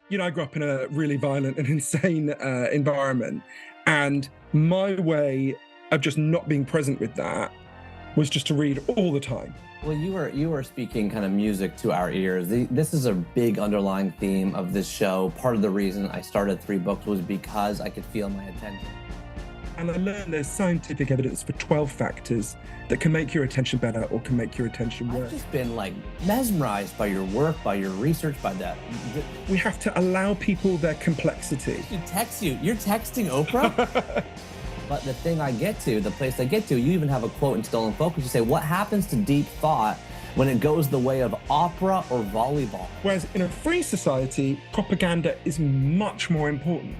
I grew up in a really violent and insane environment. And my way of just not being present with that was just to read all the time. Well, you were speaking kind of music to our ears. This is a big underlying theme of this show. Part of the reason I started 3 books was because I could feel my attention. And I learned there's scientific evidence for 12 factors that can make your attention better or can make your attention worse. I've just been like mesmerized by your work, by your research, by that. We have to allow people their complexity. She texts you. You're texting Oprah? But the thing I get to, the place I get to, you even have a quote in Stolen Focus. You say, what happens to deep thought when it goes the way of opera or volleyball? Whereas in a free society, propaganda is much more important.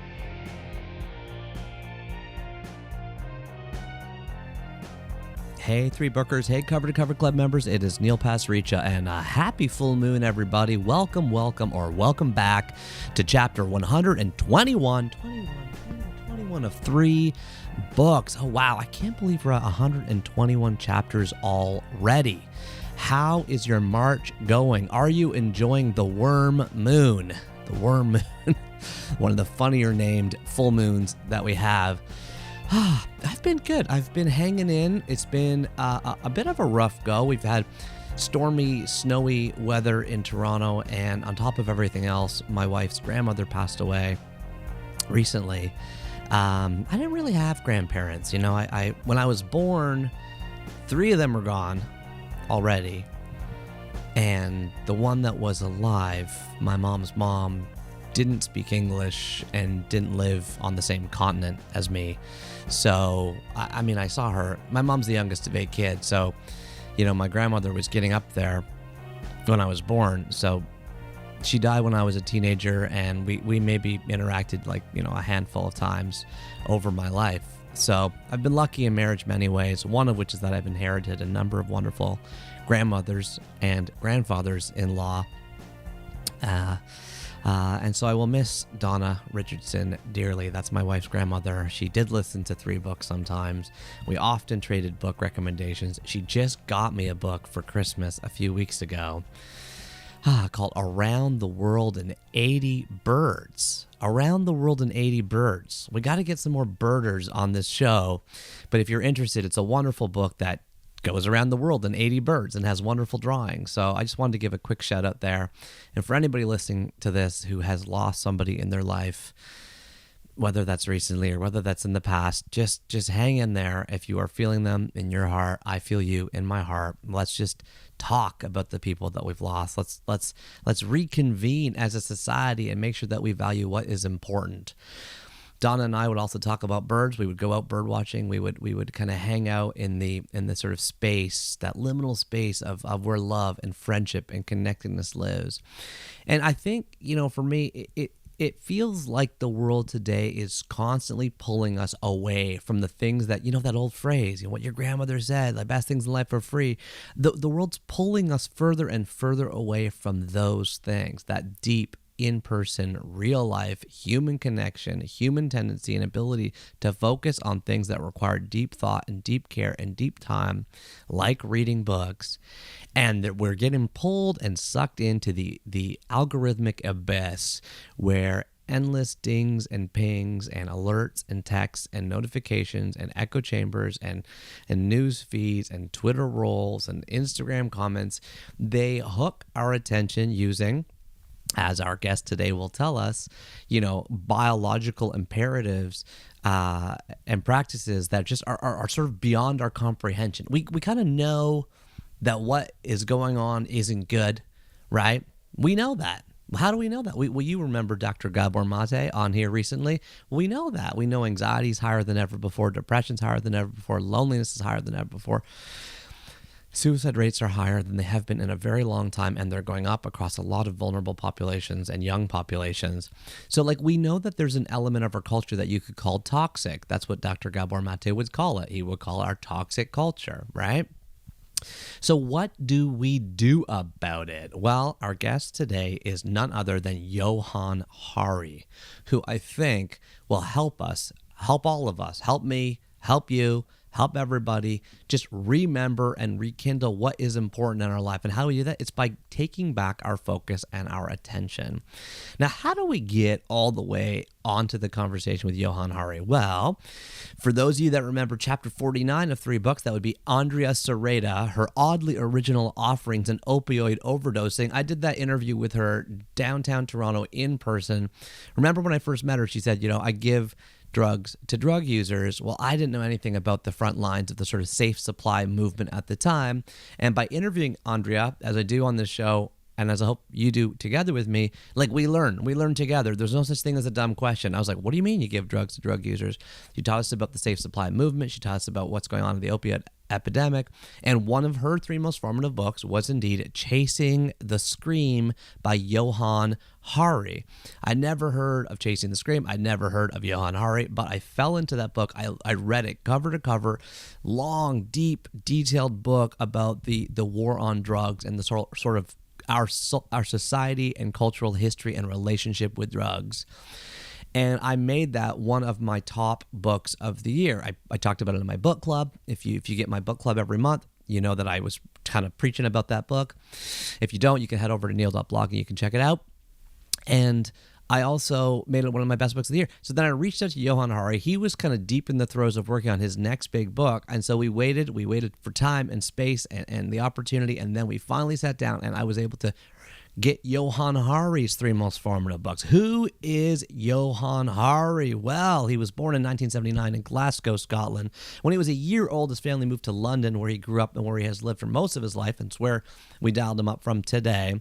Hey, 3 Bookers. Hey, Cover to Cover Club members. It is Neil Pasricha, and a happy full moon, everybody. Welcome back to chapter 121. 21 of 3 books. Oh, wow. I can't believe we're at 121 chapters already. How is your March going? Are you enjoying the worm moon? The worm moon. One of the funnier named full moons that we have. I've been good. I've been hanging in. It's been a bit of a rough go. We've had stormy, snowy weather in Toronto, and on top of everything else, my wife's grandmother passed away recently. I didn't really have grandparents. You know, I when I was born, 3 of them were gone already, and the one that was alive, my mom's mom, didn't speak English and didn't live on the same continent as me. So, I mean, I saw her. My mom's the youngest of 8 kids. So, my grandmother was getting up there when I was born. So she died when I was a teenager, and we maybe interacted a handful of times over my life. So I've been lucky in marriage many ways, one of which is that I've inherited a number of wonderful grandmothers and grandfathers-in-law. And so I will miss Donna Richardson dearly. That's my wife's grandmother. She did listen to 3 books sometimes. We often traded book recommendations. She just got me a book for Christmas a few weeks ago called Around the World in 80 Birds. Around the World in 80 Birds. We got to get some more birders on this show. But if you're interested, it's a wonderful book that goes around the world in 80 birds and has wonderful drawings. So I just wanted to give a quick shout out there. And for anybody listening to this who has lost somebody in their life, whether that's recently or whether that's in the past, just hang in there. If you are feeling them in your heart, I feel you in my heart. Let's just talk about the people that we've lost. Let's reconvene as a society and make sure that we value what is important. Donna and I would also talk about birds. We would go out bird watching. We would kind of hang out in the sort of space, that liminal space of where love and friendship and connectedness lives. And I think, for me, it feels like the world today is constantly pulling us away from the things that, that old phrase, what your grandmother said, the best things in life are free. The world's pulling us further and further away from those things, that deep, in-person, real-life human connection, human tendency and ability to focus on things that require deep thought and deep care and deep time, like reading books, and that we're getting pulled and sucked into the algorithmic abyss where endless dings and pings and alerts and texts and notifications and echo chambers and news feeds and Twitter rolls and Instagram comments, they hook our attention using, as our guest today will tell us, biological imperatives and practices that just are sort of beyond our comprehension. We kind of know that what is going on isn't good, right? We know that. How do we know that? You remember Dr. Gabor Maté on here recently. We know that. We know anxiety is higher than ever before. Depression's higher than ever before. Loneliness is higher than ever before. Suicide rates are higher than they have been in a very long time, and they're going up across a lot of vulnerable populations and young populations. So, we know that there's an element of our culture that you could call toxic. That's what Dr. Gabor Maté would call it. He would call it our toxic culture, right? So what do we do about it? Well, our guest today is none other than Johann Hari, who I think will help us, help all of us, help me, help you, help everybody just remember and rekindle what is important in our life. And how do we do that? It's by taking back our focus and our attention. Now, how do we get all the way onto the conversation with Johann Hari? Well, for those of you that remember chapter 49 of 3 books, that would be Andrea Sereda, her oddly original offerings in opioid overdosing. I did that interview with her downtown Toronto in person. Remember when I first met her, she said, I give drugs to drug users. Well, I didn't know anything about the front lines of the sort of safe supply movement at the time. And by interviewing Andrea, as I do on this show, and as I hope you do together with me, like we learn together. There's no such thing as a dumb question. I was like, what do you mean you give drugs to drug users? She taught us about the safe supply movement. She taught us about what's going on in the opioid epidemic. And one of her 3 most formative books was indeed Chasing the Scream by Johann Hari. I never heard of Chasing the Scream. I never heard of Johann Hari, but I fell into that book. I read it cover to cover, long, deep, detailed book about the war on drugs and the sort of our society and cultural history and relationship with drugs. And I made that one of my top books of the year. I talked about it in my book club. If you get my book club every month, you know that I was kind of preaching about that book. If you don't, you can head over to neil.blog and you can check it out. And I also made it one of my best books of the year. So then I reached out to Johann Hari. He was kind of deep in the throes of working on his next big book. And so we waited for time and space and the opportunity. And then we finally sat down and I was able to get Johann Hari's 3 most formative books. Who is Johann Hari? Well, he was born in 1979 in Glasgow, Scotland. When he was a year old, his family moved to London, where he grew up and where he has lived for most of his life, and it's where we dialed him up from today.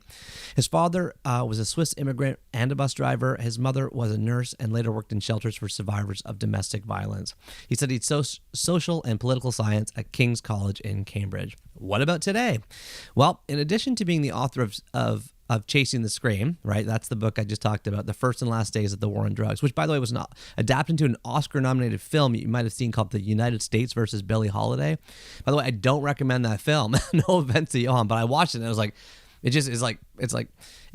His father was a Swiss immigrant and a bus driver. His mother was a nurse and later worked in shelters for survivors of domestic violence. He studied social and political science at King's College in Cambridge. What about today? Well, in addition to being the author of Chasing the Scream, right? That's the book I just talked about, the first and last days of the war on drugs, which, by the way, was not adapted into an Oscar-nominated film you might have seen called The United States versus Billie Holiday. By the way, I don't recommend that film. No offense to Johann, but I watched it and I was like, it's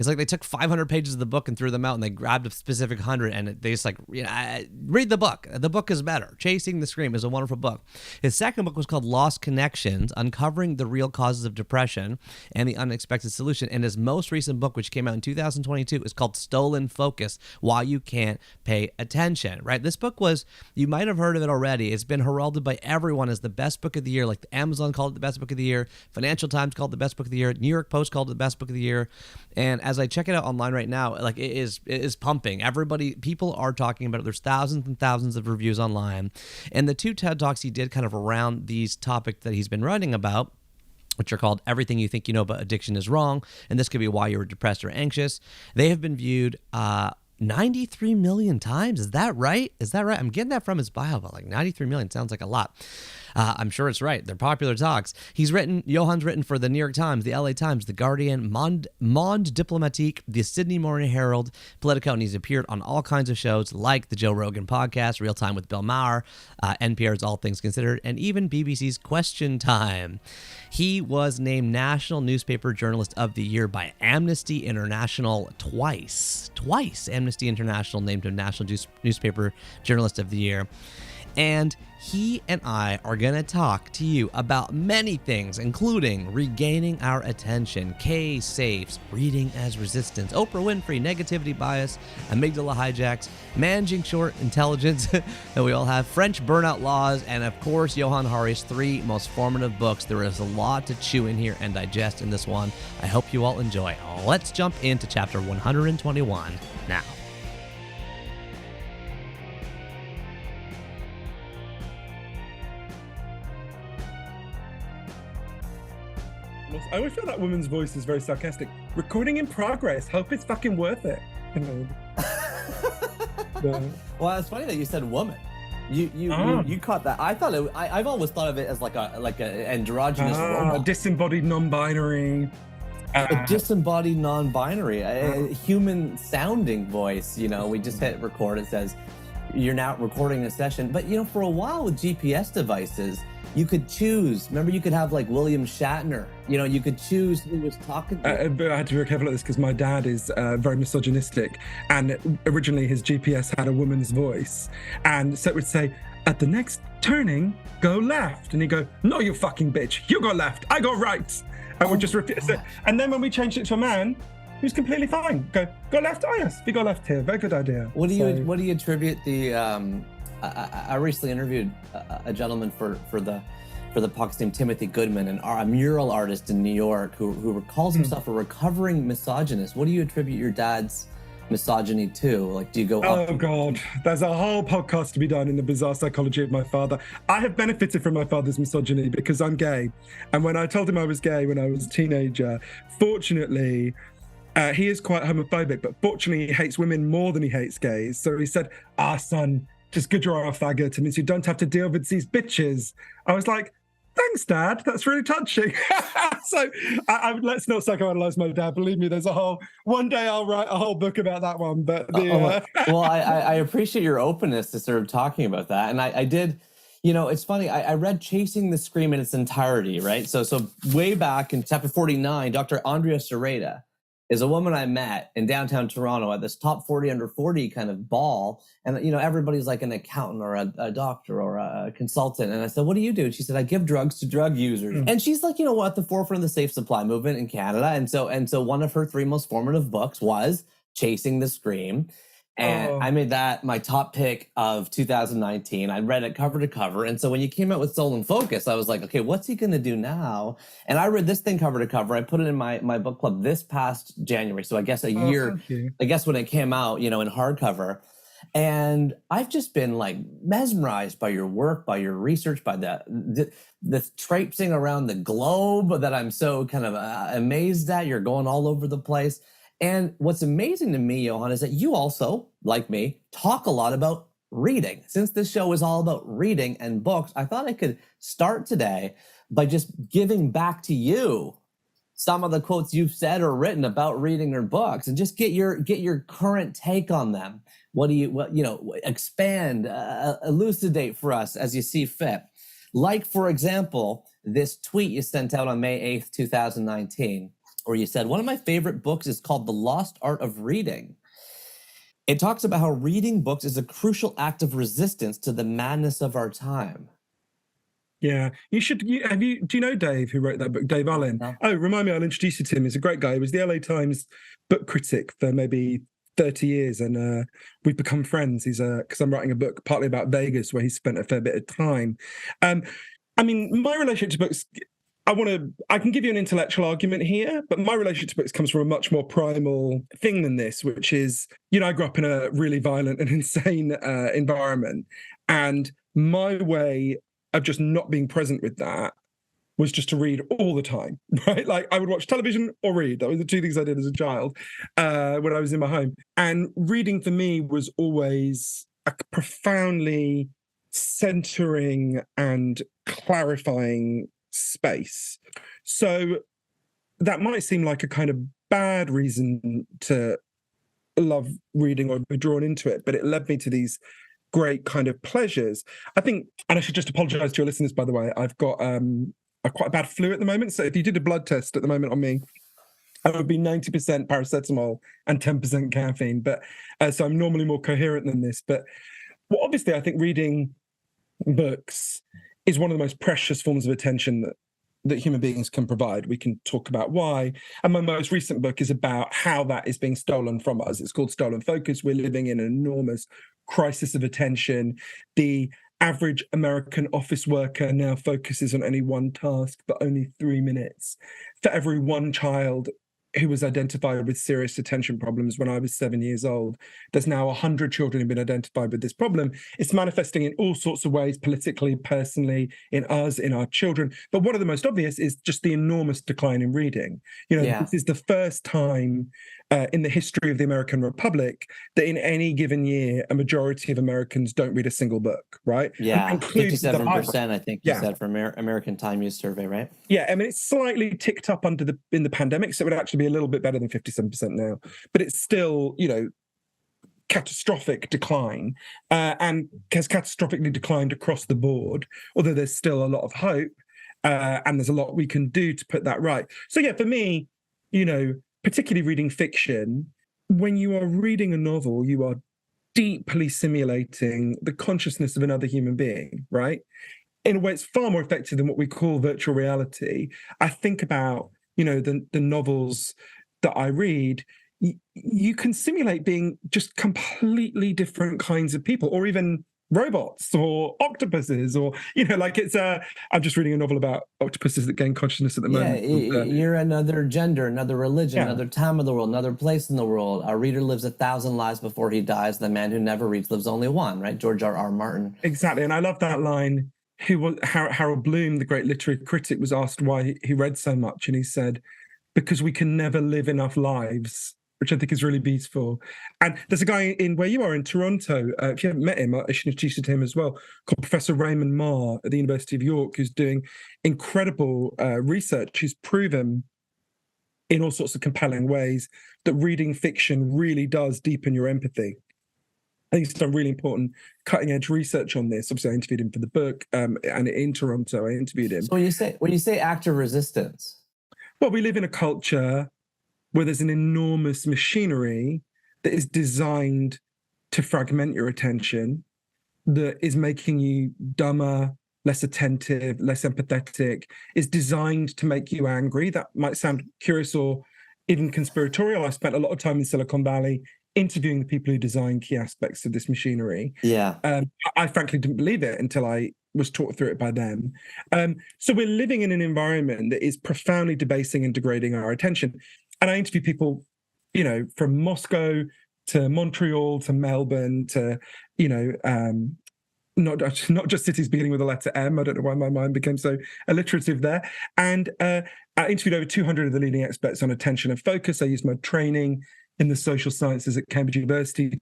like they took 500 pages of the book and threw them out, and they grabbed a specific 100, and they just read the book. The book is better. Chasing the Scream is a wonderful book. His second book was called Lost Connections, Uncovering the Real Causes of Depression and the Unexpected Solution. And his most recent book, which came out in 2022, is called Stolen Focus, Why You Can't Pay Attention, right? This book was, you might have heard of it already. It's been heralded by everyone as the best book of the year. Like Amazon called it the best book of the year. Financial Times called it the best book of the year. New York Post called it the best book of the year. And as I check it out online right now, like it is pumping. People are talking about it. There's thousands and thousands of reviews online. And the 2 TED Talks he did kind of around these topics that he's been writing about, which are called Everything You Think You Know About Addiction Is Wrong, and this could be why you're depressed or anxious. They have been viewed 93 million times. Is that right? I'm getting that from his bio, but like 93 million sounds like a lot. I'm sure it's right. They're popular talks. Johann's written for the New York Times, the LA Times, the Guardian, Monde Diplomatique, the Sydney Morning Herald, Politico, and he's appeared on all kinds of shows like the Joe Rogan podcast, Real Time with Bill Maher, NPR's All Things Considered, and even BBC's Question Time. He was named National Newspaper Journalist of the Year by Amnesty International twice. Amnesty International named him National Newspaper Journalist of the Year. And he and I are going to talk to you about many things, including regaining our attention, K-safes, reading as resistance, Oprah Winfrey, negativity bias, amygdala hijacks, managing short intelligence that we all have, French burnout laws, and of course, Johann Hari's 3 most formative books. There is a lot to chew in here and digest in this one. I hope you all enjoy. Let's jump into chapter 121 now. I always feel that woman's voice is very sarcastic. Recording in progress. Hope it's fucking worth it. Well, it's funny that you said woman. You caught that. I thought I've always thought of it as like a androgynous robot. Disembodied non-binary. A disembodied non-binary, a human sounding voice. We just hit record. It says you're now recording a session. But for a while with GPS devices, you could choose. Remember, you could have like William Shatner. You could choose who was talking to you. But I had to be very careful at this because my dad is very misogynistic, and originally his GPS had a woman's voice, and so it would say, at the next turning, go left. And he'd go, no, you fucking bitch. You go left. I go right. And we'd just repeat it. And then when we changed it to a man, he was completely fine. Go left. Oh, yes, we go left here. Very good idea. What do you attribute the... I recently interviewed a gentleman for the podcast named Timothy Goodman, a mural artist in New York who calls himself a recovering misogynist. What do you attribute your dad's misogyny to? Like, do you go Oh God, there's a whole podcast to be done in the bizarre psychology of my father. I have benefited from my father's misogyny because I'm gay, and when I told him I was gay when I was a teenager, fortunately he is quite homophobic, but fortunately he hates women more than he hates gays. So he said, son, just good you're a faggot, it means you don't have to deal with these bitches. I was like, thanks, Dad. That's really touching. So let's not psychoanalyze my dad. Believe me, one day I'll write a whole book about that one. But well, I appreciate your openness to sort of talking about that. And I did, it's funny. I read Chasing the Scream in its entirety, right? So way back in chapter 49, Dr. Andrea Sereda is a woman I met in downtown Toronto at this top 40 under 40 kind of ball. And, everybody's like an accountant or a doctor or a consultant. And I said, what do you do? And she said, I give drugs to drug users. And she's like, at the forefront of the safe supply movement in Canada. And so one of her 3 most formative books was Chasing the Scream. And I made that my top pick of 2019. I read it cover to cover. And so when you came out with Soul and Focus, I was like, okay, what's he going to do now? And I read this thing cover to cover. I put it in my book club this past January. So I guess a year, I guess when it came out, in hardcover. And I've just been like mesmerized by your work, by your research, by the traipsing around the globe that I'm so kind of amazed at. You're going all over the place. And what's amazing to me, Johann, is that you also, like me, talk a lot about reading. Since this show is all about reading and books, I thought I could start today by just giving back to you some of the quotes you've said or written about reading or books, and just get your current take on them. Expand, elucidate for us as you see fit. Like, for example, this tweet you sent out on May 8th, 2019. Where you said, one of my favorite books is called The Lost Art of Reading. It talks about how reading books is a crucial act of resistance to the madness of our time. Yeah, you should. Do you know Dave, who wrote that book, Dave Allen? No. Oh, remind me, I'll introduce you to him. He's a great guy. He was the LA Times book critic for maybe 30 years, and we've become friends. He's because I'm writing a book partly about Vegas, where he spent a fair bit of time. My relationship to books, I can give you an intellectual argument here, but my relationship to books comes from a much more primal thing than this, which is, I grew up in a really violent and insane environment. And my way of just not being present with that was just to read all the time, right? Like, I would watch television or read. That was the 2 things I did as a child when I was in my home. And reading for me was always a profoundly centering and clarifying space. So that might seem like a kind of bad reason to love reading or be drawn into it, but it led me to these great kind of pleasures. I think, and I should just apologize to your listeners, by the way, I've got a quite bad flu at the moment. So if you did a blood test at the moment on me, I would be 90% paracetamol and 10% caffeine. But so I'm normally more coherent than this. But obviously, I think reading books is one of the most precious forms of attention that human beings can provide. We can talk about why. And my most recent book is about how that is being stolen from us. It's called Stolen Focus. We're living in an enormous crisis of attention. The average American office worker now focuses on only one task for only 3 minutes. For every one child who was identified with serious attention problems when I was 7 years old, there's now 100 children who've been identified with this problem. It's manifesting in all sorts of ways, politically, personally, in us, in our children. But one of the most obvious is just the enormous decline in reading. This is the first time in the history of the American Republic that in any given year, a majority of Americans don't read a single book, right? Yeah, 57%, I think you said, for American Time Use Survey, right? Yeah, I mean, it's slightly ticked up in the pandemic, so it would actually be a little bit better than 57% now. But it's still, catastrophic decline, and has catastrophically declined across the board, although there's still a lot of hope, and there's a lot we can do to put that right. So yeah, for me, particularly reading fiction, when you are reading a novel, you are deeply simulating the consciousness of another human being, right? In a way, it's far more effective than what we call virtual reality. I think about, the novels that I read. You can simulate being just completely different kinds of people, or even robots or octopuses, or I'm just reading a novel about octopuses that gain consciousness at the moment. You're another gender, another religion, another time of the world, another place in the world. Our reader lives 1,000 lives before he dies. The man who never reads lives only one, right? George R.R. Martin. Exactly. And I love that line. Harold Bloom, the great literary critic, was asked why he read so much, and he said, because we can never live enough lives, which I think is really beautiful. And there's a guy in where you are in Toronto, if you haven't met him, I should introduce you to him as well, called Professor Raymond Ma at the University of York, who's doing incredible research. He's proven in all sorts of compelling ways that reading fiction really does deepen your empathy. I think he's done really important cutting edge research on this. Obviously, I interviewed him for the book, and in Toronto, I interviewed him. So when you say active resistance, well, we live in a culture where there's an enormous machinery that is designed to fragment your attention, that is making you dumber, less attentive, less empathetic, is designed to make you angry. That might sound curious or even conspiratorial. I spent a lot of time in Silicon Valley interviewing the people who design key aspects of this machinery. Yeah. I frankly didn't believe it until I was taught through it by them. So we're living in an environment that is profoundly debasing and degrading our attention. And I interview people, from Moscow to Montreal to Melbourne to, not just cities beginning with the letter M. I don't know why my mind became so alliterative there. And I interviewed over 200 of the leading experts on attention and focus. I used my training in the social sciences at Cambridge University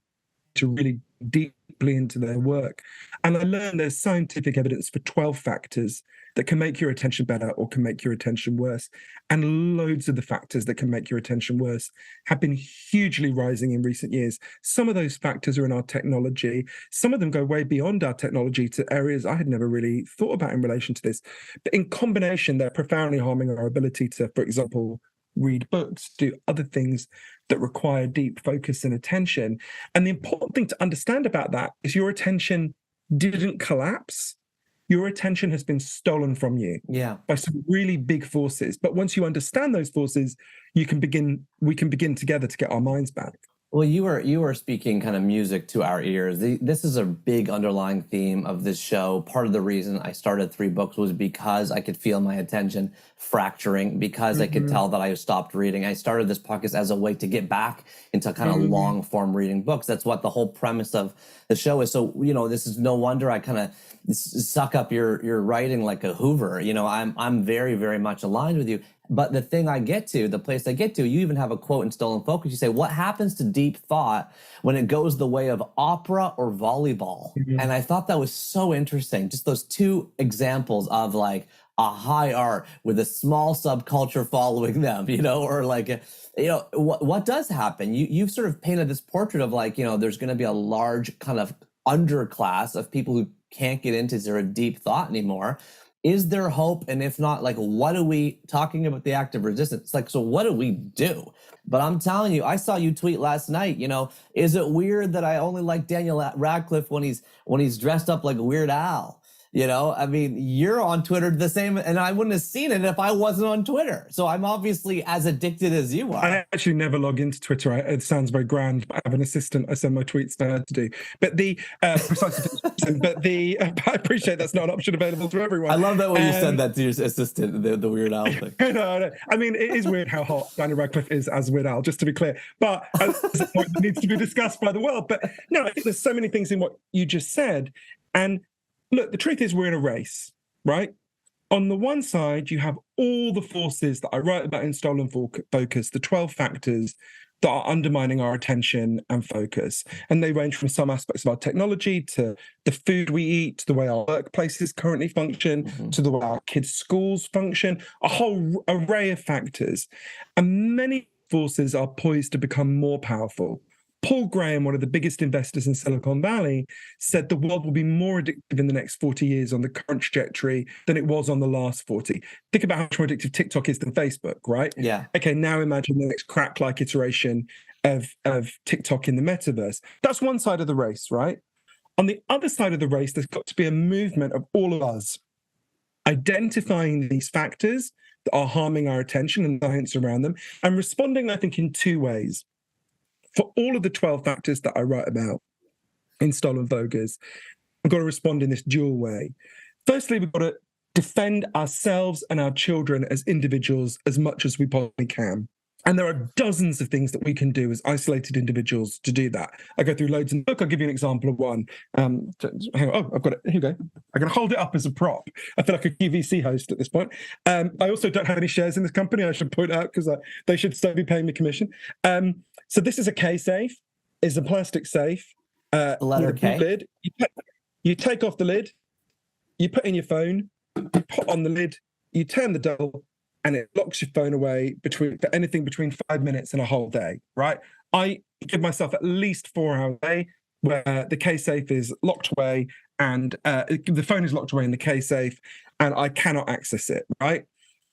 to really deeply into their work. And I learned there's scientific evidence for 12 factors that can make your attention better or can make your attention worse. And loads of the factors that can make your attention worse have been hugely rising in recent years. Some of those factors are in our technology. Some of them go way beyond our technology to areas I had never really thought about in relation to this. But in combination, they're profoundly harming our ability to, for example, read books, do other things that require deep focus and attention. And the important thing to understand about that is your attention didn't collapse. Your attention has been stolen from you by some really big forces. But once you understand those forces, we can begin together to get our minds back. Well, you were speaking kind of music to our ears. This is a big underlying theme of this show. Part of the reason I started 3 books was because I could feel my attention fracturing, because I could tell that I stopped reading. I started this podcast as a way to get back into kind of long form reading books. That's what the whole premise of the show is. So, this is no wonder I kind of suck up your writing like a Hoover. I'm very, very much aligned with you. But the place I get to, you even have a quote in Stolen Focus. You say, what happens to deep thought when it goes the way of opera or volleyball? And I thought that was so interesting. Just those 2 examples of like a high art with a small subculture following them, or like, what does happen? You've sort of painted this portrait of like, there's going to be a large kind of underclass of people who can't get into sort of deep thought anymore. Is there hope? And if not, like, what are we talking about the active resistance? Like, so what do we do? But I'm telling you, I saw you tweet last night, is it weird that I only like Daniel Radcliffe when he's dressed up like Weird Al? I mean, you're on Twitter the same, and I wouldn't have seen it if I wasn't on Twitter. So I'm obviously as addicted as you are. I actually never log into Twitter. It sounds very grand. I have an assistant. I send my tweets to her to do. But I appreciate that's not an option available to everyone. I love that when you said that to your assistant, the Weird Al thing. No. I mean, it is weird how hot Daniel Radcliffe is as Weird Al, just to be clear. But it's a point that needs to be discussed by the world. But no, I think there's so many things in what you just said. And look, the truth is we're in a race, right? On the one side, you have all the forces that I write about in Stolen Focus, the 12 factors that are undermining our attention and focus. And they range from some aspects of our technology to the food we eat, to the way our workplaces currently function, to the way our kids' schools function, a whole array of factors. And many forces are poised to become more powerful. Paul Graham, one of the biggest investors in Silicon Valley, said the world will be more addictive in the next 40 years on the current trajectory than it was on the last 40. Think about how much more addictive TikTok is than Facebook, right? Yeah. Okay, now imagine the next crack-like iteration of TikTok in the metaverse. That's one side of the race, right? On the other side of the race, there's got to be a movement of all of us identifying these factors that are harming our attention and science around them, and responding, I think, in two ways. For all of the 12 factors that I write about in Stolen Focus, we've got to respond in this dual way. Firstly, we've got to defend ourselves and our children as individuals as much as we possibly can. And there are dozens of things that we can do as isolated individuals to do that. I go through loads in the book. I'll give you an example of one. Hang on. Oh, I've got it. Here you go. I'm going to hold it up as a prop. I feel like a QVC host at this point. I also don't have any shares in this company, I should point out, because they should still be paying me commission. So this is a K safe. It's a plastic safe. The letter K. Lid. You take off the lid. You put in your phone. You put on the lid. You turn the dial. And it locks your phone away for anything between 5 minutes and a whole day, right? I give myself at least 4 hours a day where the K safe is locked away and the phone is locked away in the K safe and I cannot access it, right?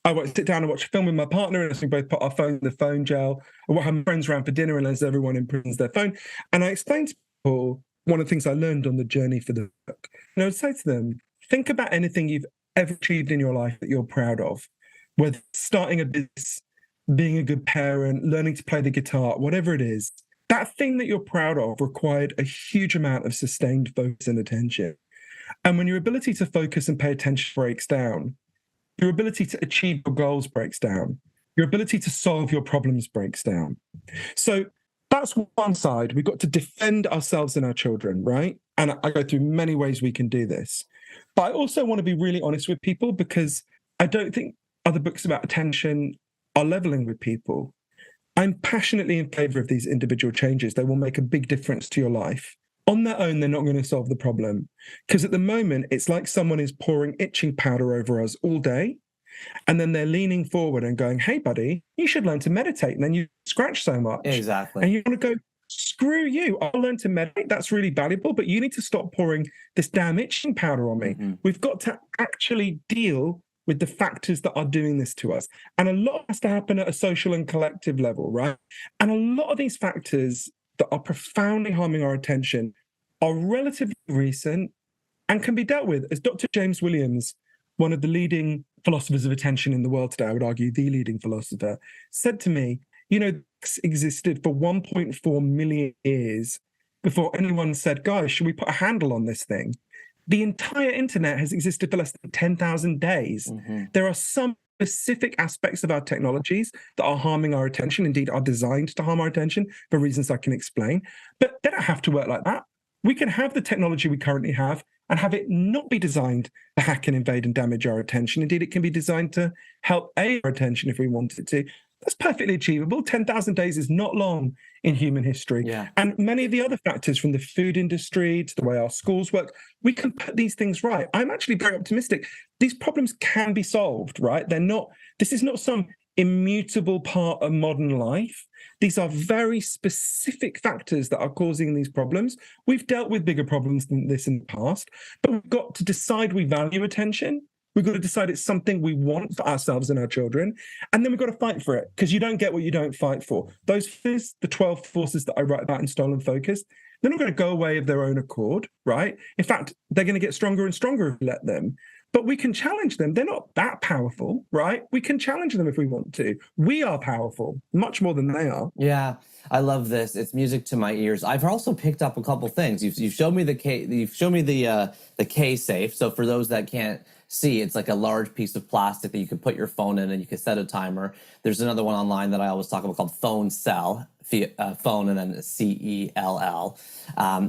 I won't sit down and watch a film with my partner unless we both put our phone in the phone gel, or we'll have friends around for dinner unless everyone imprisons their phone. And I explain to people one of the things I learned on the journey for the book. And I would say to them, think about anything you've ever achieved in your life that you're proud of. Whether starting a business, being a good parent, learning to play the guitar, whatever it is, that thing that you're proud of required a huge amount of sustained focus and attention. And when your ability to focus and pay attention breaks down, your ability to achieve your goals breaks down, your ability to solve your problems breaks down. So that's one side. We've got to defend ourselves and our children, right? And I go through many ways we can do this. But I also want to be really honest with people, because I don't think other books about attention are leveling with people. I'm passionately in favor of these individual changes. They will make a big difference to your life. On their own, they're not going to solve the problem. Because at the moment, it's like someone is pouring itching powder over us all day. And then they're leaning forward and going, hey, buddy, you should learn to meditate. And then you scratch so much. Exactly. And you want to go, screw you. I'll learn to meditate. That's really valuable. But you need to stop pouring this damn itching powder on me. Mm-hmm. We've got to actually deal with the factors that are doing this to us. And a lot has to happen at a social and collective level, right? And a lot of these factors that are profoundly harming our attention are relatively recent and can be dealt with. As Dr. James Williams, one of the leading philosophers of attention in the world today, I would argue the leading philosopher, said to me, this existed for 1.4 million years before anyone said, guys, should we put a handle on this thing? The entire internet has existed for less than 10,000 days. Mm-hmm. There are some specific aspects of our technologies that are harming our attention, indeed are designed to harm our attention for reasons I can explain, but they don't have to work like that. We can have the technology we currently have and have it not be designed to hack and invade and damage our attention. Indeed, it can be designed to help aid our attention if we wanted it to. That's perfectly achievable. 10,000 days is not long in human history. Yeah. And many of the other factors, from the food industry to the way our schools work, we can put these things right. I'm actually very optimistic. These problems can be solved, right? This is not some immutable part of modern life. These are very specific factors that are causing these problems. We've dealt with bigger problems than this in the past, but we've got to decide we value attention. We've got to decide it's something we want for ourselves and our children. And then we've got to fight for it, because you don't get what you don't fight for. Those forces, the 12 forces that I write about in Stolen Focus, they're not going to go away of their own accord, right? In fact, they're going to get stronger and stronger if we let them. But we can challenge them. They're not that powerful, right? We can challenge them if we want to. We are powerful, much more than they are. Yeah, I love this. It's music to my ears. I've also picked up a couple things. You've shown me the K safe. So for those that can't see, it's like a large piece of plastic that you can put your phone in and you can set a timer. There's another one online that I always talk about called Phone Cell, phone and then CELL.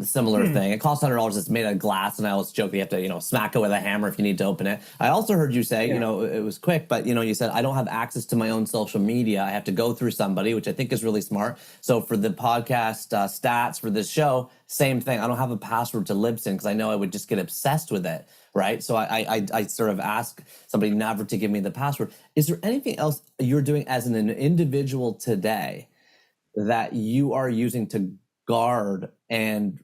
Similar thing. It costs $100. It's made out of glass, and I always joke that you have to, smack it with a hammer if you need to open it. I also heard you say, it was quick, but you said I don't have access to my own social media. I have to go through somebody, which I think is really smart. So for the podcast stats for this show, same thing. I don't have a password to Libsyn because I know I would just get obsessed with it. Right. So I sort of ask somebody never to give me the password. Is there anything else you're doing as an individual today that you are using to guard and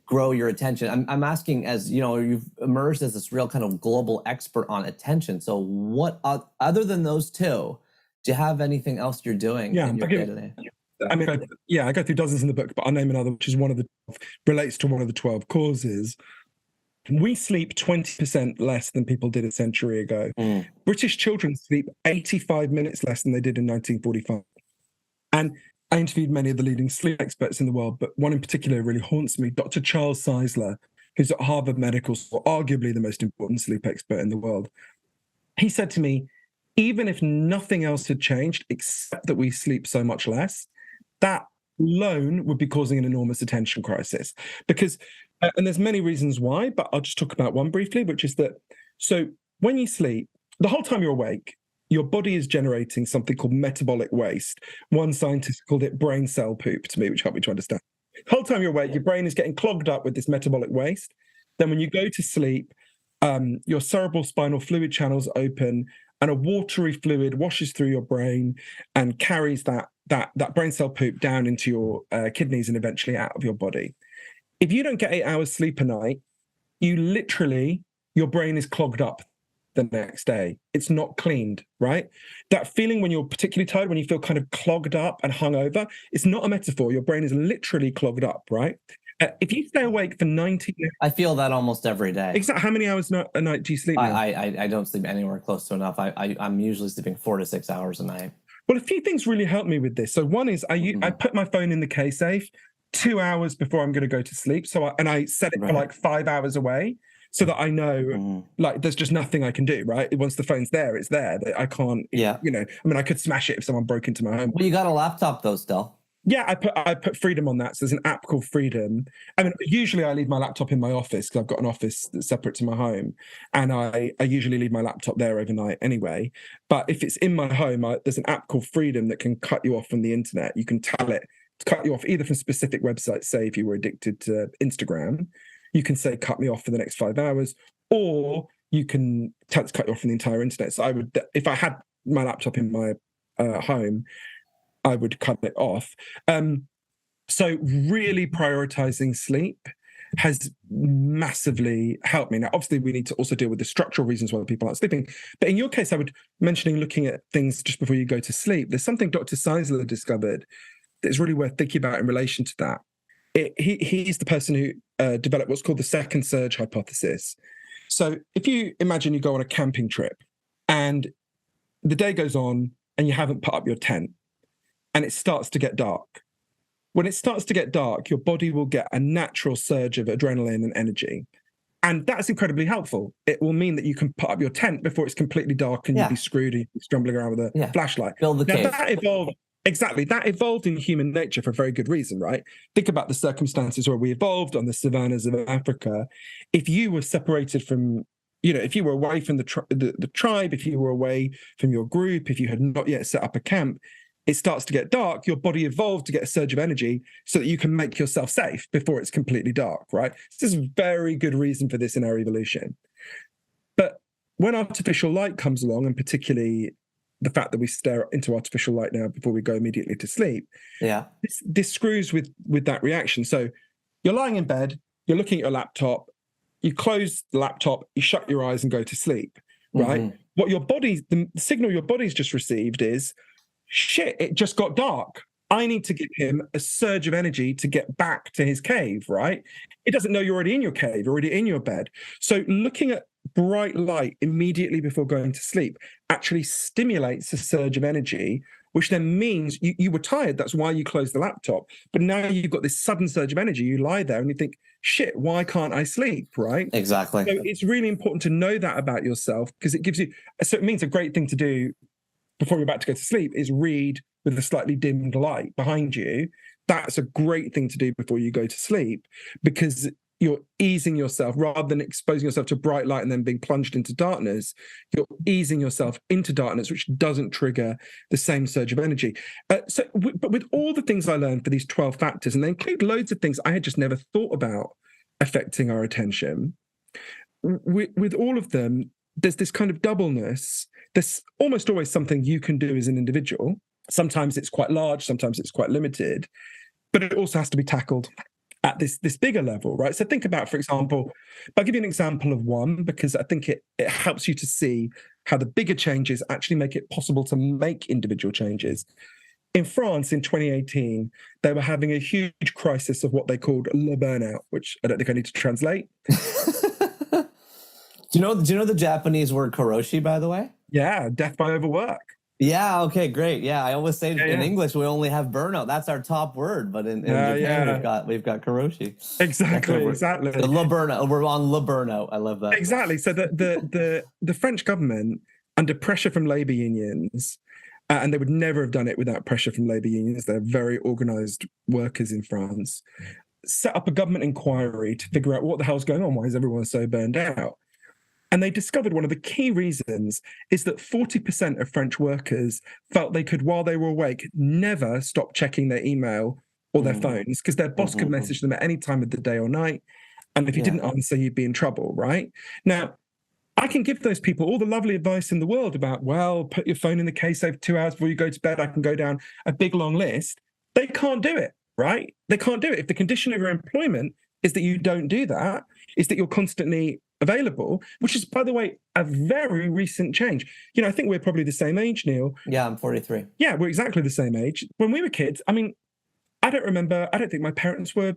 grow your attention? I'm asking, as you've emerged as this real kind of global expert on attention. So what, other than those two, do you have anything else you're doing in your day-to-day? I mean, I go through dozens in the book, but I'll name another, which is relates to one of the 12 causes. We sleep 20% less than people did a century ago. British children sleep 85 minutes less than they did in 1945. And I interviewed many of the leading sleep experts in the world, but one in particular really haunts me, Dr. Charles Czeisler, who's at Harvard Medical School, arguably the most important sleep expert in the world. He said to me, even if nothing else had changed except that we sleep so much less, that alone would be causing an enormous attention crisis. Because, and there's many reasons why, but I'll just talk about one briefly, which is that, so when you sleep, the whole time you're awake, your body is generating something called metabolic waste. One scientist called it brain cell poop to me, which helped me to understand. The whole time you're awake, your brain is getting clogged up with this metabolic waste. Then when you go to sleep, your cerebral spinal fluid channels open and a watery fluid washes through your brain and carries that brain cell poop down into your kidneys and eventually out of your body. If you don't get 8 hours sleep a night, your brain is clogged up the next day. It's not cleaned, right? That feeling when you're particularly tired, when you feel kind of clogged up and hungover, it's not a metaphor. Your brain is literally clogged up, right? If you stay awake for 90 minutes... I feel that almost every day. Exactly. How many hours a night do you sleep now? I don't sleep anywhere close to enough. I'm usually sleeping 4 to 6 hours a night. Well, a few things really help me with this. So one is I put my phone in the K-safe 2 hours before I'm going to go to sleep. I set it for like 5 hours away so that I know like there's just nothing I can do, right? Once the phone's there, it's there. I can't, I mean, I could smash it if someone broke into my home. Well, you got a laptop though still. Yeah, I put Freedom on that. So there's an app called Freedom. I mean, usually I leave my laptop in my office because I've got an office that's separate to my home. And I usually leave my laptop there overnight anyway. But if it's in my home, there's an app called Freedom that can cut you off from the internet. You can tell it to cut you off either from specific websites, say if you were addicted to Instagram, you can say, cut me off for the next 5 hours, or you can tell it to cut you off from the entire internet. So I would, if I had my laptop in my home, I would cut it off. So really prioritizing sleep has massively helped me. Now, obviously, we need to also deal with the structural reasons why people aren't sleeping. But in your case, I would mentioning looking at things just before you go to sleep. There's something Dr. Czeisler discovered that's really worth thinking about in relation to that. He's the person who developed what's called the second surge hypothesis. So if you imagine you go on a camping trip and the day goes on and you haven't put up your tent, and it starts to get dark. When it starts to get dark, your body will get a natural surge of adrenaline and energy. And that's incredibly helpful. It will mean that you can put up your tent before it's completely dark and you'll be screwed and you're stumbling around with a flashlight. Build the cave. That evolved in human nature for a very good reason, right? Think about the circumstances where we evolved on the savannas of Africa. If you were separated from, if you were away from the tribe, if you were away from your group, if you had not yet set up a camp, it starts to get dark, your body evolved to get a surge of energy so that you can make yourself safe before it's completely dark, right? This is a very good reason for this in our evolution. But when artificial light comes along, and particularly the fact that we stare into artificial light now before we go immediately to sleep, this screws with that reaction. So you're lying in bed, you're looking at your laptop, you close the laptop, you shut your eyes and go to sleep, right? What the signal your body's just received is, shit, it just got dark. I need to give him a surge of energy to get back to his cave, right? It doesn't know you're already in your cave, already in your bed. So looking at bright light immediately before going to sleep actually stimulates a surge of energy, which then means you were tired. That's why you closed the laptop. But now you've got this sudden surge of energy. You lie there and you think, shit, why can't I sleep, right? Exactly. So it's really important to know that about yourself because it means a great thing to do before you're about to go to sleep is read with a slightly dimmed light behind you. That's a great thing to do before you go to sleep because you're easing yourself rather than exposing yourself to bright light and then being plunged into darkness. You're easing yourself into darkness, which doesn't trigger the same surge of energy. But with all the things I learned for these 12 factors, and they include loads of things I had just never thought about affecting our attention, with all of them, there's this kind of doubleness. There's almost always something you can do as an individual. Sometimes it's quite large, sometimes it's quite limited, but it also has to be tackled at this bigger level, right? So think about, for example, I'll give you an example of one, because I think it helps you to see how the bigger changes actually make it possible to make individual changes. In France in 2018, they were having a huge crisis of what they called le burnout, which I don't think I need to translate. Do you know the Japanese word karoshi, by the way? Yeah, death by overwork. Yeah, okay, great. Yeah, I always say in yeah. English we only have burnout. That's our top word, but in Japan we've got karoshi. Exactly. The le burnout. We're on le burnout. I love that. Exactly. So the French government, under pressure from labor unions, and they would never have done it without pressure from labor unions. They're very organized workers in France. Set up a government inquiry to figure out what the hell's going on. Why is everyone so burned out? And they discovered one of the key reasons is that 40% of French workers felt they could, while they were awake, never stop checking their email or their phones, because their boss could message them at any time of the day or night. And if you didn't answer, you'd be in trouble, right? Now, I can give those people all the lovely advice in the world about, well, put your phone in the case over 2 hours before you go to bed. I can go down a big, long list. They can't do it, right? They can't do it. If the condition of your employment is that you don't do that, is that you're constantly available, which is, by the way, a very recent change. You know, I think we're probably the same age, Neil. Yeah, I'm 43. Yeah, we're exactly the same age. When we were kids, I mean, I don't think my parents were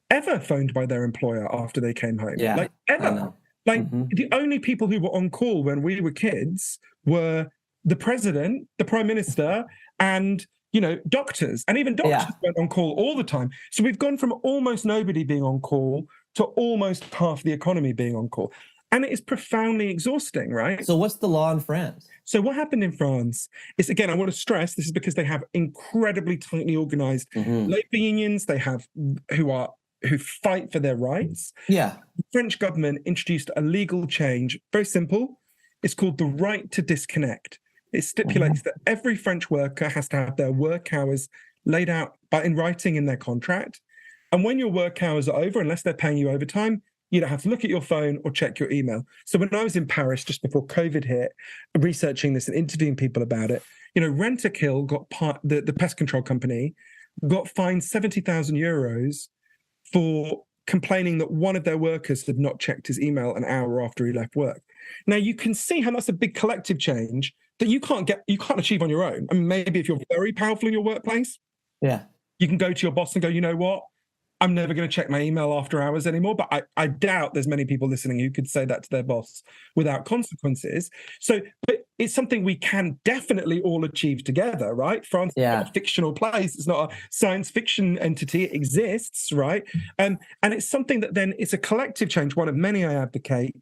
ever phoned by their employer after they came home. Yeah, like ever. Like the only people who were on call when we were kids were the president, the prime minister, and, you know, doctors. And even doctors went on call all the time. So we've gone from almost nobody being on call to almost half the economy being on call. And it is profoundly exhausting, right? So what's the law in France? So what happened in France is, again, I want to stress, this is because they have incredibly tightly organized labor unions. They have who fight for their rights. Yeah. The French government introduced a legal change, very simple. It's called the right to disconnect. It stipulates that every French worker has to have their work hours laid out in writing in their contract. And when your work hours are over, unless they're paying you overtime, you don't have to look at your phone or check your email. So when I was in Paris just before COVID hit, researching this and interviewing people about it, you know, Rentokil the pest control company, got fined 70,000 euros for complaining that one of their workers had not checked his email an hour after he left work. Now, you can see how that's a big collective change that you can't achieve on your own. I mean, maybe if you're very powerful in your workplace, you can go to your boss and go, you know what? I'm never going to check my email after hours anymore. But I doubt there's many people listening who could say that to their boss without consequences. So, but it's something we can definitely all achieve together, right? France is not a fictional place. It's not a science fiction entity. It exists, right? And it's something that then it's a collective change, one of many I advocate,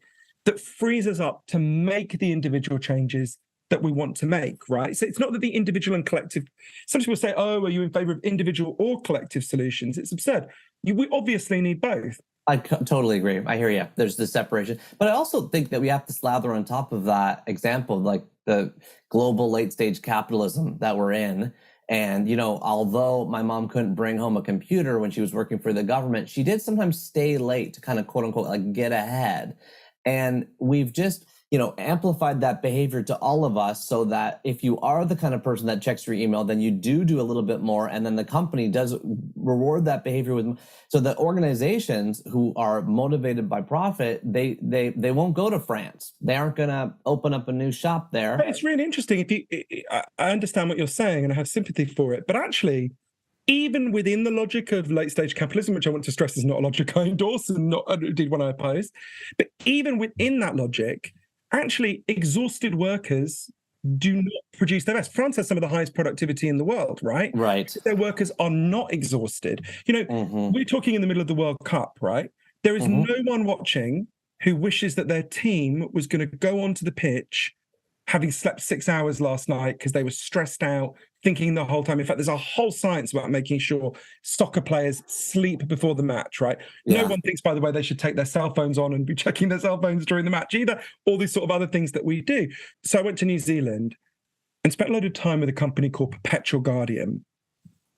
that frees us up to make the individual changes that we want to make, right? So it's not that the individual and collective, some people say, oh, are you in favor of individual or collective solutions? It's absurd. We obviously need both. I totally agree. I hear you. There's the separation. But I also think that we have to slather on top of that example, like the global late stage capitalism that we're in. And, you know, although my mom couldn't bring home a computer when she was working for the government, she did sometimes stay late to kind of quote unquote, like get ahead. And we've just, you know, amplified that behavior to all of us so that if you are the kind of person that checks your email, then you do a little bit more. And then the company does reward that behavior with, so the organizations who are motivated by profit, they won't go to France. They aren't going to open up a new shop there. But it's really interesting. I understand what you're saying and I have sympathy for it, but actually, even within the logic of late stage capitalism, which I want to stress is not a logic I endorse and not indeed one I oppose, but even within that logic, actually exhausted workers do not produce their best. France has some of the highest productivity in the world, right? Right. Their workers are not exhausted. You know, we're talking in the middle of the World Cup, right? There is no one watching who wishes that their team was going to go onto the pitch having slept 6 hours last night because they were stressed out, thinking the whole time. In fact, there's a whole science about making sure soccer players sleep before the match, right? Yeah. No one thinks, by the way, they should take their cell phones on and be checking their cell phones during the match either. All these sort of other things that we do. So I went to New Zealand and spent a lot of time with a company called Perpetual Guardian,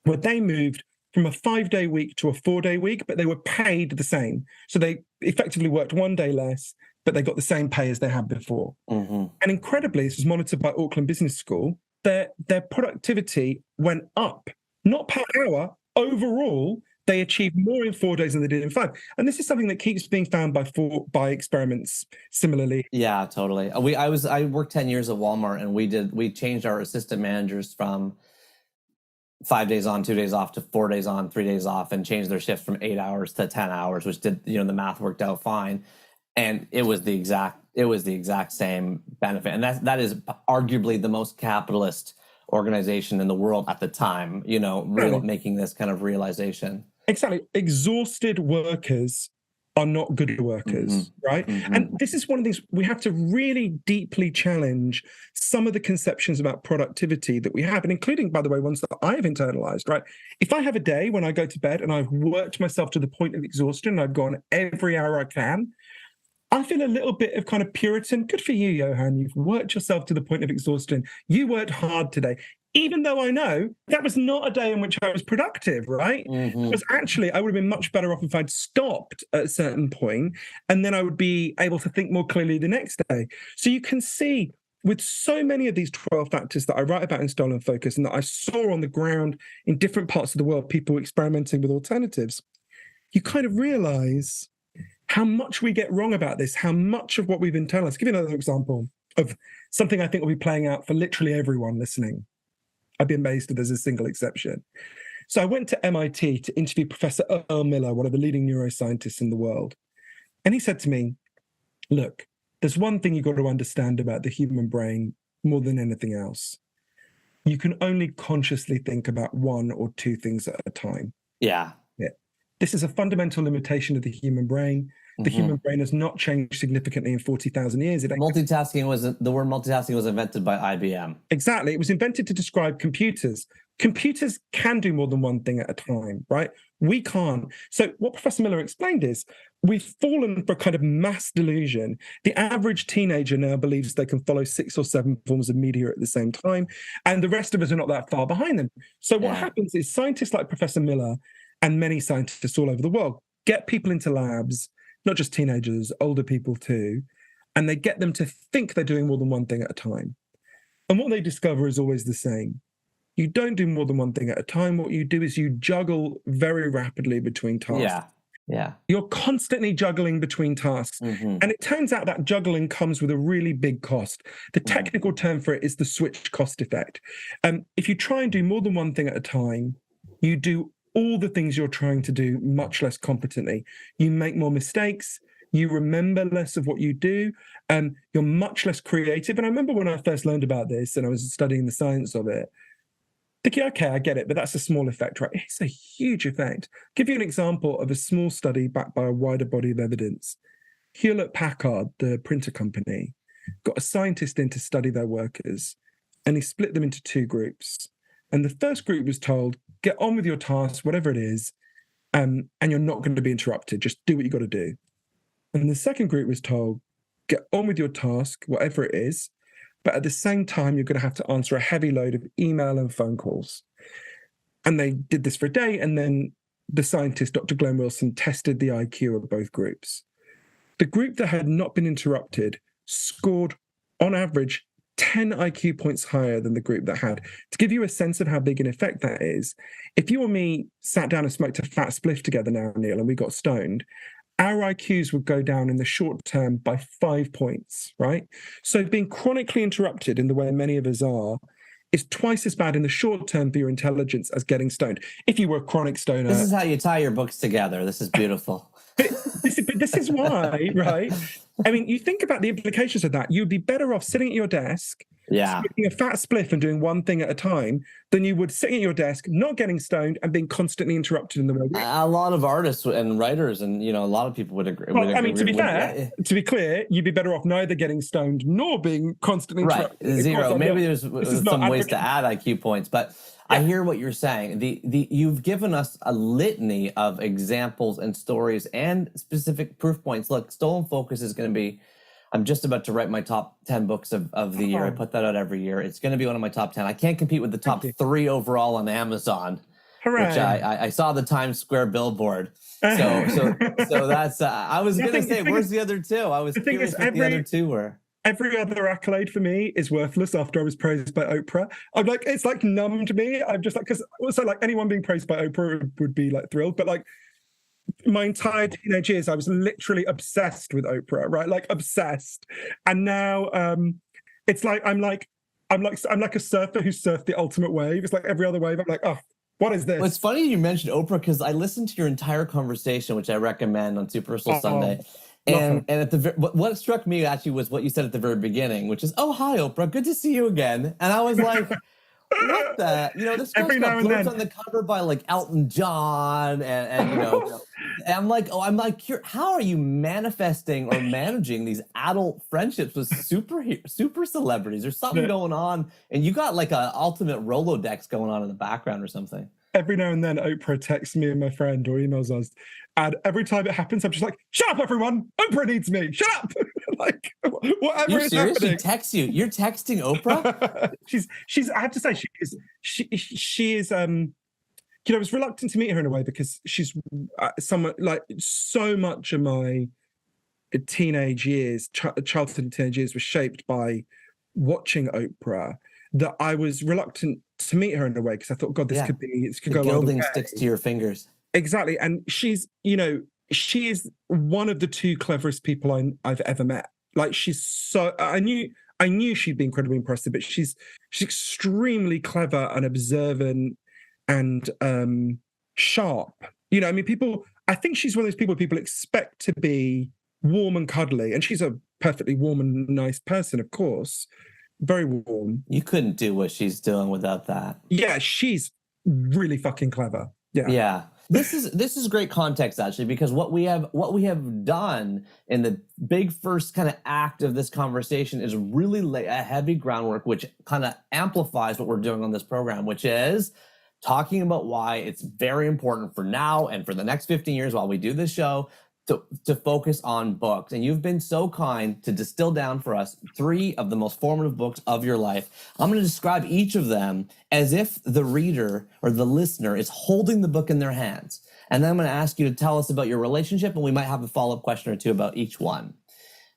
where they moved from a 5-day week to a 4-day week, but they were paid the same. So they effectively worked 1 day less, but they got the same pay as they had before. And incredibly, this was monitored by Auckland Business School, their productivity went up, not per hour. Overall, they achieved more in 4 days than they did in 5. And this is something that keeps being found by experiments similarly. Yeah, totally. I worked 10 years at Walmart, and we changed our assistant managers from 5 days on, 2 days off to 4 days on, 3 days off, and changed their shifts from 8 hours to 10 hours, which did, the math worked out fine. And it was the exact same benefit. And that is arguably the most capitalist organization in the world at the time, making this kind of realization. Exactly. Exhausted workers are not good workers, right? And this is one of these, we have to really deeply challenge some of the conceptions about productivity that we have, and including, by the way, ones that I've internalized, right? If I have a day when I go to bed and I've worked myself to the point of exhaustion, and I've gone every hour I can, I feel a little bit of kind of Puritan. Good for you, Johann. You've worked yourself to the point of exhaustion. You worked hard today, even though I know that was not a day in which I was productive, right? Because actually, I would have been much better off if I'd stopped at a certain point, and then I would be able to think more clearly the next day. So you can see with so many of these 12 factors that I write about in Stolen Focus and that I saw on the ground in different parts of the world, people experimenting with alternatives, you kind of realize how much we get wrong about this, how much of what we've internalized. I'll give you another example of something I think will be playing out for literally everyone listening. I'd be amazed if there's a single exception. So I went to MIT to interview Professor Earl Miller, one of the leading neuroscientists in the world. And he said to me, look, there's one thing you've got to understand about the human brain more than anything else. You can only consciously think about one or two things at a time. Yeah. This is a fundamental limitation of the human brain. The human brain has not changed significantly in 40,000 years. The word multitasking was invented by IBM. Exactly. It was invented to describe computers. Computers can do more than one thing at a time, right? We can't. So what Professor Miller explained is we've fallen for a kind of mass delusion. The average teenager now believes they can follow 6 or 7 forms of media at the same time, and the rest of us are not that far behind them. So what happens is scientists like Professor Miller and many scientists all over the world get people into labs, not just teenagers, older people too, and they get them to think they're doing more than one thing at a time. And what they discover is always the same. You don't do more than one thing at a time. What you do is you juggle very rapidly between tasks. Yeah. You're constantly juggling between tasks. And it turns out that juggling comes with a really big cost. The technical term for it is the switch cost effect. If you try and do more than one thing at a time, you do all the things you're trying to do much less competently. You make more mistakes. You remember less of what you do. You're much less creative. And I remember when I first learned about this and I was studying the science of it, thinking, okay, I get it, but that's a small effect, right? It's a huge effect. I'll give you an example of a small study backed by a wider body of evidence. Hewlett-Packard, the printer company, got a scientist in to study their workers, and he split them into 2 groups. And the first group was told, get on with your task, whatever it is, and you're not going to be interrupted. Just do what you got to do. And the second group was told, get on with your task, whatever it is, but at the same time, you're going to have to answer a heavy load of email and phone calls. And they did this for a day, and then the scientist, Dr. Glenn Wilson, tested the IQ of both groups. The group that had not been interrupted scored, on average, 10 IQ points higher than the group that had. To give you a sense of how big an effect that is, if you or me sat down and smoked a fat spliff together now, Neil, and we got stoned, our IQs would go down in the short term by 5 points, right? So being chronically interrupted in the way many of us are is twice as bad in the short term for your intelligence as getting stoned. If you were a chronic stoner... This is how you tie your books together. This is beautiful. This is why, right? I mean, you think about the implications of that. You'd be better off sitting at your desk, smoking a fat spliff and doing one thing at a time than you would sitting at your desk, not getting stoned and being constantly interrupted in the way. A lot of artists and writers and, a lot of people would agree. Well, I mean, to be clear, you'd be better off neither getting stoned nor being constantly interrupted. Right, 0. Maybe there's some ways to add IQ points, but... I hear what you're saying. You've given us a litany of examples and stories and specific proof points. Look, Stolen Focus is going to be, I'm just about to write my top 10 books of the year. I put that out every year. It's going to be one of my top 10. I can't compete with the top 3 overall on Amazon, Hooray. Which I saw the Times Square billboard. So that's, I was going to say, where's the other 2? I was curious what the other 2 were. Every other accolade for me is worthless after I was praised by Oprah. I'm like, it's like numbed me. I'm just like, because also like anyone being praised by Oprah would be like thrilled. But like my entire teenage years, I was literally obsessed with Oprah, right? Like obsessed. And now it's like, I'm like, I'm like a surfer who surfed the ultimate wave. It's like every other wave. I'm like, oh, what is this? Well, it's funny you mentioned Oprah because I listened to your entire conversation, which I recommend on Super Soul Sunday. And at what struck me actually was what you said at the very beginning, which is, "Oh, hi, Oprah, good to see you again." And I was like, "What the? This girl's got books on the cover by like Elton John, and And I'm like, how are you manifesting or managing these adult friendships with super celebrities? There's something going on, and you got like an ultimate Rolodex going on in the background or something." Every now and then, Oprah texts me and my friend or emails us, and every time it happens, I'm just like, "Shut up, everyone! Oprah needs me. Shut up!" Like whatever You're is serious? happening. She texts you. You're texting Oprah? she's. I have to say, she is. I was reluctant to meet her in a way because she's someone like so much of my teenage years, childhood and teenage years, was shaped by watching Oprah. That I was reluctant to meet her in a way because I thought, God, this could go. The gilding sticks to your fingers. Exactly, and she's, she is one of the two cleverest people I've ever met. Like she's so. I knew she'd be incredibly impressive, but she's extremely clever and observant and sharp. I think she's one of those people expect to be warm and cuddly, and she's a perfectly warm and nice person, of course. Very warm. You couldn't do what she's doing without that. Yeah, she's really fucking clever. Yeah. Yeah. This is great context actually, because what we have done in the big first kind of act of this conversation is really lay a heavy groundwork, which kind of amplifies what we're doing on this program, which is talking about why it's very important for now and for the next 15 years while we do this show to focus on books. And you've been so kind to distill down for us 3 of the most formative books of your life. I'm going to describe each of them as if the reader or the listener is holding the book in their hands. And then I'm going to ask you to tell us about your relationship, and we might have a follow-up question or two about each one.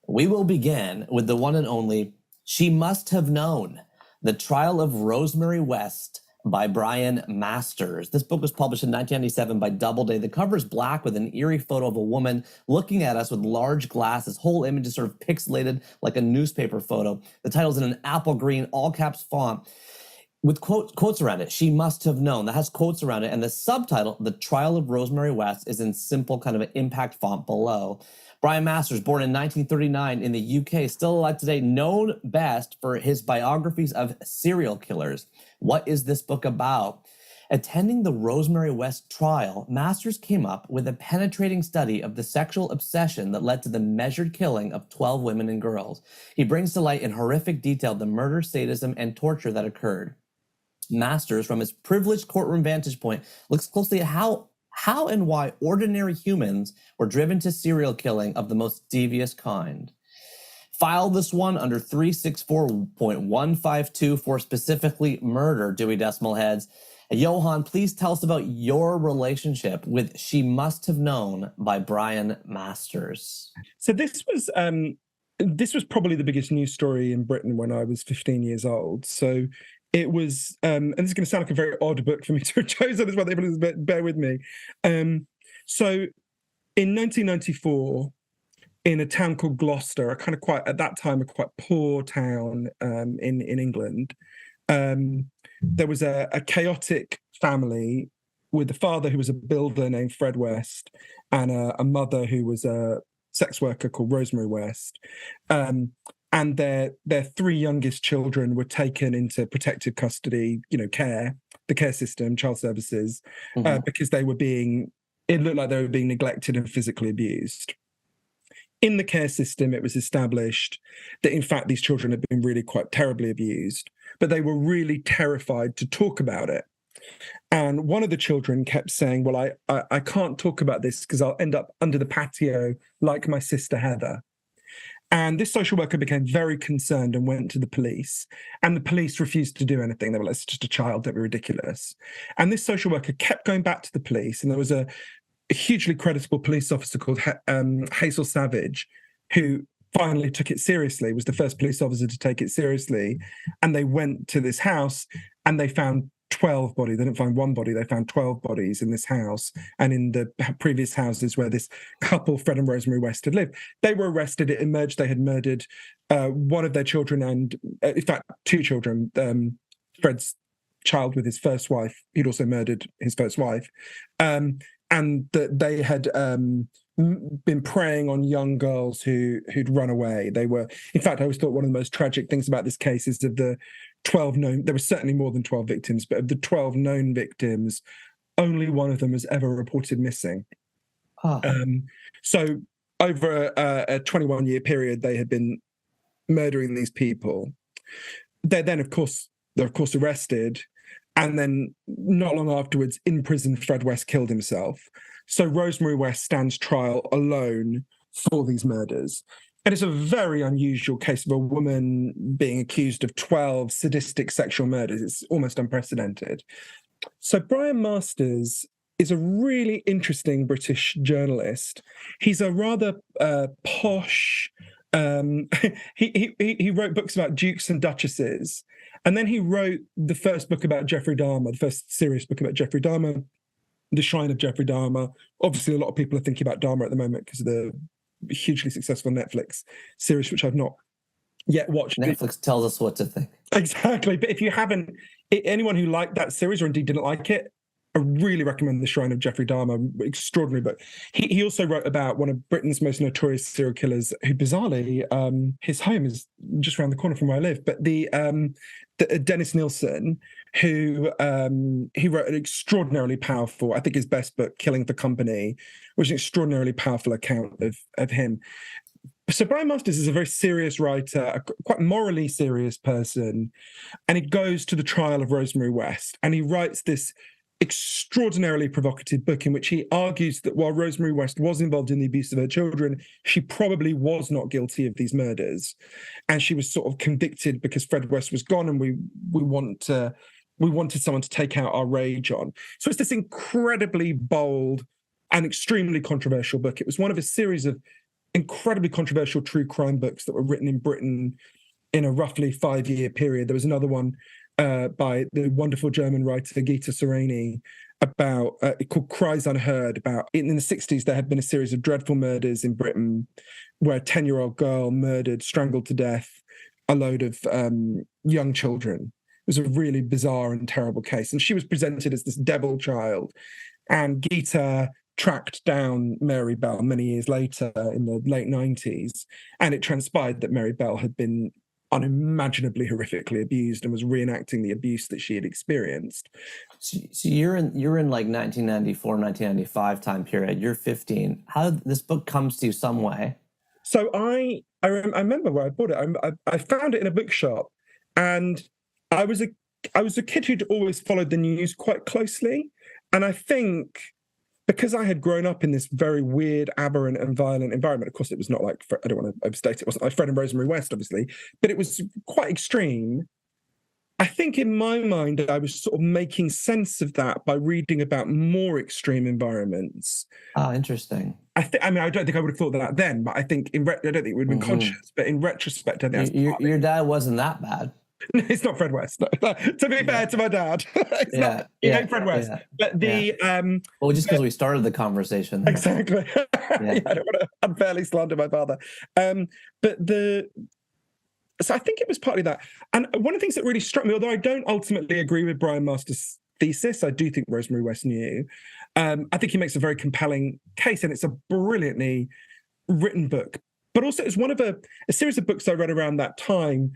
We will begin with the one and only She Must Have Known, The Trial of Rosemary West, by Brian Masters. This book was published in 1997 by Doubleday. The cover is black with an eerie photo of a woman looking at us with large glasses. Whole image is sort of pixelated like a newspaper photo. The title's in an apple green, all caps font with quotes around it. She must have known. That has quotes around it. And the subtitle, The Trial of Rosemary West, is in simple kind of an impact font below. Brian Masters, born in 1939 in the UK, still alive today, known best for his biographies of serial killers. What is this book about? Attending the Rosemary West trial, Masters came up with a penetrating study of the sexual obsession that led to the measured killing of 12 women and girls. He brings to light in horrific detail the murder, sadism, and torture that occurred. Masters, from his privileged courtroom vantage point, looks closely at how and why ordinary humans were driven to serial killing of the most devious kind. File this one under 364.152 for specifically murder, Dewey Decimal Heads. Johann, please tell us about your relationship with She Must Have Known by Brian Masters. So this was probably the biggest news story in Britain when I was 15 years old. So it was, and this is going to sound like a very odd book for me to have chosen as well, but bear with me. So in 1994, in a town called Gloucester, at that time a quite poor town in England, there was a chaotic family with a father who was a builder named Fred West and a mother who was a sex worker called Rosemary West. And their 3 youngest children were taken into protective custody, the care system, child services, because it looked like they were being neglected and physically abused. In the care system, it was established that, in fact, these children had been really quite terribly abused, but they were really terrified to talk about it. And one of the children kept saying, well, I can't talk about this because I'll end up under the patio like my sister Heather. And this social worker became very concerned and went to the police. And the police refused to do anything. They were like, it's just a child, don't be ridiculous. And this social worker kept going back to the police. And there was a hugely creditable police officer called Hazel Savage, who finally took it seriously, was the first police officer to take it seriously. And they went to this house and they found 12 bodies. They didn't find one body, they found 12 bodies in this house and in the previous houses where this couple, Fred and Rosemary West, had lived. They were arrested. It emerged they had murdered one of their children and, in fact, two children. Fred's child with his first wife. He'd also murdered his first wife. And that they had been preying on young girls who'd run away. They were, in fact, I always thought one of the most tragic things about this case is of the 12 known, there were certainly more than 12 victims, but of the 12 known victims, only one of them was ever reported missing. Oh. So over a 21-year period, they had been murdering these people. They're of course arrested, and then not long afterwards, in prison, Fred West killed himself. So Rosemary West stands trial alone for these murders. And it's a very unusual case of a woman being accused of 12 sadistic sexual murders. It's almost unprecedented. So Brian Masters is a really interesting British journalist. He's a rather posh... he wrote books about dukes and duchesses, and then he wrote the first book about Jeffrey Dahmer, the first serious book about Jeffrey Dahmer, The Shrine of Jeffrey Dahmer. Obviously, a lot of people are thinking about Dahmer at the moment because of the hugely successful Netflix series, which I've not yet watched. Netflix tells us what to think. Exactly. But if you haven't, anyone who liked that series or indeed didn't like it, I really recommend The Shrine of Jeffrey Dahmer. Extraordinary book. He also wrote about one of Britain's most notorious serial killers, who bizarrely, his home is just around the corner from where I live. But the Dennis Nilsen, who he wrote an extraordinarily powerful, I think his best book, Killing for Company, which is an extraordinarily powerful account of him. So Brian Masters is a very serious writer, a quite morally serious person, and he goes to the trial of Rosemary West, and he writes this extraordinarily provocative book in which he argues that while Rosemary West was involved in the abuse of her children, she probably was not guilty of these murders, and she was sort of convicted because Fred West was gone, and we wanted someone to take out our rage on. So it's this incredibly bold and extremely controversial book. It was one of a series of incredibly controversial true crime books that were written in Britain in a roughly 5-year period. There was another one by the wonderful German writer Gita Sereni about called Cries Unheard. About in the 60s, there had been a series of dreadful murders in Britain where a 10-year-old girl murdered, strangled to death a load of young children. It was a really bizarre and terrible case. And she was presented as this devil child. And Gita tracked down Mary Bell many years later in the late 90s. And it transpired that Mary Bell had been unimaginably horrifically abused and was reenacting the abuse that she had experienced. So you're in like 1994, 1995 time period. You're 15. How did this book comes to you some way? So I remember where I bought it. I found it in a bookshop, and I was a kid who'd always followed the news quite closely, and I think because I had grown up in this very weird, aberrant and violent environment, of course, it was not like, I don't want to overstate it, wasn't like Fred and Rosemary West, obviously, but it was quite extreme. I think in my mind, I was sort of making sense of that by reading about more extreme environments. Oh, interesting. I don't think I would have thought that then, but I think I don't think it would have been conscious, but in retrospect, I think your dad wasn't that bad. No, it's not Fred West. No. To be fair to my dad, it's not. You know Fred West, but the well, just because we started the conversation. Exactly. I don't want to unfairly slander my father. So I think it was partly that. And one of the things that really struck me, although I don't ultimately agree with Brian Masters' thesis, I do think Rosemary West knew. I think he makes a very compelling case, and it's a brilliantly written book. But also, it's one of a series of books I read around that time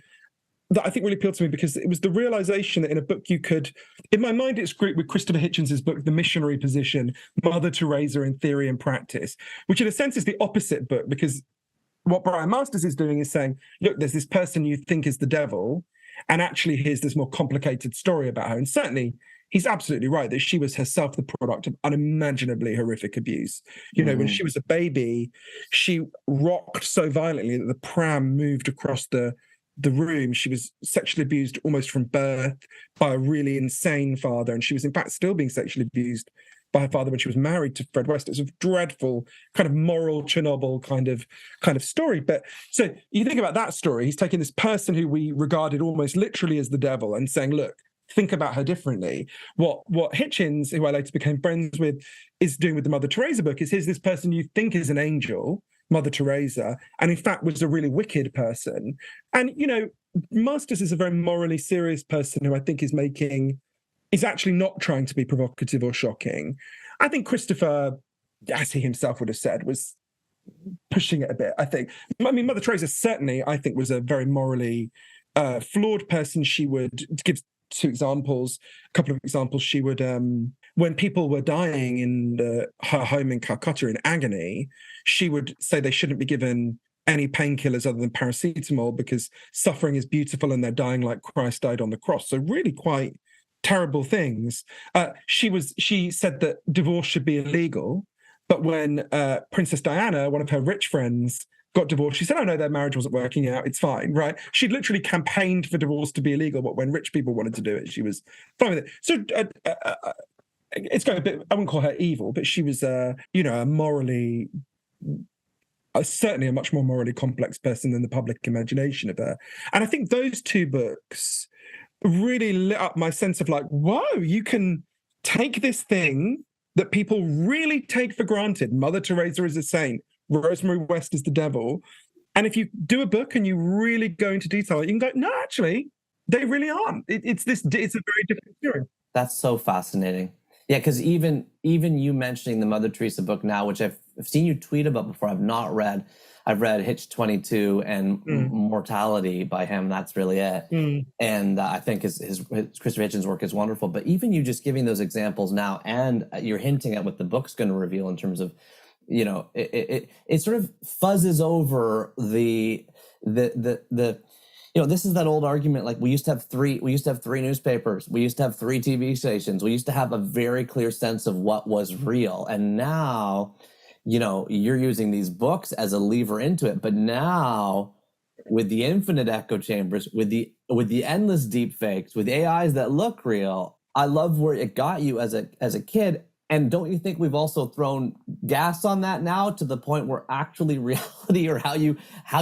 that I think really appealed to me, because it was the realization that in a book you could, in my mind, it's grouped with Christopher Hitchens' book, The Missionary Position, Mother Teresa in Theory and Practice, which in a sense is the opposite book, because what Brian Masters is doing is saying, look, there's this person you think is the devil, and actually here's this more complicated story about her. And certainly he's absolutely right that she was herself the product of unimaginably horrific abuse. You know, when she was a baby, she rocked so violently that the pram moved across the room. She was sexually abused almost from birth by a really insane father, and she was in fact still being sexually abused by her father when she was married to Fred West. It's a dreadful kind of moral Chernobyl kind of story. But so you think about that story, he's taking this person who we regarded almost literally as the devil and saying, look, think about her differently. What Hitchens, who I later became friends with, is doing with the Mother Teresa book is here's this person you think is an angel, Mother Teresa, and in fact was a really wicked person. And, you know, Masters is a very morally serious person who I think is actually not trying to be provocative or shocking. I think Christopher, as he himself would have said, was pushing it a bit, I think. I mean, Mother Teresa certainly, I think, was a very morally flawed person. She would give a couple of examples. She would, when people were dying in her home in Calcutta in agony, she would say they shouldn't be given any painkillers other than paracetamol because suffering is beautiful and they're dying like Christ died on the cross. So really quite terrible things. She said that divorce should be illegal, but when Princess Diana, one of her rich friends, got divorced, she said, oh no, their marriage wasn't working out, it's fine, right? She'd literally campaigned for divorce to be illegal, but when rich people wanted to do it, she was fine with it. So it's going a bit, I wouldn't call her evil, but she was, certainly a much more morally complex person than the public imagination of her. And I think those two books really lit up my sense of like, whoa, you can take this thing that people really take for granted. Mother Teresa is a saint, Rosemary West is the devil. And if you do a book and you really go into detail, you can go, no, actually, they really aren't. It's a very different story. That's so fascinating. Yeah, because even you mentioning the Mother Teresa book now, which I've seen you tweet about before, I've not read. I've read Hitch 22 and Mortality by him. That's really it. And I think his Christopher Hitchens' work is wonderful. But even you just giving those examples now, and you're hinting at what the book's going to reveal in terms of, you know, it sort of fuzzes over the you know, this is that old argument, like we used to have three newspapers, we used to have 3 TV stations, we used to have a very clear sense of what was real. And now, you know, you're using these books as a lever into it. But now with the infinite echo chambers, with the endless deep fakes, with AIs that look real, I love where it got you as a kid. And don't you think we've also thrown gas on that now to the point where actually reality or how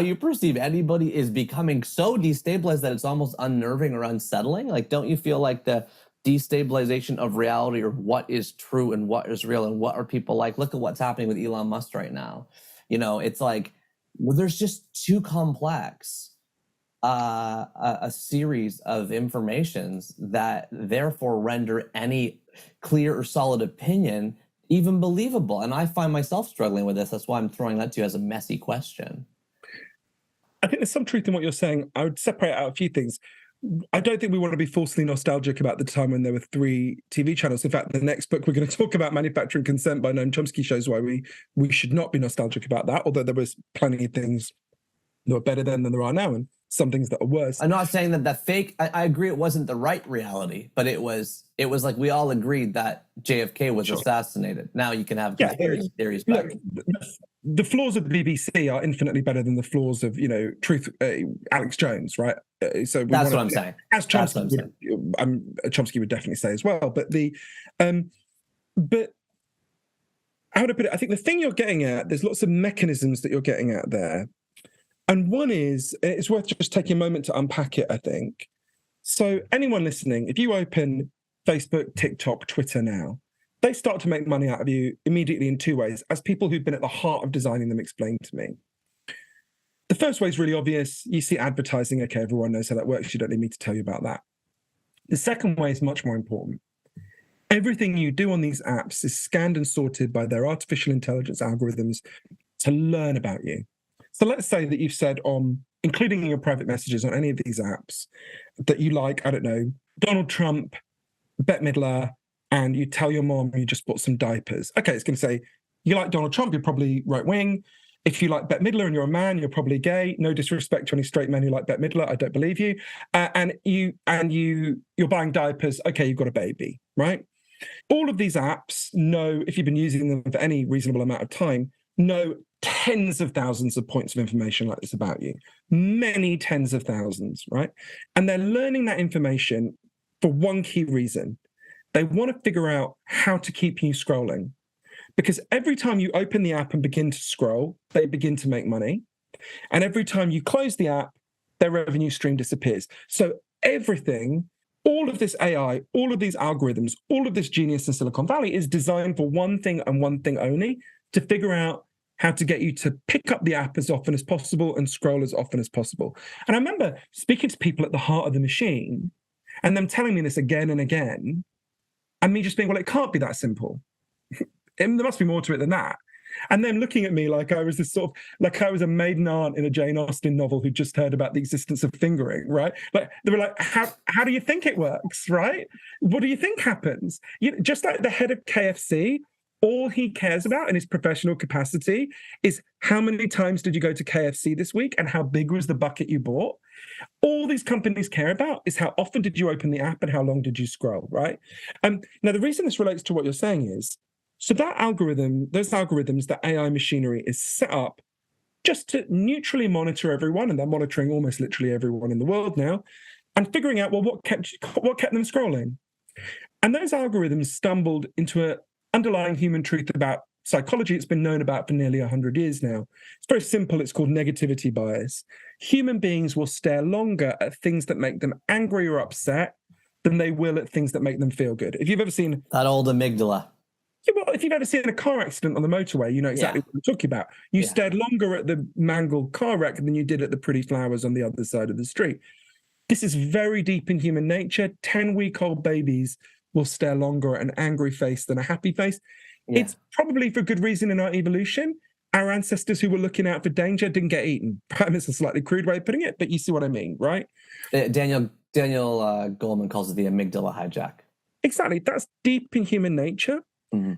you perceive anybody is becoming so destabilized that it's almost unnerving or unsettling? Like, don't you feel like the destabilization of reality or what is true and what is real and what are people like? Look at what's happening with Elon Musk right now. You know, it's like, well, there's just too complex a series of informations that therefore render any clear or solid opinion even believable. And I find myself struggling with this. That's why I'm throwing that to you as a messy question. I think there's some truth in what you're saying. I would separate out a few things. I don't think we want to be falsely nostalgic about the time when there were 3 TV channels. In fact, the next book we're going to talk about, Manufacturing Consent by Noam Chomsky, shows why we should not be nostalgic about that, although there was plenty of things that were better then than there are now, and some things that are worse. I'm not saying that the fake, I agree it wasn't the right reality, but it was like we all agreed that JFK was assassinated. Now you can have theories back. Look, the flaws of the BBC are infinitely better than the flaws of, you know, Alex Jones, right? So that's what I'm saying. As Chomsky would definitely say as well. But but how to put it? I think the thing you're getting at, there's lots of mechanisms that you're getting at there. And one is, it's worth just taking a moment to unpack it, I think. So anyone listening, if you open Facebook, TikTok, Twitter now, they start to make money out of you immediately in 2 ways, as people who've been at the heart of designing them explained to me. The first way is really obvious. You see advertising. Okay, everyone knows how that works. You don't need me to tell you about that. The second way is much more important. Everything you do on these apps is scanned and sorted by their artificial intelligence algorithms to learn about you. So let's say that you've said including in your private messages on any of these apps, that you like, I don't know, Donald Trump, Bette Midler, and you tell your mom you just bought some diapers. Okay, it's going to say, you like Donald Trump, you're probably right-wing. If you like Bette Midler and you're a man, you're probably gay. No disrespect to any straight men who like Bette Midler, I don't believe you. And you're buying diapers, okay, you've got a baby, right? All of these apps know, if you've been using them for any reasonable amount of time, know tens of thousands of points of information like this about you, many tens of thousands, right? And they're learning that information for one key reason. They want to figure out how to keep you scrolling. Because every time you open the app and begin to scroll, they begin to make money. And every time you close the app, their revenue stream disappears. So everything all of this AI, all of these algorithms, all of this genius in Silicon Valley is designed for one thing and one thing only, to figure out how to get you to pick up the app as often as possible and scroll as often as possible. And I remember speaking to people at the heart of the machine and them telling me this again and again, and me just being, well, it can't be that simple. There must be more to it than that. And then looking at me like I was this sort of, like I was a maiden aunt in a Jane Austen novel who just heard about the existence of fingering, right? Like they were like, how do you think it works, right? What do you think happens? Just like the head of KFC, all he cares about in his professional capacity is how many times did you go to KFC this week and how big was the bucket you bought? All these companies care about is how often did you open the app and how long did you scroll, right? Now, the reason this relates to what you're saying is, so that algorithm, those algorithms, that AI machinery is set up just to neutrally monitor everyone, and they're monitoring almost literally everyone in the world now, and figuring out, well, what kept them scrolling? And those algorithms stumbled into an underlying human truth about psychology. It's been known about for nearly 100 years now. It's very simple. It's called negativity bias. Human beings will stare longer at things that make them angry or upset than they will at things that make them feel good. If you've ever seen that old amygdala. Yeah, well, if you've ever seen a car accident on the motorway, you know exactly what I'm talking about. You stared longer at the mangled car wreck than you did at the pretty flowers on the other side of the street. This is very deep in human nature. 10-week-old babies will stare longer at an angry face than a happy face. Yeah. It's probably for good reason in our evolution. Our ancestors who were looking out for danger didn't get eaten. It's a slightly crude way of putting it, but you see what I mean, right? Daniel Goleman calls it the amygdala hijack. Exactly. That's deep in human nature. Mm-hmm.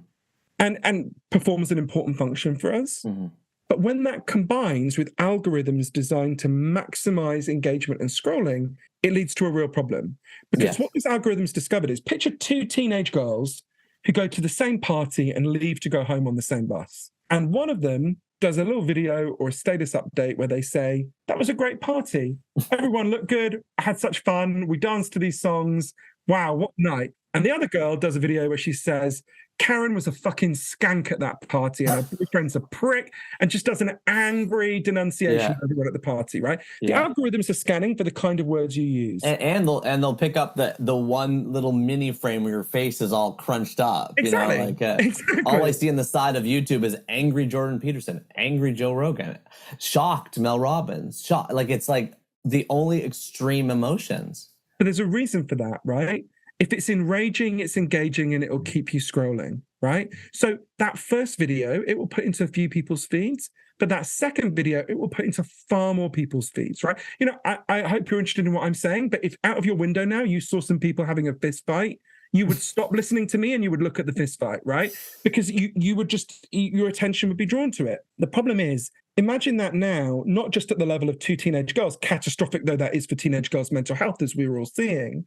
And performs an important function for us. Mm-hmm. But when that combines with algorithms designed to maximize engagement and scrolling, it leads to a real problem. Because what these algorithms discovered is, picture two teenage girls who go to the same party and leave to go home on the same bus. And one of them does a little video or a status update where they say, that was a great party. Everyone looked good. I had such fun. We danced to these songs. Wow, what a night. And the other girl does a video where she says, Karen was a fucking skank at that party and her boyfriend's a prick, and just does an angry denunciation of everyone at the party, right? The algorithms are scanning for the kind of words you use. And they'll pick up the one little mini frame where your face is all crunched up. Exactly. You know, exactly. All I see on the side of YouTube is angry Jordan Peterson, angry Joe Rogan, shocked Mel Robbins, shocked. Like, it's like the only extreme emotions. But there's a reason for that, right? If it's enraging, it's engaging, and it will keep you scrolling, right? So that first video, it will put into a few people's feeds, but that second video, it will put into far more people's feeds, right? You know, I hope you're interested in what I'm saying, but if out of your window now you saw some people having a fist fight, you would stop listening to me and you would look at the fist fight, right? Because you would just, your attention would be drawn to it. The problem is, imagine that now, not just at the level of two teenage girls, catastrophic though that is for teenage girls' mental health, as we were all seeing.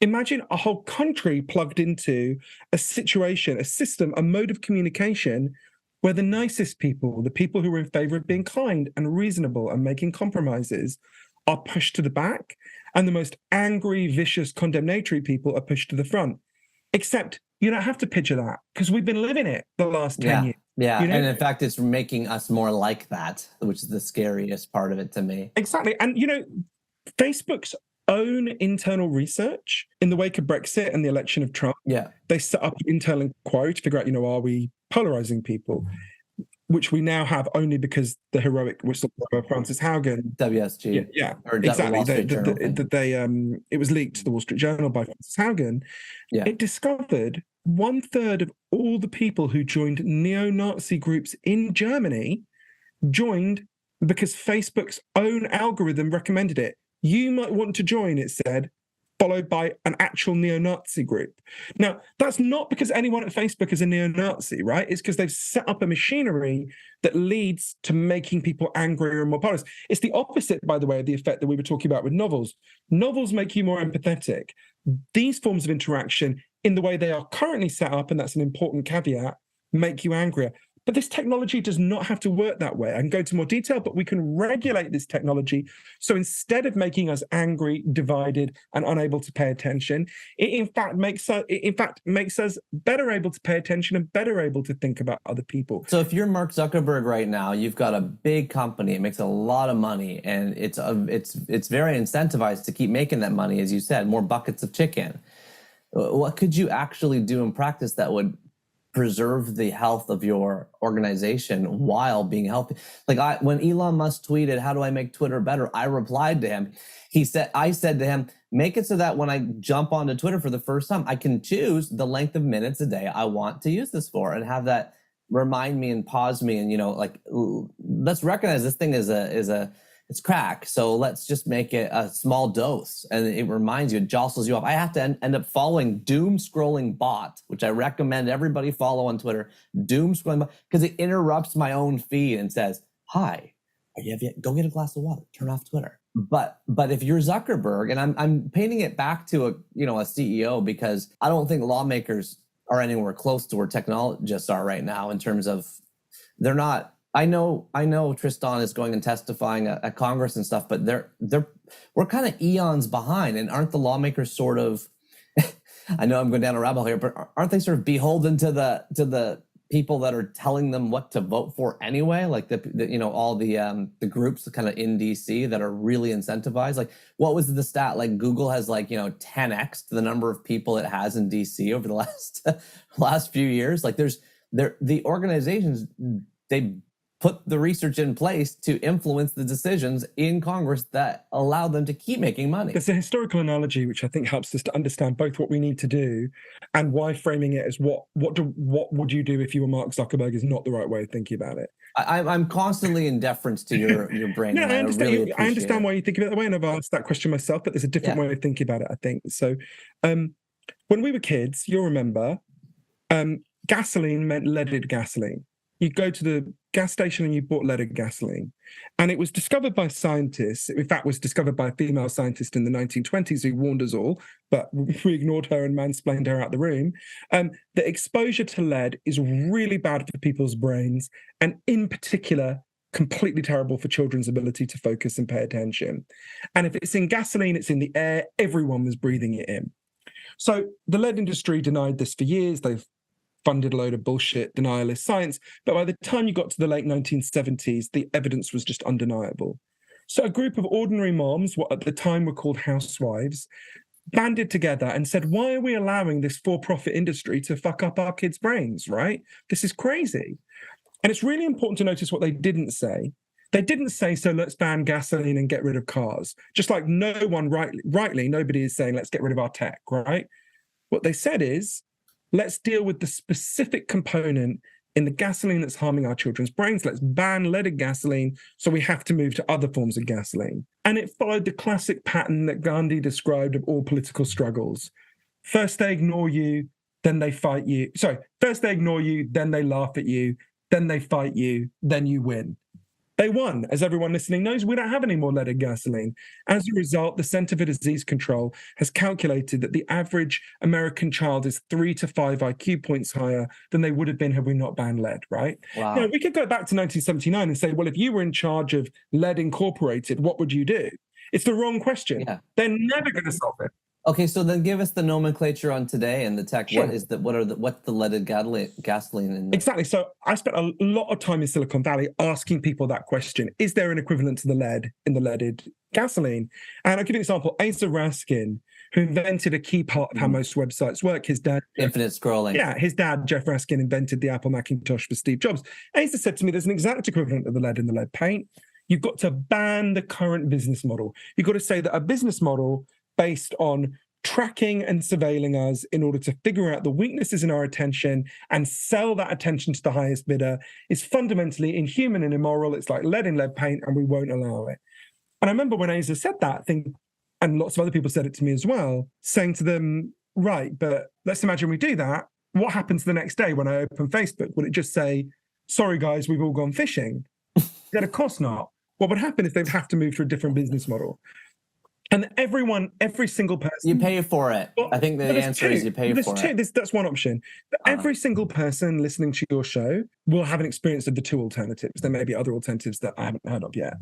Imagine a whole country plugged into a situation, a system, a mode of communication where the nicest people, the people who are in favor of being kind and reasonable and making compromises, are pushed to the back, and the most angry, vicious, condemnatory people are pushed to the front. Except you don't have to picture that, because we've been living it the last 10 years. Yeah, you know? And in fact, it's making us more like that, which is the scariest part of it to me. Exactly. And, you know, Facebook's own internal research in the wake of Brexit and the election of Trump, they set up an internal inquiry to figure out, you know, are we polarizing people? Which we now have only because the heroic whistleblower Frances Haugen, WSG, exactly. It was leaked to the Wall Street Journal by Frances Haugen. It discovered 1/3 of all the people who joined neo-Nazi groups in Germany joined because Facebook's own algorithm recommended it. You might want to join, it said, followed by an actual neo-Nazi group. Now, that's not because anyone at Facebook is a neo-Nazi, right? It's because they've set up a machinery that leads to making people angrier and more polarized. It's the opposite, by the way, of the effect that we were talking about with novels. Novels make you more empathetic. These forms of interaction, in the way they are currently set up, and that's an important caveat, make you angrier. But this technology does not have to work that way. I can go into more detail, but we can regulate this technology. So instead of making us angry, divided, and unable to pay attention, it in fact makes us better able to pay attention and better able to think about other people. So if you're Mark Zuckerberg right now, you've got a big company, it makes a lot of money, and it's very incentivized to keep making that money, as you said, more buckets of chicken. What could you actually do in practice that would preserve the health of your organization while being healthy? Like when Elon Musk tweeted, "How do I make Twitter better?" I replied to him. I said to him, make it so that when I jump onto Twitter for the first time, I can choose the length of minutes a day I want to use this for, and have that remind me and pause me. And, let's recognize this thing it's crack. So let's just make it a small dose. And it reminds you, it jostles you up. I have to end up following doom scrolling bot, which I recommend everybody follow on Twitter, doom scrolling bot, because it interrupts my own feed and says, "Hi, go get a glass of water, turn off Twitter." But if you're Zuckerberg, and I'm painting it back to a CEO, because I don't think lawmakers are anywhere close to where technologists are right now in terms of, they're not. I know Tristan is going and testifying at Congress and stuff, but we're kind of eons behind. And aren't the lawmakers sort of, I know I'm going down a rabbit hole here, but aren't they sort of beholden to the people that are telling them what to vote for anyway? Like all the groups kind of in DC that are really incentivized. Like, what was the stat? Like Google has 10x the number of people it has in DC over the last few years. Like the organizations, they put the research in place to influence the decisions in Congress that allow them to keep making money. It's a historical analogy which I think helps us to understand both what we need to do and why framing it as what would you do if you were Mark Zuckerberg is not the right way of thinking about it. I'm constly in deference to your brain. No, I understand. Really I understand why you think of it that way, and I've asked that question myself, but there's a different way of thinking about it, I think. So when we were kids, you'll remember, gasoline meant leaded gasoline. You go to the gas station and you bought leaded gasoline. And it was discovered by scientists. In fact, was discovered by a female scientist in the 1920s who warned us all, but we ignored her and mansplained her out the room. That exposure to lead is really bad for people's brains, and in particular, completely terrible for children's ability to focus and pay attention. And if it's in gasoline, it's in the air, everyone was breathing it in. So the lead industry denied this for years. They've funded a load of bullshit denialist science, but by the time you got to the late 1970s, the evidence was just undeniable. So a group of ordinary moms, what at the time were called housewives, banded together and said, why are we allowing this for-profit industry to fuck up our kids' brains, right? This is crazy. And it's really important to notice what they didn't say. They didn't say, so let's ban gasoline and get rid of cars. Just like no one, rightly, nobody is saying, let's get rid of our tech, right? What they said is, let's deal with the specific component in the gasoline that's harming our children's brains. Let's ban leaded gasoline, so we have to move to other forms of gasoline. And it followed the classic pattern that Gandhi described of all political struggles. First they ignore you, then they fight you. Sorry, first they ignore you, then they laugh at you, then they fight you, then you win. They won. As everyone listening knows, we don't have any more leaded gasoline. As a result, the Center for Disease Control has calculated that the average American child is 3 to 5 IQ points higher than they would have been had we not banned lead, right? Wow. We could go back to 1979 and say, well, if you were in charge of Lead Incorporated, what would you do? It's the wrong question. Yeah. They're never going to solve it. Okay, so then give us the nomenclature on today and the tech. Sure. What's the leaded gasoline in? Exactly. So I spent a lot of time in Silicon Valley asking people that question: is there an equivalent to the lead in the leaded gasoline? And I'll give you an example. Asa Raskin, who invented a key part of how most websites work, his dad, infinite scrolling. Yeah, his dad, Jeff Raskin, invented the Apple Macintosh for Steve Jobs. Asa said to me, there's an exact equivalent of the lead in the lead paint. You've got to ban the current business model. You've got to say that a business model based on tracking and surveilling us in order to figure out the weaknesses in our attention and sell that attention to the highest bidder is fundamentally inhuman and immoral. It's like lead in lead paint, and we won't allow it. And I remember when Asa said that thing, and lots of other people said it to me as well, saying to them, right, but let's imagine we do that. What happens the next day when I open Facebook? Will it just say, sorry, guys, we've all gone fishing? Then of course not. What would happen is they'd have to move to a different business model. And every single person. You pay for it. Well, I think the answer is you pay for it. That's one option. But every single person listening to your show will have an experience of the two alternatives. There may be other alternatives that I haven't heard of yet.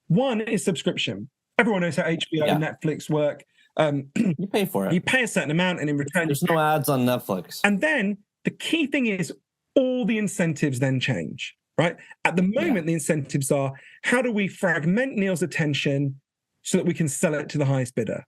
One is subscription. Everyone knows how HBO, Netflix work. You pay for it. You pay a certain amount, and in return, there's no ads on Netflix. And then the key thing is all the incentives then change, right? At the moment, the incentives are, how do we fragment Neil's attention so that we can sell it to the highest bidder?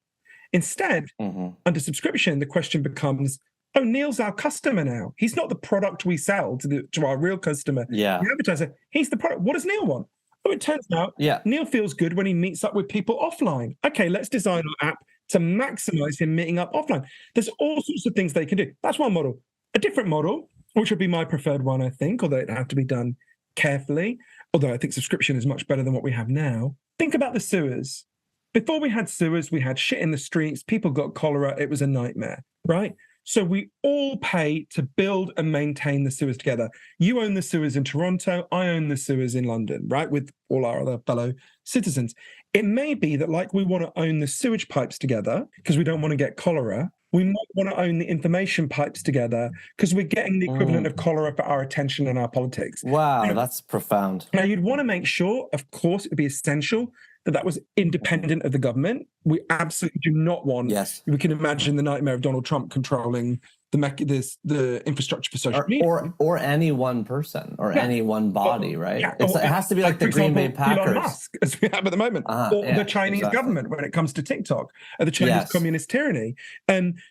Instead, under subscription, the question becomes, oh, Neil's our customer now. He's not the product we sell to our real customer, the advertiser. He's the product. What does Neil want? Oh, it turns out Neil feels good when he meets up with people offline. Okay, let's design an app to maximize him meeting up offline. There's all sorts of things they can do. That's one model. A different model, which would be my preferred one, I think, although it'd have to be done carefully, although I think subscription is much better than what we have now. Think about the sewers. Before we had sewers, we had shit in the streets, people got cholera, it was a nightmare, right? So we all pay to build and maintain the sewers together. You own the sewers in Toronto, I own the sewers in London, right? With all our other fellow citizens. It may be that, like, we want to own the sewage pipes together because we don't want to get cholera. We might want to own the information pipes together because we're getting the equivalent of cholera for our attention and our politics. Wow, that's profound. Now, you'd want to make sure, of course, it would be essential that was independent of the government. We absolutely do not want. Yes. We can imagine the nightmare of Donald Trump controlling the infrastructure for social media, or any one person or any one body, right? Yeah. It has to be like the Green Bay Packers, Elon Musk, as we have at the moment, or the Chinese government when it comes to TikTok, or the Chinese communist tyranny.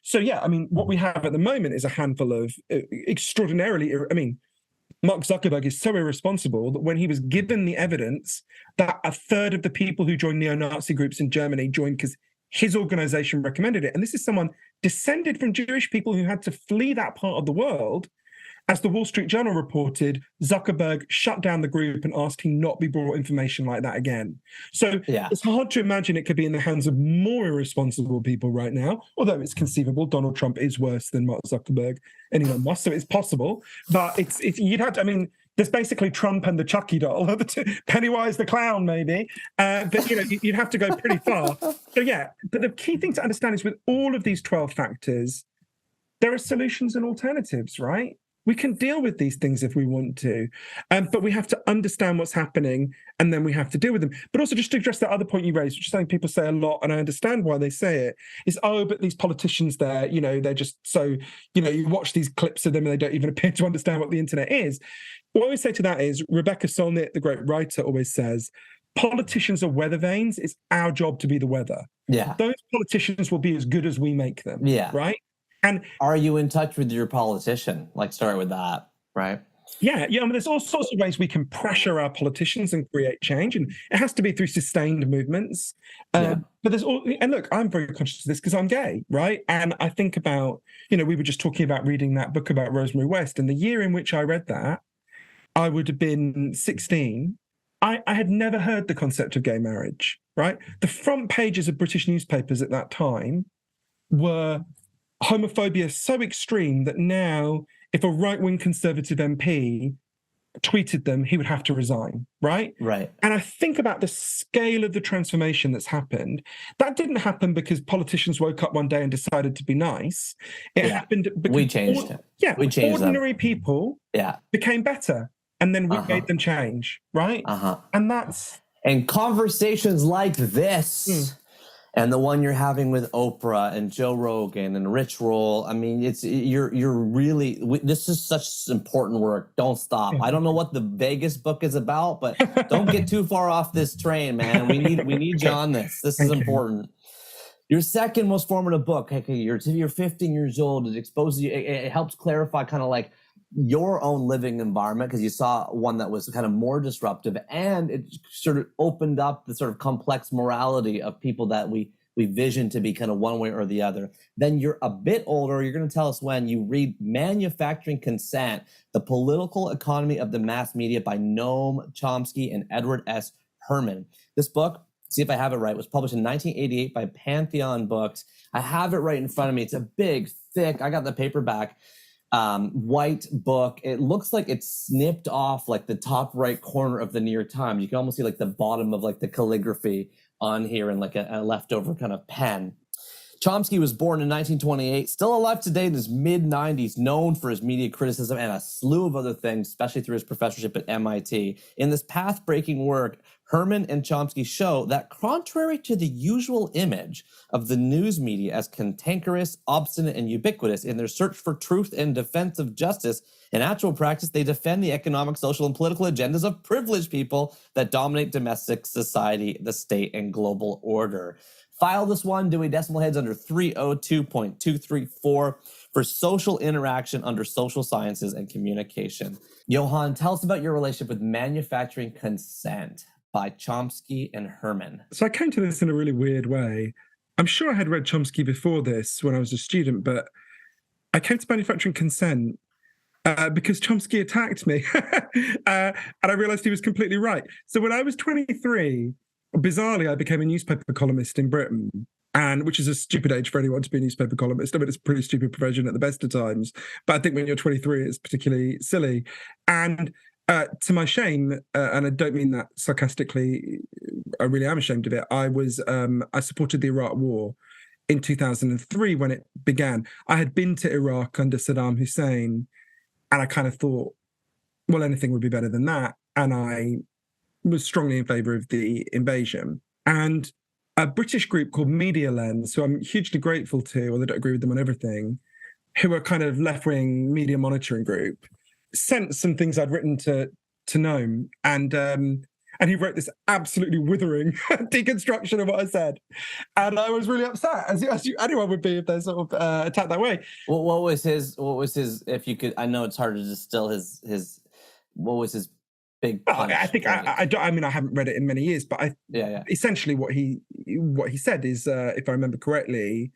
So yeah, I mean, what we have at the moment is a handful of extraordinarily. I mean, Mark Zuckerberg is so irresponsible that when he was given the evidence that a third of the people who joined neo-Nazi groups in Germany joined because his organization recommended it, and this is someone descended from Jewish people who had to flee that part of the world, as the Wall Street Journal reported, Zuckerberg shut down the group and asked him not be brought information like that again. So it's hard to imagine it could be in the hands of more irresponsible people right now, although it's conceivable. Donald Trump is worse than Mark Zuckerberg, anyone must, so it's possible. But it's you'd have to, I mean, there's basically Trump and the Chucky doll, Pennywise the clown, maybe. But, you know, you'd have to go pretty far. So, yeah, but the key thing to understand is with all of these 12 factors, there are solutions and alternatives, right? We can deal with these things if we want to, but we have to understand what's happening, and then we have to deal with them. But also, just to address that other point you raised, which is something people say a lot, and I understand why they say it, is, oh, but these politicians there, you know, they're just so, you know, you watch these clips of them and they don't even appear to understand what the internet is. What I always say to that is, Rebecca Solnit, the great writer, always says, politicians are weather vanes. It's our job to be the weather. Yeah. Those politicians will be as good as we make them. Yeah. Right? And are you in touch with your politician? Like, start with that, right? Yeah. I mean, there's all sorts of ways we can pressure our politicians and create change, and it has to be through sustained movements. But there's all, and look, I'm very conscious of this because I'm gay, right? And I think about, you know, we were just talking about reading that book about Rosemary West, and the year in which I read that, I would have been 16. I had never heard the concept of gay marriage, right? The front pages of British newspapers at that time were homophobia so extreme that now, if a right-wing conservative MP tweeted them, he would have to resign, right? Right. And I think about the scale of the transformation that's happened. That didn't happen because politicians woke up one day and decided to be nice. It happened because we changed it. Yeah, we changed ordinary people became better, and then we made them change, right? And that's... And conversations like this... And the one you're having with Oprah and Joe Rogan and Rich Roll, I mean, you're really, this is such important work. Don't stop. I don't know what the Vegas book is about, but don't get too far off this train, man. We need you on this. This is important. Your second most formative book, you're 15 years old. It exposes you. It helps clarify kind of like your own living environment, because you saw one that was kind of more disruptive, and it sort of opened up the sort of complex morality of people that we vision to be kind of one way or the other. Then you're a bit older. You're going to tell us when you read Manufacturing Consent, The Political Economy of the Mass Media by Noam Chomsky and Edward S. Herman. This book, see if I have it right, was published in 1988 by Pantheon Books. I have it right in front of me. It's a big, thick, I got the paperback. White book. It looks like it's snipped off like the top right corner of the New York Times. You can almost see like the bottom of like the calligraphy on here and like a leftover kind of pen. Chomsky was born in 1928, still alive today in his mid-90s, known for his media criticism and a slew of other things, especially through his professorship at MIT. In this path-breaking work, Herman and Chomsky show that contrary to the usual image of the news media as cantankerous, obstinate, and ubiquitous in their search for truth and defense of justice, in actual practice, they defend the economic, social, and political agendas of privileged people that dominate domestic society, the state, and global order. File this one, Dewey Decimal Heads under 302.234 for social interaction under social sciences and communication. Johann, tell us about your relationship with manufacturing consent by Chomsky and Herman. So I came to this in a really weird way. I'm sure I had read Chomsky before this when I was a student, but I came to manufacturing consent because Chomsky attacked me. And I realized he was completely right. So when I was 23, bizarrely, I became a newspaper columnist in Britain, and which is a stupid age for anyone to be a newspaper columnist. I mean, it's a pretty stupid profession at the best of times, but I think when you're 23, it's particularly silly. And to my shame, and I don't mean that sarcastically, I really am ashamed of it. I supported the Iraq War in 2003 when it began. I had been to Iraq under Saddam Hussein, and I kind of thought, well, anything would be better than that. And I was strongly in favour of the invasion. And a British group called Media Lens, who I'm hugely grateful to, although I don't agree with them on everything, who are kind of left-wing media monitoring group, sent some things I'd written to Noam, and he wrote this absolutely withering deconstruction of what I said. And I was really upset, as anyone would be if they're sort of attacked that way. Well, what was his, if you could, I know it's hard to distill his, what was his big punch? I think I mean I haven't read it in many years, but essentially what he said is, if I remember correctly,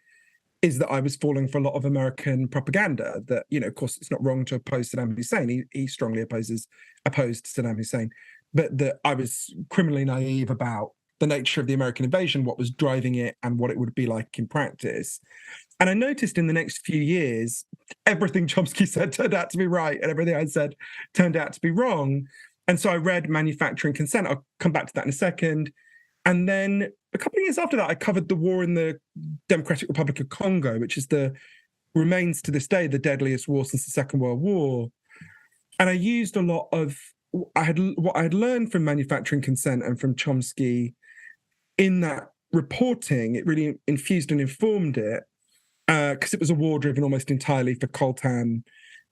is that I was falling for a lot of American propaganda. That, you know, of course, it's not wrong to oppose Saddam Hussein. He strongly opposed Saddam Hussein, but that I was criminally naive about the nature of the American invasion, what was driving it, and what it would be like in practice. And I noticed in the next few years, everything Chomsky said turned out to be right, and everything I said turned out to be wrong. And so I read Manufacturing Consent. I'll come back to that in a second. And then a couple of years after that, I covered the war in the Democratic Republic of Congo, which remains to this day the deadliest war since the Second World War. And I used a lot of what I had learned from Manufacturing Consent and from Chomsky in that reporting. It really infused and informed it, because it was a war driven almost entirely for coltan,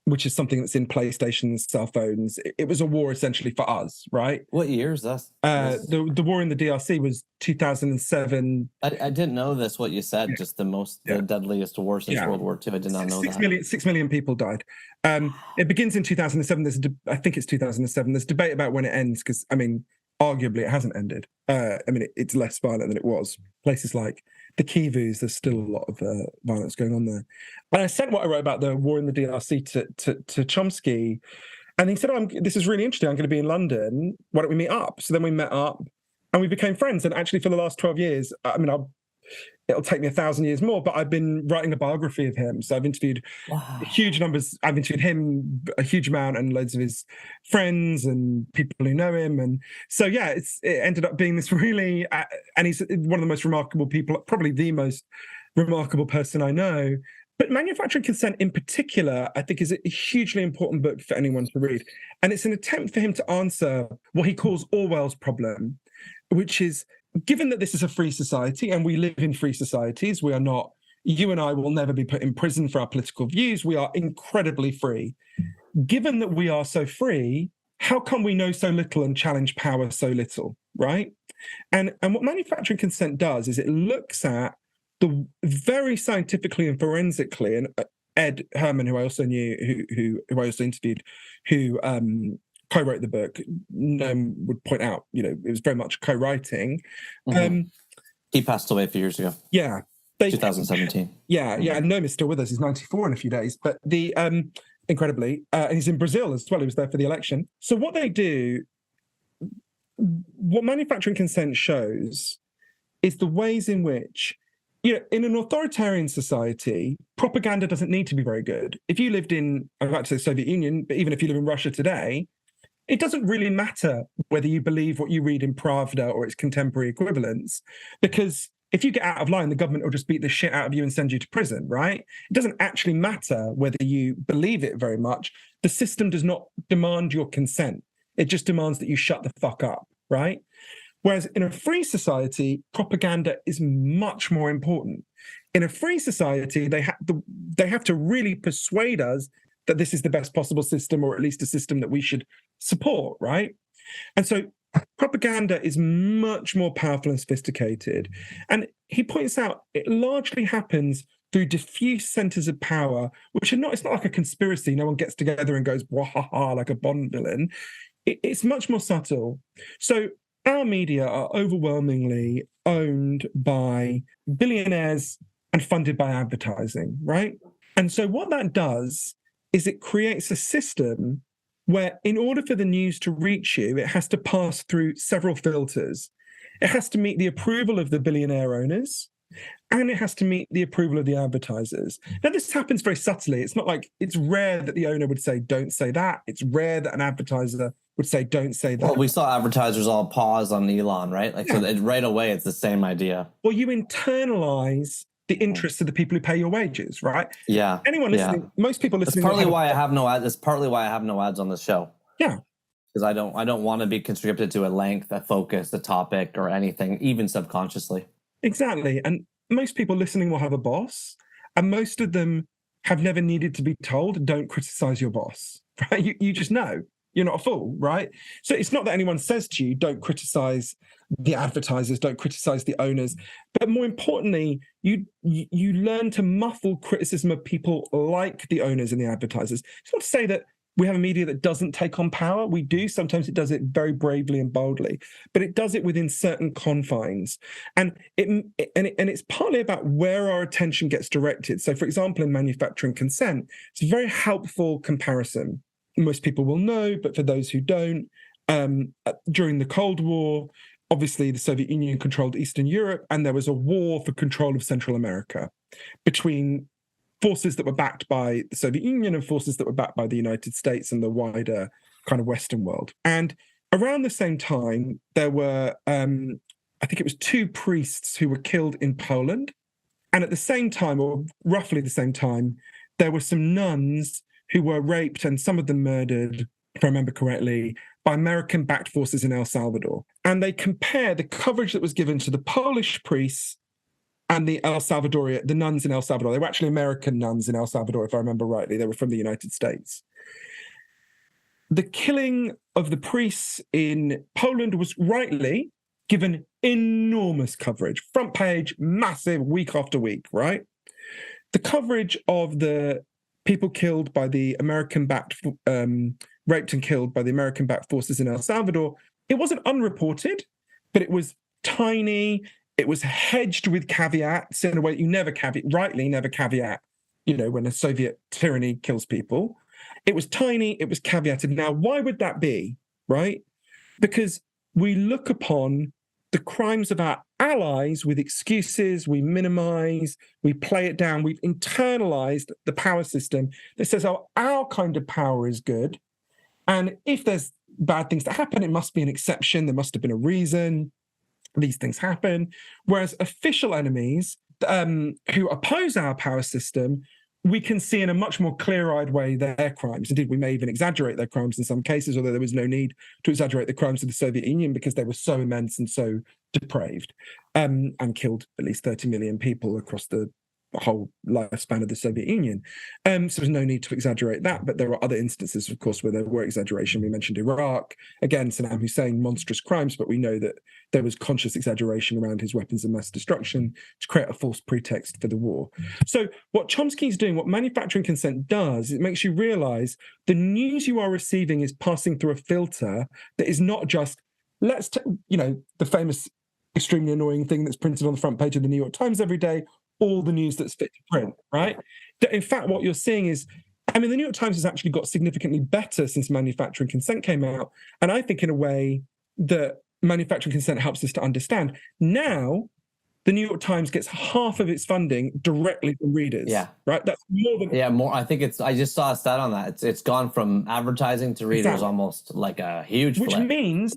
which is something that's in PlayStations, cell phones. It was a war essentially for us, right? What year is that? The war in the DRC was 2007. I didn't know this, what you said, just the deadliest war since World War II. I did not know that. 6 million people died. It begins in 2007. I think it's 2007. There's debate about when it ends, because, I mean, arguably it hasn't ended. It's less violent than it was. Places like the Kivus, there's still a lot of violence going on there. And I sent what I wrote about the war in the DRC to Chomsky, and he said, this is really interesting. I'm going to be in London. Why don't we meet up? So then we met up, and we became friends. And actually, for the last 12 years, I mean, it'll take me 1,000 years more, but I've been writing a biography of him. So I've interviewed huge numbers. I've interviewed him a huge amount, and loads of his friends and people who know him. And so, it ended up being this really, and he's one of the most remarkable people, probably the most remarkable person I know. But Manufacturing Consent in particular, I think, is a hugely important book for anyone to read. And it's an attempt for him to answer what he calls Orwell's problem, which is, given that this is a free society and we live in free societies, we are not, you and I will never be put in prison for our political views. We are incredibly free. Given that we are so free, how come we know so little and challenge power so little, right? And what Manufacturing Consent does is it looks at the very scientifically and forensically, and Ed Herman, who I also knew, who I also interviewed, who co-wrote the book, would point out, it was very much co-writing. Mm-hmm. He passed away a few years ago. Yeah. 2017. Yeah, and Noam is still with us. He's 94 in a few days. But incredibly, and he's in Brazil as well. He was there for the election. So what they do, what Manufacturing Consent shows, is the ways in which in an authoritarian society, propaganda doesn't need to be very good. If you lived in, I'd like to say Soviet Union, but even if you live in Russia today, it doesn't really matter whether you believe what you read in Pravda or its contemporary equivalents, because if you get out of line, the government will just beat the shit out of you and send you to prison, right? It doesn't actually matter whether you believe it very much. The system does not demand your consent. It just demands that you shut the fuck up, right? Whereas in a free society, propaganda is much more important. In a free society, they have to really persuade us that this is the best possible system, or at least a system that we should support, right? And so propaganda is much more powerful and sophisticated. And he points out it largely happens through diffuse centers of power, which are not, it's not like a conspiracy. No one gets together and goes, wahaha, like a Bond villain. It's much more subtle. So our media are overwhelmingly owned by billionaires and funded by advertising, right? And so what that does is it creates a system where, in order for the news to reach you, it has to pass through several filters. It has to meet the approval of the billionaire owners, and it has to meet the approval of the advertisers. Now, this happens very subtly. It's not like, it's rare that the owner would say, don't say that. It's rare that an advertiser would say, don't say that. Well, we saw advertisers all pause on Elon, right? Like, yeah. So right away, it's the same idea. Well, you internalize the interests of the people who pay your wages, right? Yeah. Anyone listening, most people listening. That's partly why I have no ads. That's partly why I have no ads on this show. Yeah. Because I don't want to be conscripted to a length, a focus, a topic, or anything, even subconsciously. Exactly. And most people listening will have a boss, and most of them have never needed to be told, don't criticize your boss, right? You just know. You're not a fool, right? So it's not that anyone says to you, don't criticize the advertisers, don't criticize the owners. But more importantly, you learn to muffle criticism of people like the owners and the advertisers. It's not to say that we have a media that doesn't take on power. We do. Sometimes it does it very bravely and boldly, but it does it within certain confines. And it's partly about where our attention gets directed. So, for example, in manufacturing consent, it's a very helpful comparison. Most people will know, but for those who don't, during the Cold War, obviously the Soviet Union controlled Eastern Europe, and there was a war for control of Central America between forces that were backed by the Soviet Union and forces that were backed by the United States and the wider kind of Western world. And around the same time, there were, I think it was 2 priests who were killed in Poland. And at the same time, or roughly the same time, there were some nuns who were raped and some of them murdered, if I remember correctly, by American-backed forces in El Salvador. And they compare the coverage that was given to the Polish priests and the nuns in El Salvador. They were actually American nuns in El Salvador, if I remember rightly. They were from the United States. The killing of the priests in Poland was rightly given enormous coverage. Front page, massive, week after week, right? The coverage of the people killed by the American-backed, raped and killed by the American-backed forces in El Salvador, it wasn't unreported, but it was tiny. It was hedged with caveats in a way that you never caveat, when a Soviet tyranny kills people. It was tiny, it was caveated. Now, why would that be, right? Because we look upon the crimes of our allies with excuses, we minimize, we play it down, we've internalized the power system that says, oh, our kind of power is good. And if there's bad things that happen, it must be an exception, there must have been a reason, these things happen. Whereas official enemies who oppose our power system, we can see in a much more clear-eyed way their crimes. Indeed, we may even exaggerate their crimes in some cases, although there was no need to exaggerate the crimes of the Soviet Union because they were so immense and so depraved, and killed at least 30 million people across the whole lifespan of the Soviet Union. So there's no need to exaggerate that, but there are other instances, of course, where there were exaggeration. We mentioned Iraq. Again, Saddam Hussein, monstrous crimes, but we know that there was conscious exaggeration around his weapons of mass destruction to create a false pretext for the war. So what Chomsky's doing, what manufacturing consent does, it makes you realize the news you are receiving is passing through a filter that is not just, the famous extremely annoying thing that's printed on the front page of the New York Times every day, all the news that's fit to print, right? In fact, what you're seeing is, the New York Times has actually got significantly better since manufacturing consent came out. And I think in a way that manufacturing consent helps us to understand. Now, the New York Times gets half of its funding directly from readers. Yeah. Right? That's more than... Yeah, more. I think I just saw a stat on that. It's gone from advertising to readers. Exactly. Almost like a huge which flip.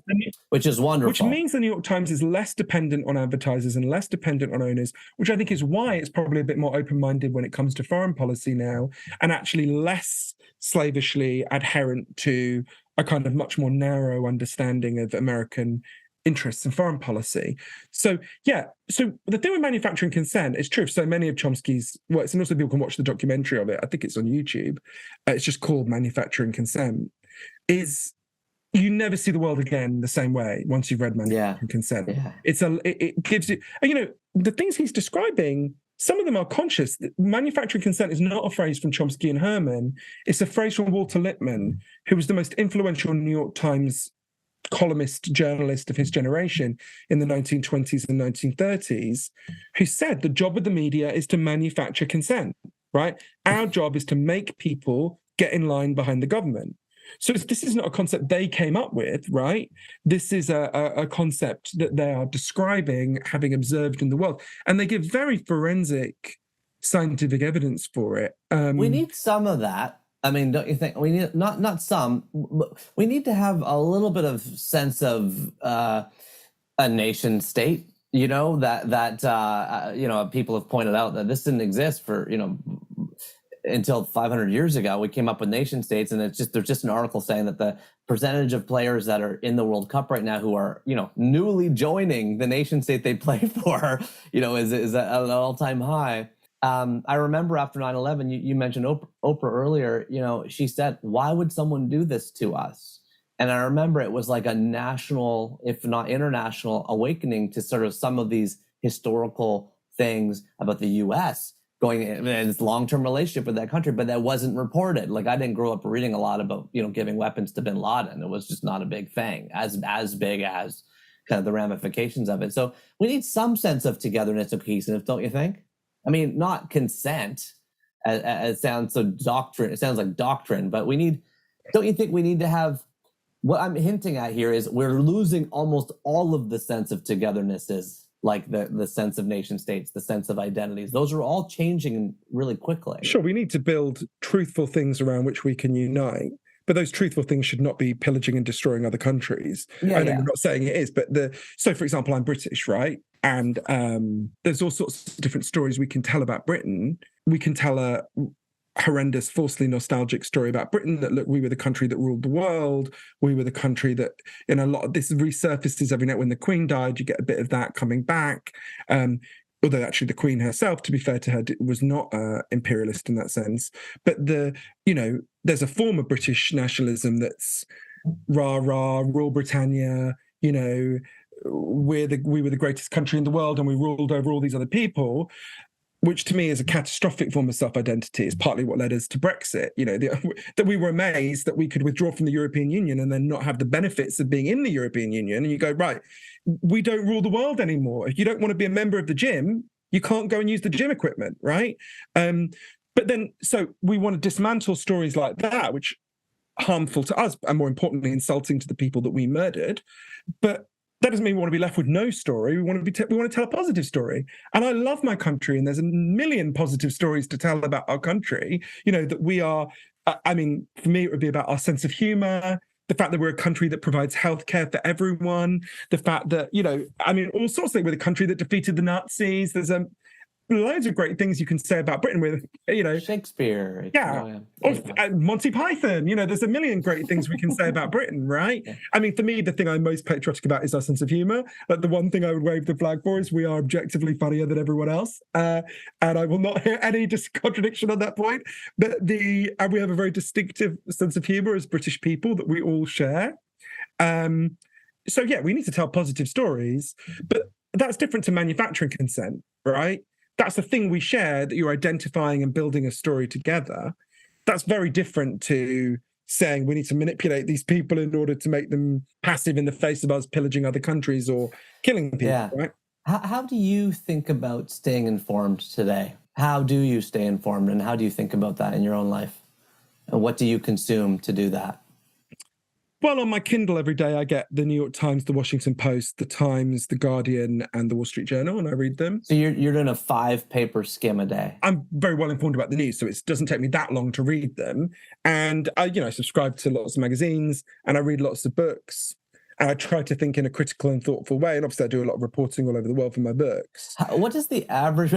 Which is wonderful. Which means the New York Times is less dependent on advertisers and less dependent on owners, which I think is why it's probably a bit more open-minded when it comes to foreign policy now, and actually less slavishly adherent to a kind of much more narrow understanding of American interests in foreign policy. So the thing with manufacturing consent is true of so many of Chomsky's works, and also people can watch the documentary of it. I think it's on YouTube. It's just called Manufacturing Consent. Is you never see the world again the same way once you've read Manufacturing Consent. Yeah. It gives you, the things he's describing, some of them are conscious. Manufacturing consent is not a phrase from Chomsky and Herman. It's a phrase from Walter Lippmann, who was the most influential New York Times columnist, journalist of his generation in the 1920s and 1930s, who said the job of the media is to manufacture consent, right? Our job is to make people get in line behind the government. So this is not a concept they came up with, right? This is a concept that they are describing, having observed in the world. And they give very forensic scientific evidence for it. We need some of that. I mean, don't you think? We need not some. We need to have a little bit of sense of a nation state. That people have pointed out that this didn't exist for until 500 years ago. We came up with nation states, and there's just an article saying that the percentage of players that are in the World Cup right now who are newly joining the nation state they play for, is at an all-time high. I remember after 9/11, you mentioned Oprah earlier. She said, "Why would someone do this to us?" And I remember it was like a national, if not international, awakening to sort of some of these historical things about the U.S. going in its long-term relationship with that country, but that wasn't reported. Like, I didn't grow up reading a lot about giving weapons to bin Laden. It was just not a big thing, as big as kind of the ramifications of it. So we need some sense of togetherness and cohesiveness, don't you think? I mean, not consent. It sounds so doctrine. It sounds like doctrine, but don't you think we need to have, what I'm hinting at here is we're losing almost all of the sense of togetherness, is like the sense of nation states, the sense of identities. Those are all changing really quickly. Sure, we need to build truthful things around which we can unite. But those truthful things should not be pillaging and destroying other countries. I know you're not saying it is, but so for example, I'm British, right? And there's all sorts of different stories we can tell about Britain. We can tell a horrendous, falsely nostalgic story about Britain that, look, we were the country that ruled the world. We were the country that, a lot of this resurfaces every night. When the Queen died, you get a bit of that coming back. Although actually the Queen herself, to be fair to her, was not imperialist in that sense. But there's a form of British nationalism that's rah-rah, rule Britannia, we were the greatest country in the world and we ruled over all these other people, which to me is a catastrophic form of self-identity. It's partly what led us to Brexit, that we were amazed that we could withdraw from the European Union and then not have the benefits of being in the European Union. And you go, right, we don't rule the world anymore. If you don't want to be a member of the gym, you can't go and use the gym equipment, right? But then, so we want to dismantle stories like that, which are harmful to us and, more importantly, insulting to the people that we murdered. But that doesn't mean we want to be left with no story. We want to tell a positive story. And I love my country, and there's a million positive stories to tell about our country. That we are, for me, it would be about our sense of humor, the fact that we're a country that provides healthcare for everyone, the fact that, all sorts of things. We're the country that defeated the Nazis. There's loads of great things you can say about Britain with, Shakespeare. Or Monty Python. There's a million great things we can say about Britain, right? Yeah. For me, the thing I'm most patriotic about is our sense of humor. But the one thing I would wave the flag for is we are objectively funnier than everyone else. And I will not hear any contradiction on that point. But we have a very distinctive sense of humor as British people that we all share. We need to tell positive stories, but that's different to manufacturing consent, right? That's the thing we share, that you're identifying and building a story together. That's very different to saying we need to manipulate these people in order to make them passive in the face of us pillaging other countries or killing people, right? How do you think about staying informed today? How do you stay informed, and how do you think about that in your own life? And what do you consume to do that? Well, on my Kindle every day, I get the New York Times, the Washington Post, the Times, the Guardian, and the Wall Street Journal, and I read them. So you're doing a 5-paper skim a day. I'm very well informed about the news, so it doesn't take me that long to read them. And I, subscribe to lots of magazines, and I read lots of books. And I try to think in a critical and thoughtful way. And obviously, I do a lot of reporting all over the world for my books. What does the average?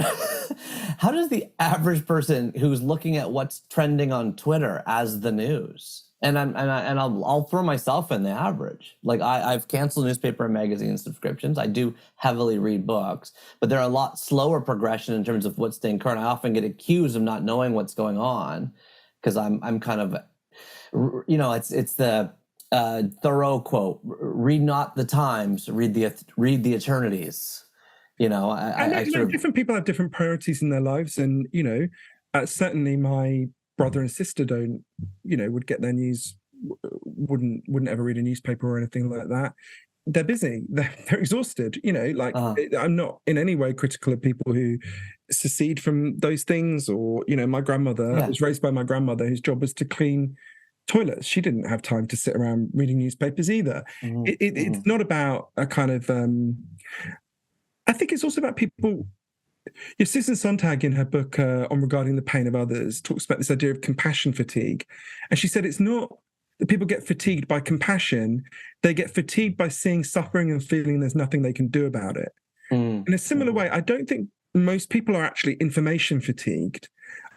How does the average person who's looking at what's trending on Twitter as the news? And I'll throw myself in the average. Like I've canceled newspaper and magazine subscriptions. I do heavily read books, but they're a lot slower progression in terms of what's staying current. I often get accused of not knowing what's going on because I'm kind of, it's the Thoreau quote: "Read not the times, read the eternities." Different people have different priorities in their lives, and certainly my brother and sister don't, would get their news, wouldn't ever read a newspaper or anything like that. They're busy. They're exhausted. I'm not in any way critical of people who secede from those things. Or my grandmother, I was raised by my grandmother, whose job was to clean toilets. She didn't have time to sit around reading newspapers either. It's not about a kind of I think it's also about people. Susan Sontag, in her book on Regarding the Pain of Others, talks about this idea of compassion fatigue. And she said it's not that people get fatigued by compassion, they get fatigued by seeing suffering and feeling there's nothing they can do about it. In a similar way, I don't think most people are actually information fatigued.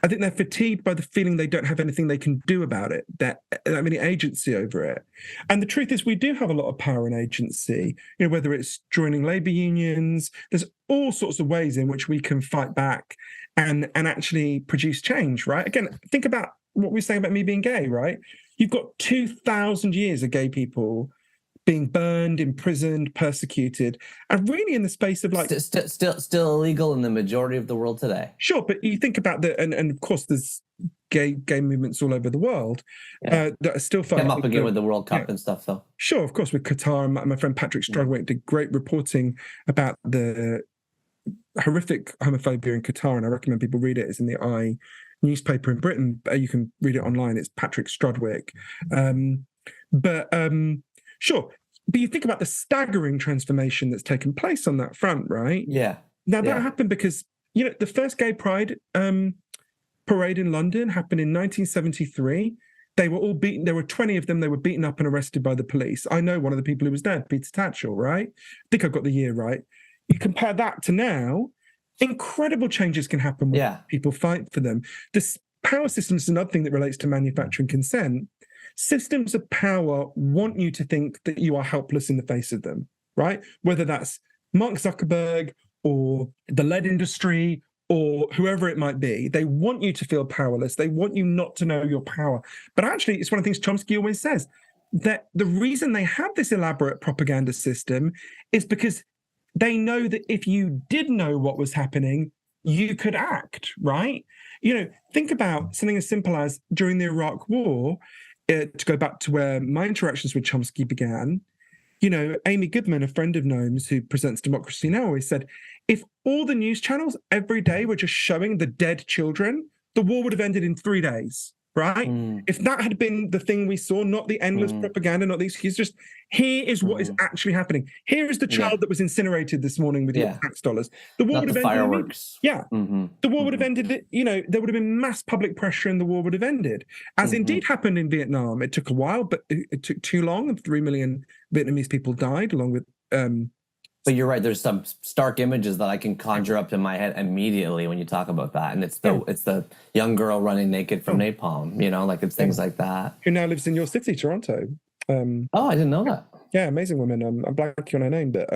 I think they're fatigued by the feeling they don't have anything they can do about it, that have any agency over it. And the truth is, we do have a lot of power and agency, whether it's joining labor unions, there's all sorts of ways in which we can fight back and actually produce change, right? Again, think about what we were saying about me being gay, right? You've got 2,000 years of gay people being burned, imprisoned, persecuted, and really in the space of like still illegal in the majority of the world today. Sure, but you think about and of course there's gay movements all over the world that are still fighting. Came up again with the World Cup and stuff, though. Sure, of course, with Qatar. My friend Patrick Strudwick did great reporting about the horrific homophobia in Qatar, and I recommend people read it. It's in the Eye newspaper in Britain. You can read it online. It's Patrick Strudwick. Sure. But you think about the staggering transformation that's taken place on that front, right? Yeah. Now, that happened because, the first gay pride parade in London happened in 1973. They were all beaten. There were 20 of them. They were beaten up and arrested by the police. I know one of the people who was there, Peter Tatchell, right? I think I got the year right. You compare that to now, incredible changes can happen when people fight for them. This power system is another thing that relates to manufacturing consent. Systems of power want you to think that you are helpless in the face of them, right? Whether that's Mark Zuckerberg or the lead industry or whoever it might be, they want you to feel powerless. They want you not to know your power. But actually, it's one of the things Chomsky always says, that the reason they have this elaborate propaganda system is because they know that if you did know what was happening, you could act, right? Think about something as simple as during the Iraq War, to go back to where my interactions with Chomsky began, Amy Goodman, a friend of Noam's who presents Democracy Now!, always said, if all the news channels every day were just showing the dead children, the war would have ended in 3 days, right? If that had been the thing we saw, not the endless propaganda, not the excuse, just here is what is actually happening. Here is the child that was incinerated this morning with your tax dollars. The war not would have the ended. Fireworks. The war would have ended. There would have been mass public pressure, and the war would have ended, as indeed happened in Vietnam. It took a while, but it took too long, and 3 million Vietnamese people died, along with. But you're right. There's some stark images that I can conjure up in my head immediately when you talk about that, and it's the young girl running naked from napalm. It's things like that. Who now lives in your city, Toronto. I didn't know that. Yeah, amazing woman. I'm blanking on her name, but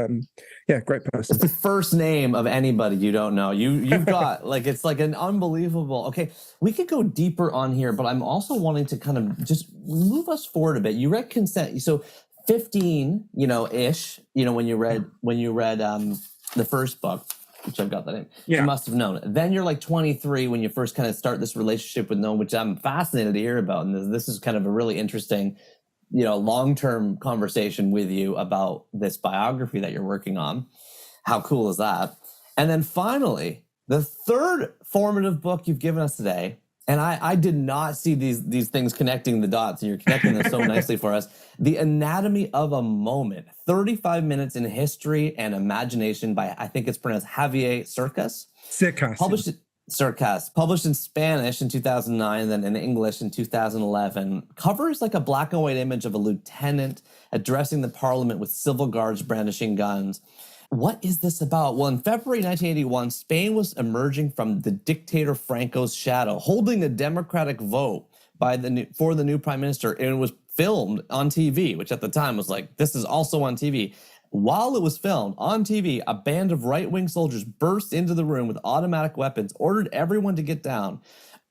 great person. It's the first name of anybody you don't know. You've got it's like an unbelievable. Okay, we could go deeper on here, but I'm also wanting to kind of just move us forward a bit. You read consent, so 15, ish. When you read the first book, which I've got that name. You must have known. Then you're like 23 when you first kind of start this relationship with Noam, which I'm fascinated to hear about, and this is kind of a really interesting. Long-term conversation with you about this biography that you're working on. How cool is that? And then finally, the third formative book you've given us today And I did not see these things connecting the dots, and you're connecting them so nicely for us. The Anatomy of a Moment, 35 Minutes in History and Imagination by, I think it's pronounced Javier Cercas. Published in Spanish in 2009, and then in English in 2011. Covers like a black and white image of a lieutenant addressing the parliament with civil guards brandishing guns. What is this about? Well, in February 1981, Spain was emerging from the dictator Franco's shadow, holding a democratic vote for the new prime minister, and it was filmed on TV, which at the time was like, this is also on TV. While it was filmed on TV, a band of right-wing soldiers burst into the room with automatic weapons, ordered everyone to get down,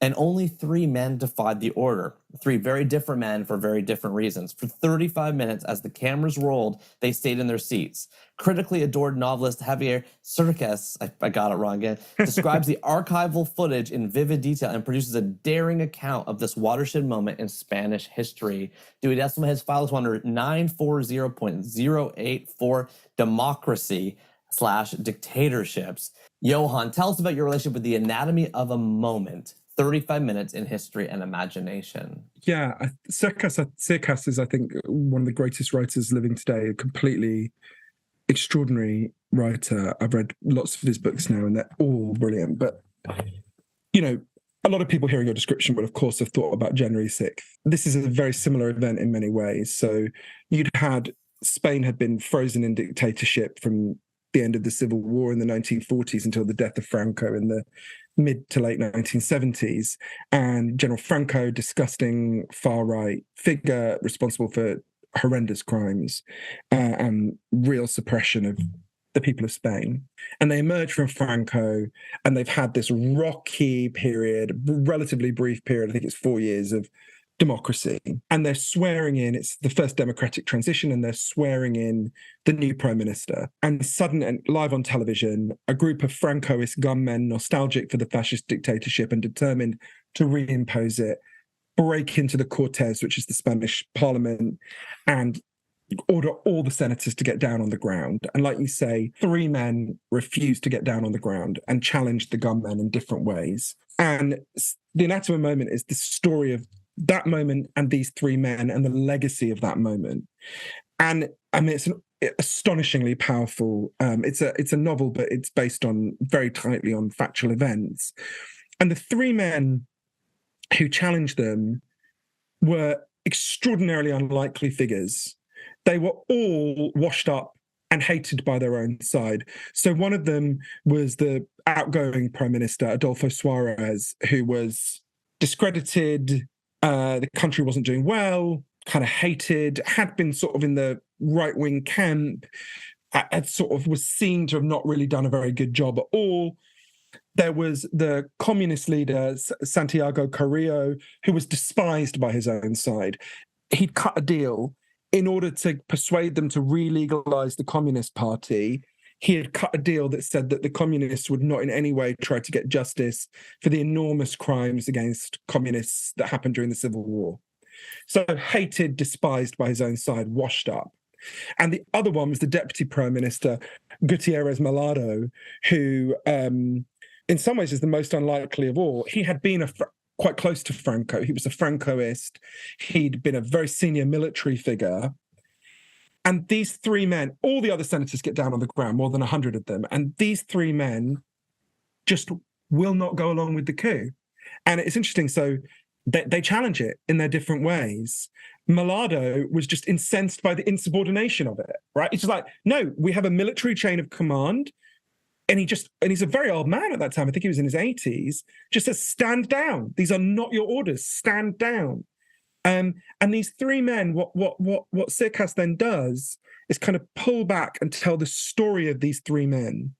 and only 3 men defied the order. 3 very different men for very different reasons. For 35 minutes, as the cameras rolled, they stayed in their seats. Critically adored novelist Javier Cercas, I got it wrong again, describes the archival footage in vivid detail and produces a daring account of this watershed moment in Spanish history. Dewey Decimal Head's file is under 940.084 democracy/dictatorships. Johann, tell us about your relationship with The Anatomy of a Moment. 35 Minutes in History and Imagination. Yeah, Cercas is, I think, one of the greatest writers living today, a completely extraordinary writer. I've read lots of his books now, and they're all brilliant. But, you know, a lot of people hearing your description would, of course, have thought about January 6th. This is a very similar event in many ways. So Spain had been frozen in dictatorship from the end of the Civil War in the 1940s until the death of Franco in the mid to late 1970s. And General Franco, disgusting far-right figure responsible for horrendous crimes and real suppression of the people of Spain. And they emerged from Franco, and they've had this rocky period, relatively brief period, I think it's 4 years of democracy. And they're swearing in, it's the first democratic transition, and they're swearing in the new prime minister. And suddenly, live on television, a group of Francoist gunmen, nostalgic for the fascist dictatorship and determined to reimpose it, break into the Cortes, which is the Spanish parliament, and order all the senators to get down on the ground. And like you say, 3 men refused to get down on the ground and challenged the gunmen in different ways. And The Anatomy of a Moment is the story of that moment and these 3 men and the legacy of that moment. And I mean, it's an astonishingly powerful, it's a novel, but it's based on very tightly on factual events. And the 3 men who challenged them were extraordinarily unlikely figures. They were all washed up and hated by their own side. So one of them was the outgoing prime minister, Adolfo Suarez, who was discredited. The country wasn't doing well, kind of hated, had been sort of in the right-wing camp, had sort of was seen to have not really done a very good job at all. There was the communist leader, Santiago Carrillo, who was despised by his own side. He'd cut a deal in order to persuade them to re-legalize the Communist Party. He had cut a deal that said that the communists would not in any way try to get justice for the enormous crimes against communists that happened during the Civil War. So hated, despised by his own side, washed up. And the other one was the deputy prime minister, Gutierrez Malado, who in some ways is the most unlikely of all. He had been quite close to Franco. He was a Francoist. He'd been a very senior military figure. And these 3 men, all the other senators get down on the ground, more than 100 of them. And these 3 men just will not go along with the coup. And it's interesting. So they challenge it in their different ways. Malado was just incensed by the insubordination of it, right? It's just like, no, we have a military chain of command. And he's a very old man at that time. I think he was in his 80s. Just says, stand down. These are not your orders. Stand down. And these 3 men, what Cercas then does is kind of pull back and tell the story of these 3 men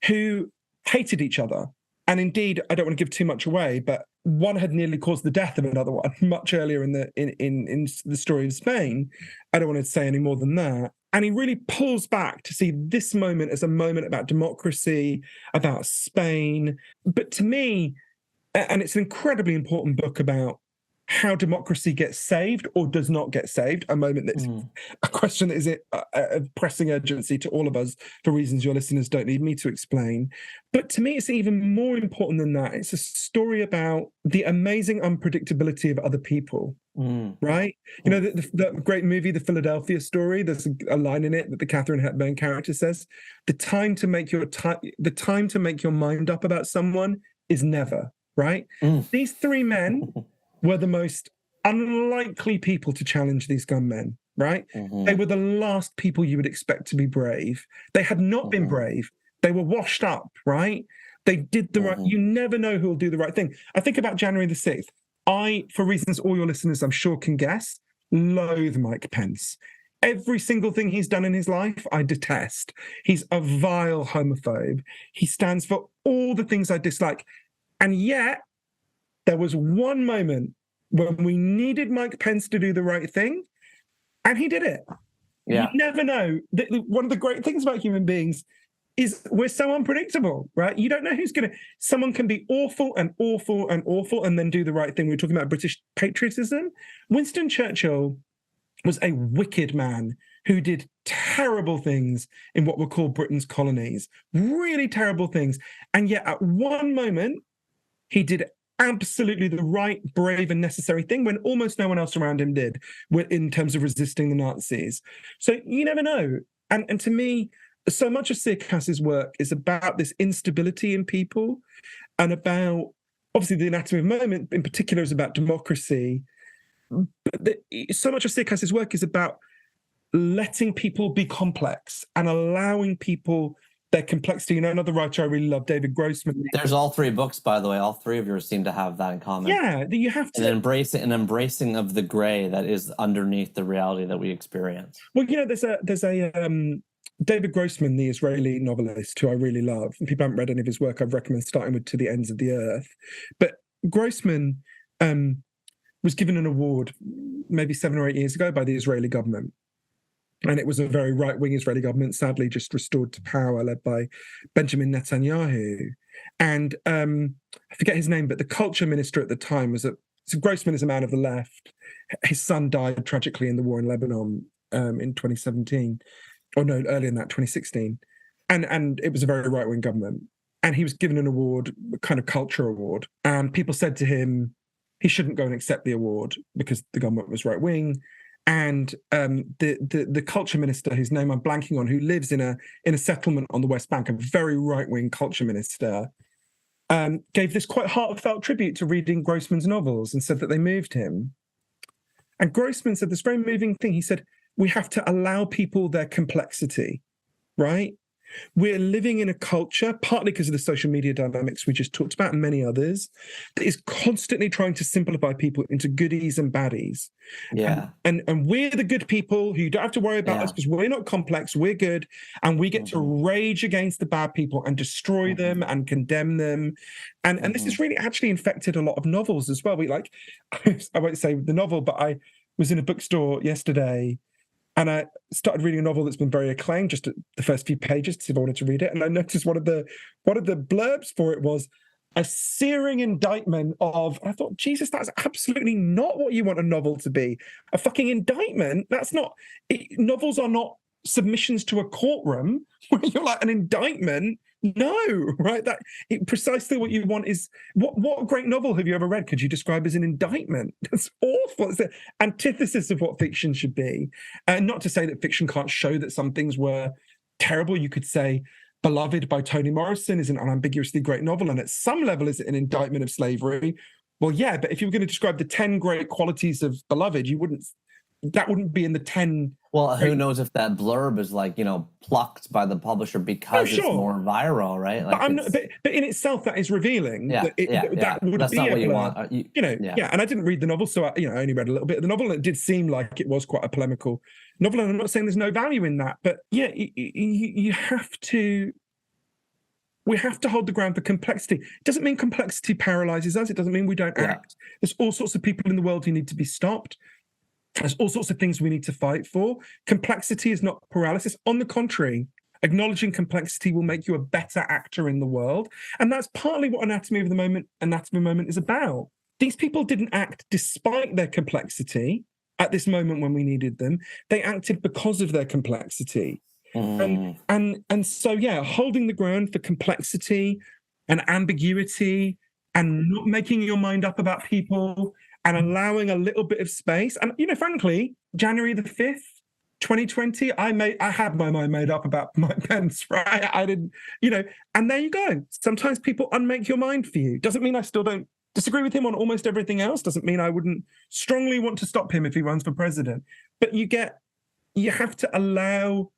who hated each other. And indeed, I don't want to give too much away, but one had nearly caused the death of another one much earlier in the story of Spain. I don't want to say any more than that. And he really pulls back to see this moment as a moment about democracy, about Spain. But to me, and it's an incredibly important book about how democracy gets saved or does not get saved, a moment that's a question that is of pressing urgency to all of us for reasons your listeners don't need me to explain. But to me, it's even more important than that. It's a story about the amazing unpredictability of other people, right? You know, the great movie, The Philadelphia Story, there's a line in it that the Katharine Hepburn character says, the time to make your mind up about someone is never, right? These three men were the most unlikely people to challenge these gunmen, right? They were the last people you would expect to be brave. They had not been brave. They were washed up, right? They did the right. You never know who will do the right thing. I think about January the 6th. I, for reasons all your listeners I'm sure can guess, loathe Mike Pence. Every single thing he's done in his life, I detest. He's a vile homophobe. He stands for all the things I dislike. And yet, there was one moment when we needed Mike Pence to do the right thing, and he did it. You never know. One of the great things about human beings is we're so unpredictable, right? You don't know who's going to... Someone can be awful and awful and awful and then do the right thing. We were talking about British patriotism. Winston Churchill was a wicked man who did terrible things in what were called Britain's colonies. Really terrible things. And yet at one moment, he did absolutely the right, brave, and necessary thing when almost no one else around him did, in terms of resisting the Nazis. So you never know. And to me, so much of Circas's work is about this instability in people, and about, obviously, the Anatomy of Moment in particular is about democracy. But so much of Circas's work is about letting people be complex and allowing people their complexity. You know, another writer I really love, David Grossman. There's all three books, by the way. All three of yours seem to have that in common. Yeah, that you have to an embracing of the gray that is underneath the reality that we experience. Well, you know, there's a David Grossman, the Israeli novelist, who I really love. If people haven't read any of his work, I'd recommend starting with To the Ends of the Earth. But Grossman was given an award maybe 7 or 8 years ago by the Israeli government. And it was a very right-wing Israeli government, sadly just restored to power, led by Benjamin Netanyahu. And I forget his name, but the culture minister at the time was so Grossman is a man of the left. His son died tragically in the war in Lebanon in 2017. Or no, earlier than that, 2016. And it was a very right-wing government. And he was given an award, a kind of culture award. And people said to him he shouldn't go and accept the award because the government was right-wing. And the culture minister, whose name I'm blanking on, who lives in a settlement on the West Bank, a very right-wing culture minister, gave this quite heartfelt tribute to reading Grossman's novels and said that they moved him. And Grossman said this very moving thing. He said, we have to allow people their complexity, right? We're living in a culture, partly because of the social media dynamics we just talked about and many others, that is constantly trying to simplify people into goodies and baddies. Yeah. And we're the good people who you don't have to worry about us because we're not complex, we're good, and we get to rage against the bad people and destroy them and condemn them. And this has really actually infected a lot of novels as well. I won't say the novel, but I was in a bookstore yesterday and I started reading a novel that's been very acclaimed, just the first few pages to see if I wanted to read it. And I noticed one of the blurbs for it was a searing indictment of, I thought, Jesus, that's absolutely not what you want a novel to be. A fucking indictment? That's not, novels are not submissions to a courtroom where you're like, an indictment? No, right? Precisely what you want is, what great novel have you ever read could you describe as an indictment? That's awful. It's the antithesis of what fiction should be. And not to say that fiction can't show that some things were terrible. You could say Beloved by Toni Morrison is an unambiguously great novel, and at some level is it an indictment of slavery? Well, yeah, but if you were going to describe the 10 great qualities of Beloved, that wouldn't be in the 10. Well, who knows if that blurb is plucked by the publisher because it's more viral, right? But in itself, that is revealing. That would That's be not what you blurb. want. And I didn't read the novel, so I only read a little bit of the novel, and it did seem like it was quite a polemical novel. And I'm not saying there's no value in that, but yeah, you have to. We have to hold the ground for complexity. It doesn't mean complexity paralyzes us. It doesn't mean we don't act. There's all sorts of people in the world who need to be stopped. There's all sorts of things we need to fight for. Complexity is not paralysis. On the contrary, acknowledging complexity will make you a better actor in the world. And that's partly what Anatomy of Moment is about. these people didn't act despite their complexity at this moment when we needed them. They acted because of their complexity. And so, yeah, holding the ground for complexity and ambiguity and not making your mind up about people and allowing a little bit of space. And, frankly, January the 5th, 2020, I had my mind made up about Mike Pence, right? I didn't, and there you go. Sometimes people unmake your mind for you. Doesn't mean I still don't disagree with him on almost everything else. Doesn't mean I wouldn't strongly want to stop him if he runs for president. But you have to allow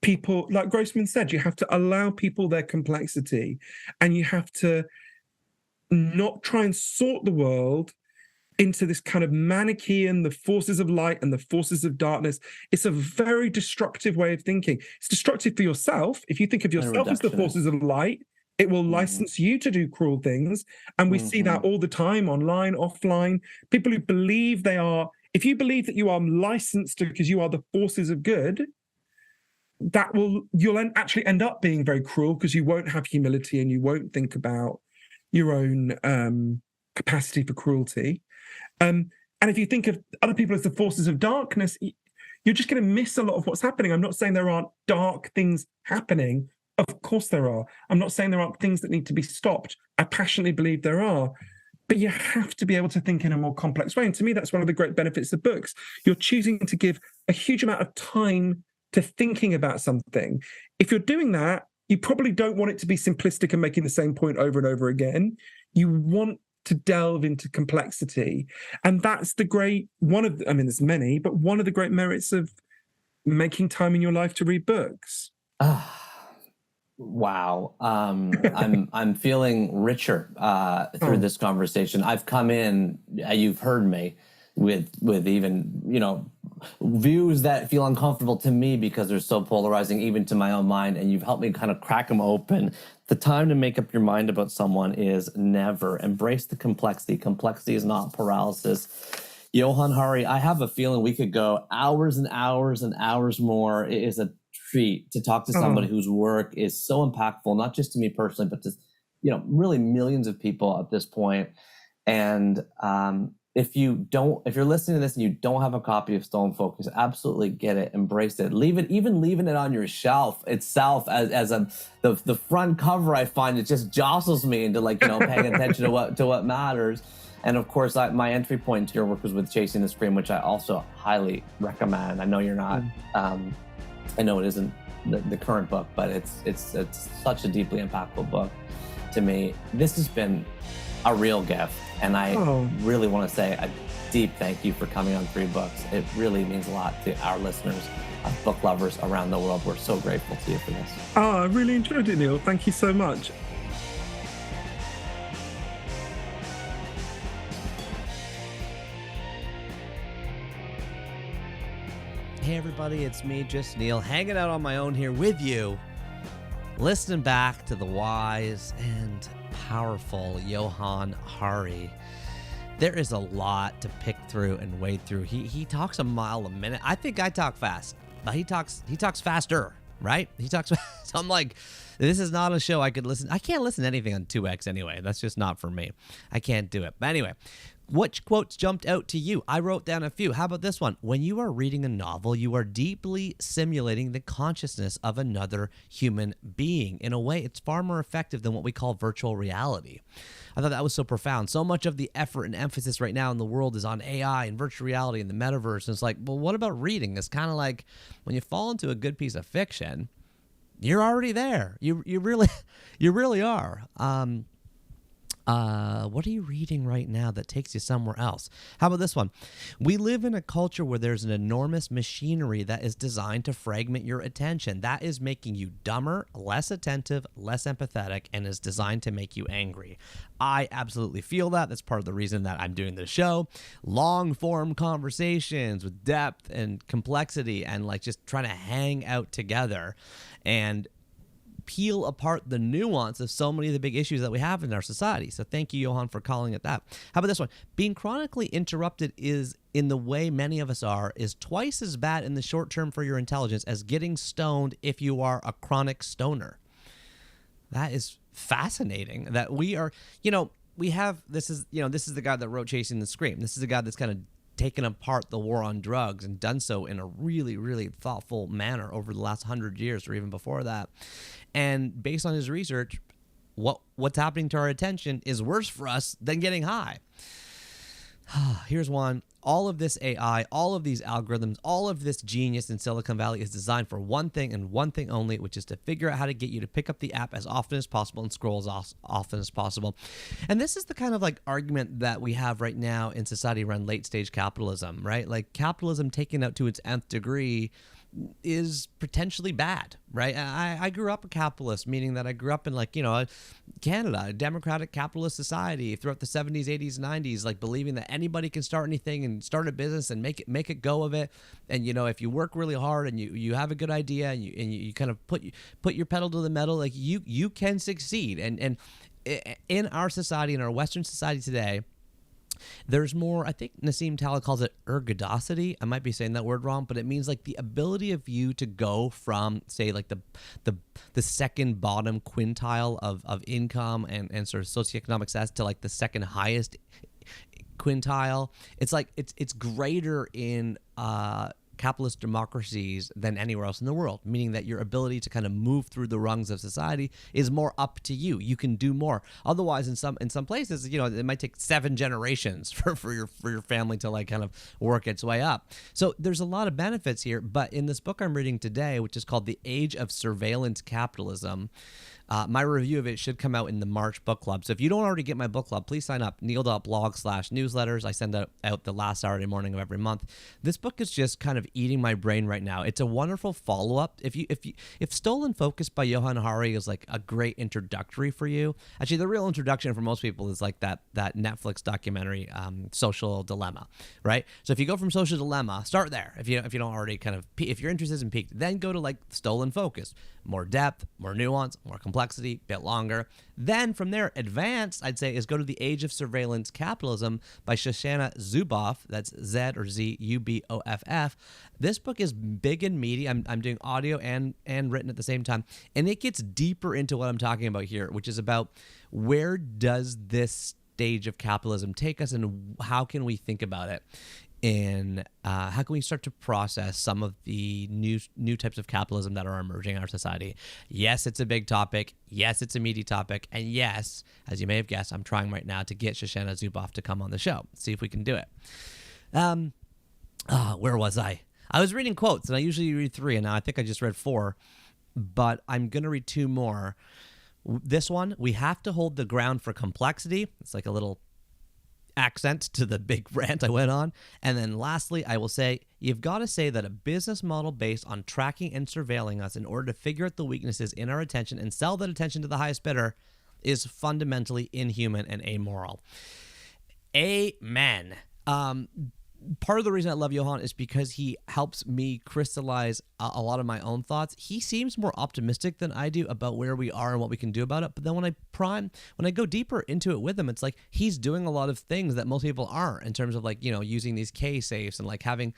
people, like Grossman said, you have to allow people their complexity, and you have to not try and sort the world into this kind of Manichaean, the forces of light and the forces of darkness. It's a very destructive way of thinking. It's destructive for yourself. If you think of yourself as the forces of light, it will license you to do cruel things. And we see that all the time, online, offline. People who believe if you believe that you are licensed because you are the forces of good, you'll actually end up being very cruel, because you won't have humility and you won't think about your own capacity for cruelty. And if you think of other people as the forces of darkness, you're just going to miss a lot of what's happening. I'm not saying there aren't dark things happening. Of course there are. I'm not saying there aren't things that need to be stopped. I passionately believe there are. But you have to be able to think in a more complex way. And to me, that's one of the great benefits of books. You're choosing to give a huge amount of time to thinking about something. If you're doing that, you probably don't want it to be simplistic and making the same point over and over again. You want to delve into complexity. And that's there's many, but one of the great merits of making time in your life to read books. Wow. I'm feeling richer through this conversation. I've come in, you've heard me, with even, views that feel uncomfortable to me because they're so polarizing, even to my own mind, and you've helped me kind of crack them open. The time to make up your mind about someone is never. Embrace the complexity. Complexity is not paralysis. Johann Hari, I have a feeling we could go hours and hours and hours more. It is a treat to talk to somebody whose work is so impactful, not just to me personally, but to, really millions of people at this point. And if you're listening to this and you don't have a copy of Stolen Focus, absolutely get it, embrace it, even leaving it on your shelf itself as the front cover. I find it just jostles me into paying attention to what matters. And of course, my entry point into your work was with Chasing the Scream, which I also highly recommend. I know you're not, I know it isn't the current book, but it's such a deeply impactful book to me. This has been a real gift, and I really want to say a deep thank you for coming on 3 Books. It really means a lot to our listeners, book lovers around the world. We're so grateful to you for this. I really enjoyed it, Neil. Thank you so much. Hey everybody, it's me, just Neil, hanging out on my own here with you, listening back to the wise and powerful Johann Hari. There is a lot to pick through and wade through. He talks a mile a minute. I think I talk fast, but he talks faster, right? He talks fast. So I'm like, this is not a show I could listen. I can't listen to anything on 2x anyway. That's just not for me. I can't do it. But anyway, which quotes jumped out to you? I wrote down a few. How about this one? When you are reading a novel, you are deeply simulating the consciousness of another human being. In a way, it's far more effective than what we call virtual reality. I thought that was so profound. So much of the effort and emphasis right now in the world is on AI and virtual reality and the metaverse. And it's like, well, what about reading? It's kind of like when you fall into a good piece of fiction, you're already there. You really are. What are you reading right now that takes you somewhere else? How about this one? We live in a culture where there's an enormous machinery that is designed to fragment your attention. That is making you dumber, less attentive, less empathetic, and is designed to make you angry. I absolutely feel that. That's part of the reason that I'm doing this show. Long-form conversations with depth and complexity and just trying to hang out together and peel apart the nuance of so many of the big issues that we have in our society. So thank you, Johann, for calling it that. How about this one? Being chronically interrupted is, in the way many of us are, is twice as bad in the short term for your intelligence as getting stoned if you are a chronic stoner. That is fascinating that we are, we have, this is the guy that wrote Chasing the Scream. This is the guy that's kind of taken apart the war on drugs and done so in a really, really thoughtful manner over the last 100 years or even before that. And based on his research, what's happening to our attention is worse for us than getting high. Here's one. All of this AI, all of these algorithms, all of this genius in Silicon Valley is designed for one thing and one thing only, which is to figure out how to get you to pick up the app as often as possible and scroll as often as possible. And this is the kind of like argument that we have right now in society around late stage capitalism, right? Like capitalism taken out to its nth degree is potentially bad, right? I grew up a capitalist, meaning that I grew up in Canada, a democratic capitalist society throughout the 70s, 80s, 90s, like believing that anybody can start anything and start a business and make it go of it. And if you work really hard and you have a good idea and you kind of put your pedal to the metal, like you can succeed. And in our society, in our Western society today, there's more, I think Nassim Taleb calls it ergodicity. I might be saying that word wrong, but it means like the ability of you to go from, say, like the second bottom quintile of income and sort of socioeconomic status to like the second highest quintile. It's like it's greater in capitalist democracies than anywhere else in the world, meaning that your ability to kind of move through the rungs of society is more up to you. You can do more. Otherwise, in some places, it might take 7 generations for your family to like kind of work its way up. So there's a lot of benefits here. But in this book I'm reading today, which is called The Age of Surveillance Capitalism, my review of it should come out in the March book club. So if you don't already get my book club, please sign up, neil.blog/newsletters. I send that out the last Saturday morning of every month. This book is just kind of eating my brain right now. It's a wonderful follow-up. If Stolen Focus by Johann Hari is like a great introductory for you, actually the real introduction for most people is like that Netflix documentary, Social Dilemma, right? So if you go from Social Dilemma, start there. If you don't already kind of, if your interest isn't piqued, then go to like Stolen Focus. More depth, more nuance, more complexity, bit longer. Then from there, advanced, I'd say, is go to The Age of Surveillance Capitalism by Shoshana Zuboff. That's Z or Zuboff. This book is big and meaty. I'm doing audio and written at the same time. And it gets deeper into what I'm talking about here, which is about where does this stage of capitalism take us and how can we think about it? And how can we start to process some of the new types of capitalism that are emerging in our society? Yes, it's a big topic. Yes, it's a meaty topic. And yes, as you may have guessed, I'm trying right now to get Shoshana Zuboff to come on the show. See if we can do it. Where was I? I was reading quotes, and I usually read 3, and now I think I just read 4. But I'm going to read 2 more. This one, we have to hold the ground for complexity. It's like a little accent to the big rant I went on. And then lastly, I will say, you've got to say that a business model based on tracking and surveilling us in order to figure out the weaknesses in our attention and sell that attention to the highest bidder is fundamentally inhuman and amoral. Amen. Part of the reason I love Johann is because he helps me crystallize a lot of my own thoughts. He seems more optimistic than I do about where we are and what we can do about it. But then when I go deeper into it with him, it's like he's doing a lot of things that most people aren't in terms of like, using these K-safes and like having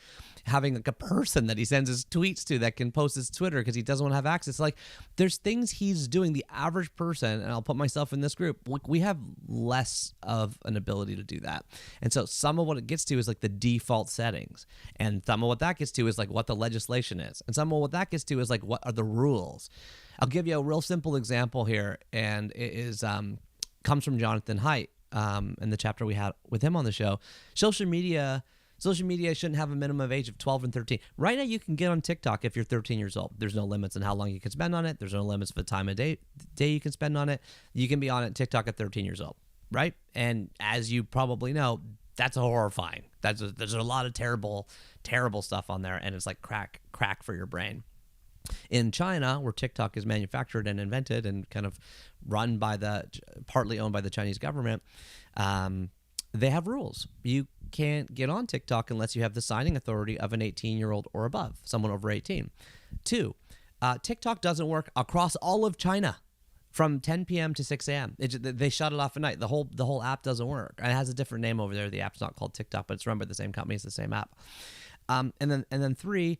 like a person that he sends his tweets to that can post his Twitter because he doesn't want to have access. Like there's things he's doing. The average person, and I'll put myself in this group, we have less of an ability to do that. And so some of what it gets to is like the default settings, and some of what that gets to is like what the legislation is, and some of what that gets to is like what are the rules. I'll give you a real simple example here, and it is comes from Jonathan Haidt in the chapter we had with him on the show. Social media shouldn't have a minimum age of 12 and 13. Right now, you can get on TikTok if you're 13 years old. There's no limits on how long you can spend on it. There's no limits for the time of day you can spend on it. You can be on it TikTok at 13 years old, right? And as you probably know, that's horrifying. There's a lot of terrible stuff on there, and it's like crack for your brain. In China, where TikTok is manufactured and invented and kind of run by partly owned by the Chinese government, they have rules. You can't get on TikTok unless you have the signing authority of an 18-year-old or above, someone over 18. 2, TikTok doesn't work across all of China from 10 p.m. to 6 a.m. They shut it off at night. The whole app doesn't work. It has a different name over there. The app's not called TikTok, but it's run by the same company. It's the same app. And then 3,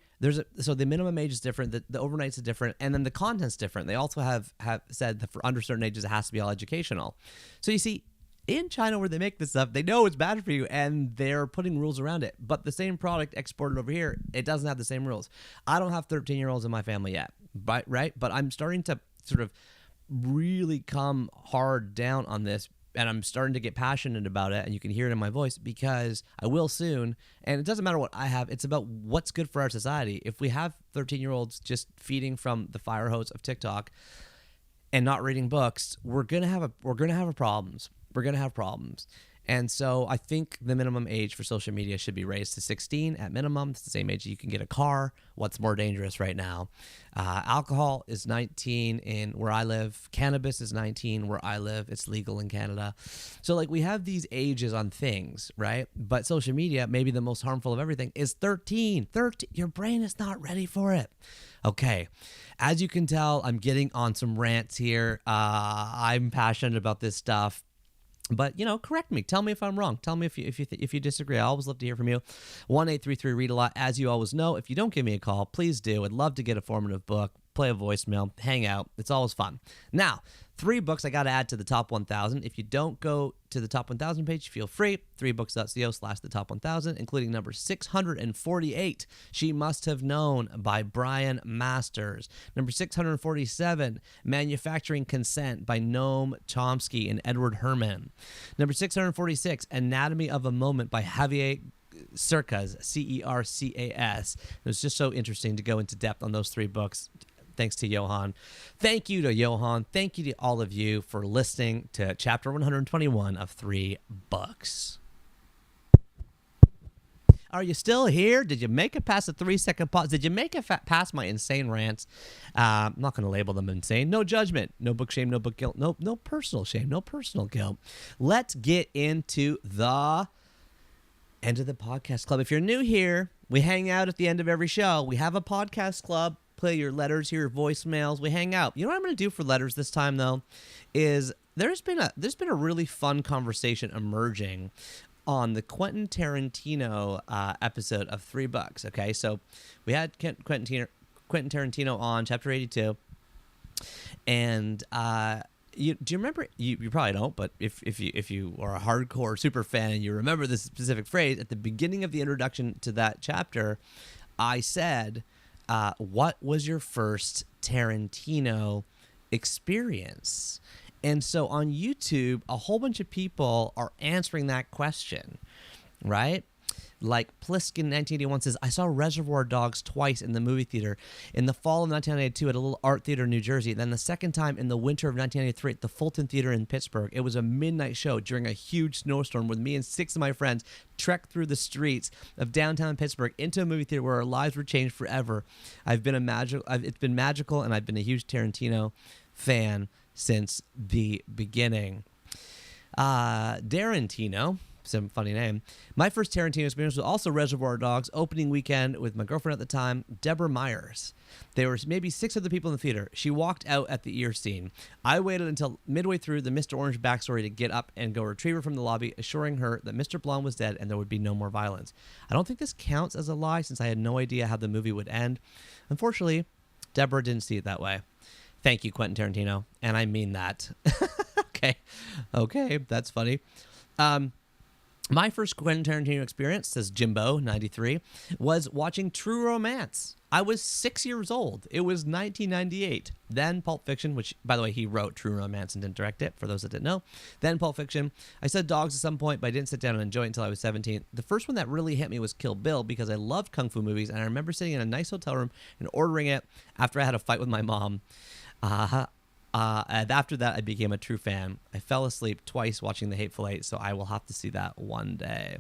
so the minimum age is different, the overnights is different, and then the content's different. They also have said that for under certain ages it has to be all educational. So you see, in China where they make this stuff, they know it's bad for you and they're putting rules around it. But the same product exported over here, it doesn't have the same rules. I don't have 13-year-olds in my family yet, right? But I'm starting to sort of really come hard down on this, and I'm starting to get passionate about it, and you can hear it in my voice because I will soon. And it doesn't matter what I have. It's about what's good for our society. If we have 13-year-olds just feeding from the fire hose of TikTok and not reading books, we're gonna have problems. We're gonna have problems. And so I think the minimum age for social media should be raised to 16 at minimum. It's the same age you can get a car. What's more dangerous right now? Alcohol is 19 in where I live. Cannabis is 19 where I live. It's legal in Canada. So like we have these ages on things, right? But social media, maybe the most harmful of everything, is 13. 13. Your brain is not ready for it. Okay. As you can tell, I'm getting on some rants here. I'm passionate about this stuff. But, correct me. Tell me if I'm wrong. Tell me if you disagree. I always love to hear from you. 1-833-READ-A-LOT. As you always know, if you don't give me a call, please do. I'd love to get a formative book, play a voicemail, hang out. It's always fun. Now, 3 books I got to add to the top 1,000. If you don't go to the top 1,000 page, feel free. 3books.co/the top 1,000, including number 648, She Must Have Known by Brian Masters. Number 647, Manufacturing Consent by Noam Chomsky and Edward Herman. Number 646, Anatomy of a Moment by Javier Cercas, Cercas. It was just so interesting to go into depth on those 3 books. Thanks to Johann. Thank you to Johann. Thank you to all of you for listening to chapter 121 of 3 books. Are you still here? Did you make it past the 3-second pause? Did you make it past my insane rants? I'm not going to label them insane. No judgment. No book shame. No book guilt. No personal shame. No personal guilt. Let's get into the end of the podcast club. If you're new here, we hang out at the end of every show. We have a podcast club. Play your letters, hear your voicemails. We hang out. You know what I'm going to do for letters this time, though, is there's been a really fun conversation emerging on the Quentin Tarantino episode of 3 Books. Okay, so we had Quentin Tarantino on chapter 82, and do you remember? You probably don't, but if you are a hardcore super fan and you remember this specific phrase at the beginning of the introduction to that chapter, I said, what was your first Tarantino experience? And so on YouTube, a whole bunch of people are answering that question, right? Like Pliskin 1981 says, I saw Reservoir Dogs twice in the movie theater. In the fall of 1992 at a little art theater in New Jersey. Then the second time in the winter of 1993 at the Fulton Theater in Pittsburgh. It was a midnight show during a huge snowstorm with me and 6 of my friends trekked through the streets of downtown Pittsburgh into a movie theater where our lives were changed forever. It's been magical, and I've been a huge Tarantino fan since the beginning. Darantino, some funny name. My first Tarantino experience was also Reservoir Dogs opening weekend with my girlfriend at the time, Deborah Myers. There were maybe 6 other people in the theater. She walked out at the ear scene. I waited until midway through the Mr. Orange backstory to get up and go retrieve her from the lobby, assuring her that Mr. Blonde was dead and there would be no more violence. I don't think this counts as a lie since I had no idea how the movie would end. Unfortunately, Deborah didn't see it that way. Thank you, Quentin Tarantino, and I mean that. Okay, that's funny. My first Quentin Tarantino experience, says Jimbo, 93, was watching True Romance. I was 6 years old. It was 1998. Then Pulp Fiction, which, by the way, he wrote True Romance and didn't direct it, for those that didn't know. Then Pulp Fiction. I said Dogs at some point, but I didn't sit down and enjoy it until I was 17. The first one that really hit me was Kill Bill because I loved kung fu movies, and I remember sitting in a nice hotel room and ordering it after I had a fight with my mom. And after that, I became a true fan. I fell asleep twice watching The Hateful Eight, so I will have to see that one day.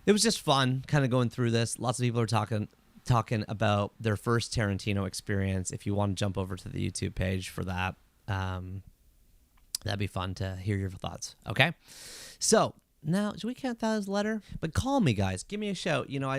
It was just fun kind of going through this. Lots of people are talking about their first Tarantino experience. If you want to jump over to the YouTube page for that, that'd be fun to hear your thoughts. Okay? So, now, should we count that as a letter? But call me, guys. Give me a shout. You know,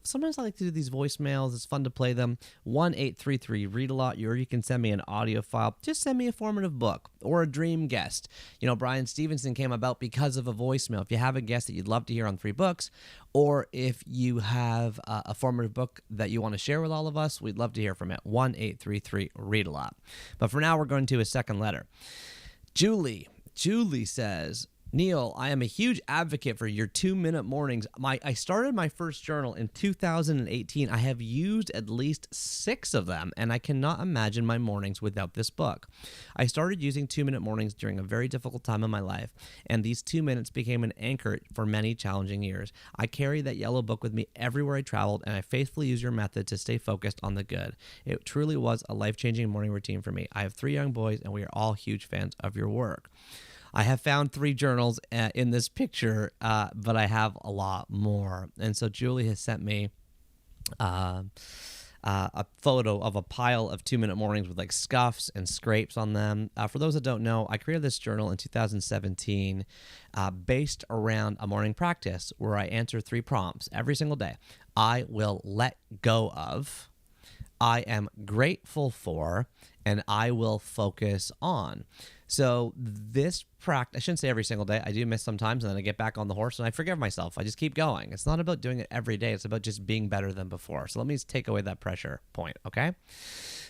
sometimes I like to do these voicemails. It's fun to play them. 1-833-READ-A-LOT, or you can send me an audio file. Just send me a formative book or a dream guest. You know, Brian Stevenson came about because of a voicemail. If you have a guest that you'd love to hear on 3 Books, or if you have a formative book that you want to share with all of us, we'd love to hear from it. 1-833-READ-A-LOT. But for now, we're going to a second letter. Julie Julie says, Neil, I am a huge advocate for your 2-minute mornings. I started my first journal in 2018. I have used at least 6 of them, and I cannot imagine my mornings without this book. I started using 2-minute mornings during a very difficult time in my life, and these 2 minutes became an anchor for many challenging years. I carry that yellow book with me everywhere I traveled, and I faithfully use your method to stay focused on the good. It truly was a life-changing morning routine for me. I have 3 young boys, and we are all huge fans of your work. I have found 3 journals in this picture, but I have a lot more. And so Julie has sent me a photo of a pile of 2-minute mornings with like scuffs and scrapes on them. For those that don't know, I created this journal in 2017 based around a morning practice where I answer 3 prompts every single day. I will let go of, I am grateful for, and I will focus on. So this practice, I shouldn't say every single day. I do miss sometimes, and then I get back on the horse and I forgive myself. I just keep going. It's not about doing it every day. It's about just being better than before. So let me just take away that pressure point, okay?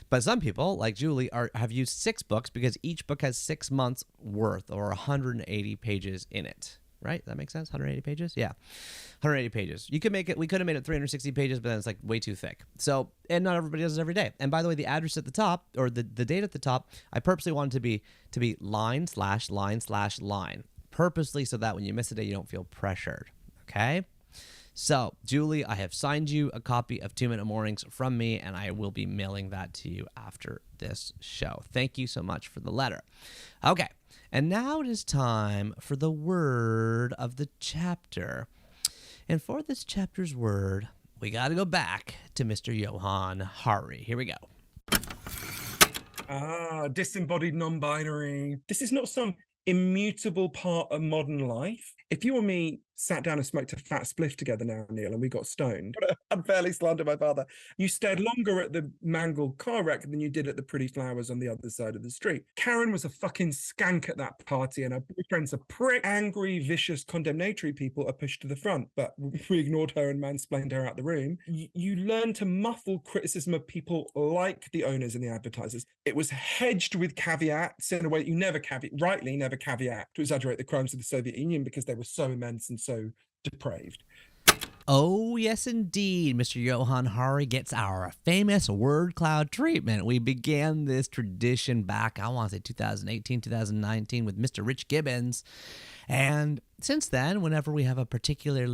But some people, like Julie, have used 6 books because each book has 6 months worth or 180 pages in it. Right? That makes sense? 180 pages? Yeah. 180 pages. We could have made it 360 pages, but then it's like way too thick. So, and not everybody does it every day. And by the way, the address at the top, or the date at the top, I purposely wanted to be line/line/line. Purposely so that when you miss a day, you don't feel pressured. Okay? So, Julie, I have signed you a copy of 2-Minute Mornings from me, and I will be mailing that to you after this show. Thank you so much for the letter. Okay. And now it is time for the word of the chapter. And for this chapter's word, we got to go back to Mr. Johann Hari. Here we go. Disembodied non-binary. This is not some immutable part of modern life. If you and me sat down and smoked a fat spliff together now, Neil, and we got stoned, unfairly slandered my father, you stared longer at the mangled car wreck than you did at the pretty flowers on the other side of the street. Karen was a fucking skank at that party, and her boyfriend's a prick. Angry, vicious, condemnatory people are pushed to the front, but we ignored her and mansplained her out the room. You learn to muffle criticism of people like the owners and the advertisers. It was hedged with caveats in a way that you rightly never caveat to exaggerate the crimes of the Soviet Union because they were so immense and so depraved. Oh, yes, indeed. Mr. Johann Hari gets our famous word cloud treatment. We began this tradition back, I want to say 2018, 2019 with Mr. Rich Gibbons. And since then, whenever we have a particular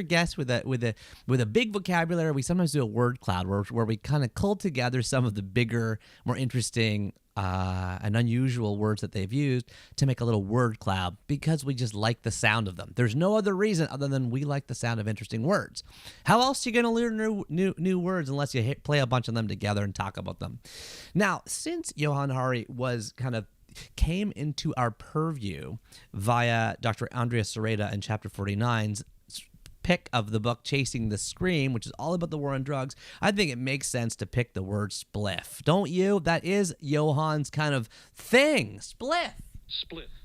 guest with a big vocabulary, we sometimes do a word cloud where we kind of cull together some of the bigger, more interesting and unusual words that they've used to make a little word cloud because we just like the sound of them. There's no other reason other than we like the sound of interesting words. How else are you going to learn new words unless you play a bunch of them together and talk about them? Now, since Johann Hari came into our purview via Dr. Andrea Sereda in chapter 49's pick of the book Chasing the Scream, which is all about the war on drugs, I think it makes sense to pick the word spliff. Don't you? That is Johann's kind of thing. Spliff.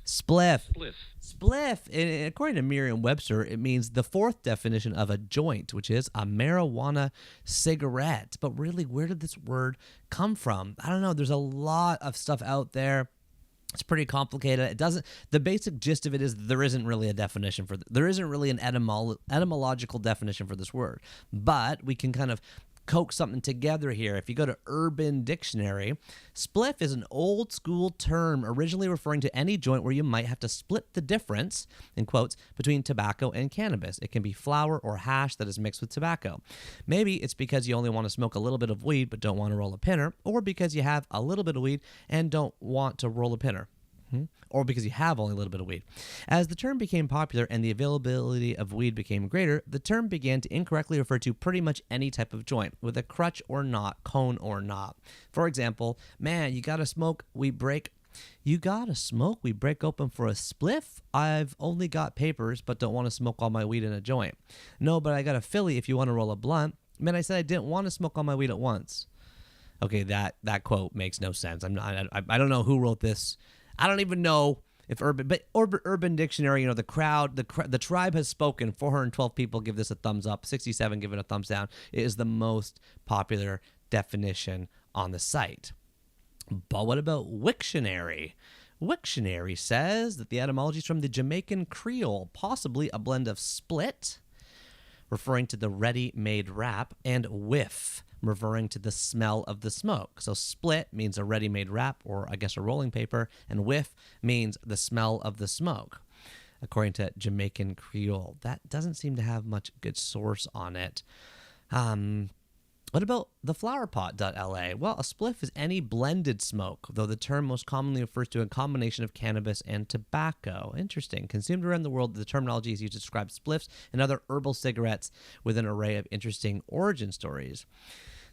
Spliff. And according to Merriam-Webster, it means the 4th definition of a joint, which is a marijuana cigarette. But really, where did this word come from? I don't know. There's a lot of stuff out there. It's pretty complicated. The basic gist of it is there isn't really a definition there isn't really an etymological definition for this word, but we can kind of coax something together here. If you go to Urban Dictionary, spliff is an old school term originally referring to any joint where you might have to split the difference, in quotes, between tobacco and cannabis. It can be flour or hash that is mixed with tobacco. Maybe it's because you only want to smoke a little bit of weed but don't want to roll a pinner, or because you have a little bit of weed and don't want to roll a pinner. Or because you have only a little bit of weed. As the term became popular and the availability of weed became greater, the term began to incorrectly refer to pretty much any type of joint, with a crutch or not, cone or not. For example, man, you gotta smoke, we break open for a spliff? I've only got papers, but don't want to smoke all my weed in a joint. No, but I got a Philly if you want to roll a blunt. Man, I said I didn't want to smoke all my weed at once. Okay, that quote makes no sense. I don't know who wrote this. I don't even know if Urban Dictionary, the tribe has spoken. 412 people give this a thumbs up. 67 give it a thumbs down. It is the most popular definition on the site. But what about Wiktionary? Wiktionary says that the etymology is from the Jamaican Creole, possibly a blend of split, referring to the ready-made wrap, and whiff, referring to the smell of the smoke. So split means a ready-made wrap, or I guess a rolling paper, and whiff means the smell of the smoke, according to Jamaican Creole. That doesn't seem to have much good source on it. What about theflowerpot.la? Well, a spliff is any blended smoke, though the term most commonly refers to a combination of cannabis and tobacco. Interesting. Consumed around the world, the terminology is used to describe spliffs and other herbal cigarettes with an array of interesting origin stories.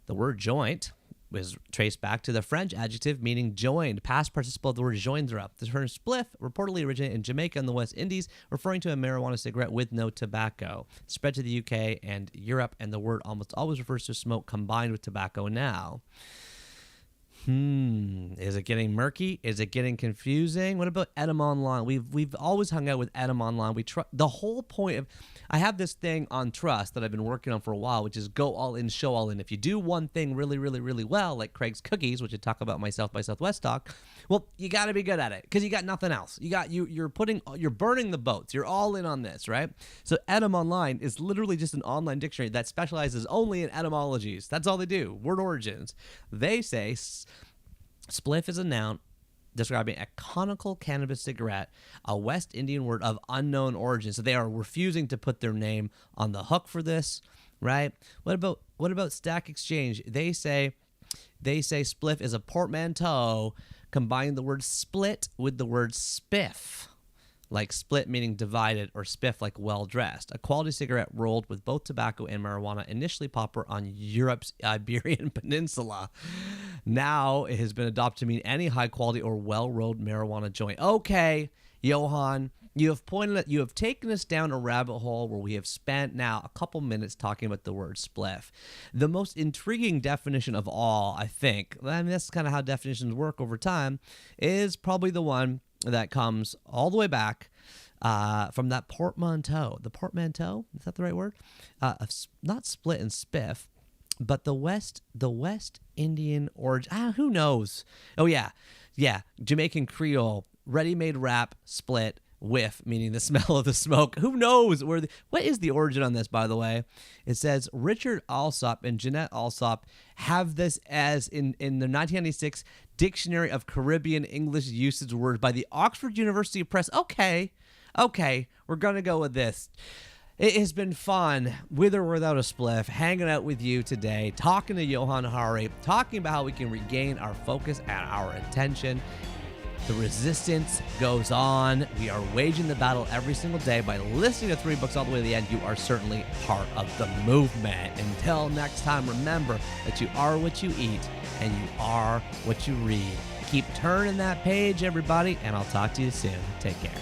The word joint was traced back to the French adjective meaning joined, past participle of the word joindre. The term spliff reportedly originated in Jamaica and the West Indies, referring to a marijuana cigarette with no tobacco. It spread to the UK and Europe, and the word almost always refers to smoke combined with tobacco now. Is it getting murky? Is it getting confusing? What about Edom Online? We've always hung out with Edom Online. The whole point of, I have this thing on trust that I've been working on for a while, which is go all in, show all in. If you do one thing really, really, really well, like Craig's Cookies, which I talk about my South by Southwest talk, well, you got to be good at it because you got nothing else. You're burning the boats. You're all in on this, right? So Edom Online is literally just an online dictionary that specializes only in etymologies. That's all they do. Word origins. They say spliff is a noun describing a conical cannabis cigarette, a West Indian word of unknown origin. So they are refusing to put their name on the hook for this, right? What about Stack Exchange? They say spliff is a portmanteau combining the word split with the word spiff. Like split meaning divided, or spiff like well-dressed. A quality cigarette rolled with both tobacco and marijuana, initially popular on Europe's Iberian Peninsula. Now it has been adopted to mean any high-quality or well-rolled marijuana joint. Okay, Johann, you have taken us down a rabbit hole where we have spent now a couple minutes talking about the word spliff. The most intriguing definition of all, I think, I mean, that's kind of how definitions work over time, is probably the one that comes all the way back from that portmanteau. The portmanteau, is that the right word? Not split and spiff, but the West Indian origin. Who knows? Oh yeah, Jamaican Creole, ready-made wrap, split, whiff, meaning the smell of the smoke. Who knows what is the origin on this, by the way? It says Richard Alsop and Jeanette Alsop have this as in the 1996 Dictionary of Caribbean English Usage Words by the Oxford University Press. Okay, we're gonna go with this. It has been fun, with or without a spliff, hanging out with you today, talking to Johann Hari, talking about how we can regain our focus and our attention. The resistance goes on. We are waging the battle every single day. By listening to 3 books all the way to the end, you are certainly part of the movement. Until next time, remember that you are what you eat and you are what you read. Keep turning that page, everybody, and I'll talk to you soon. Take care.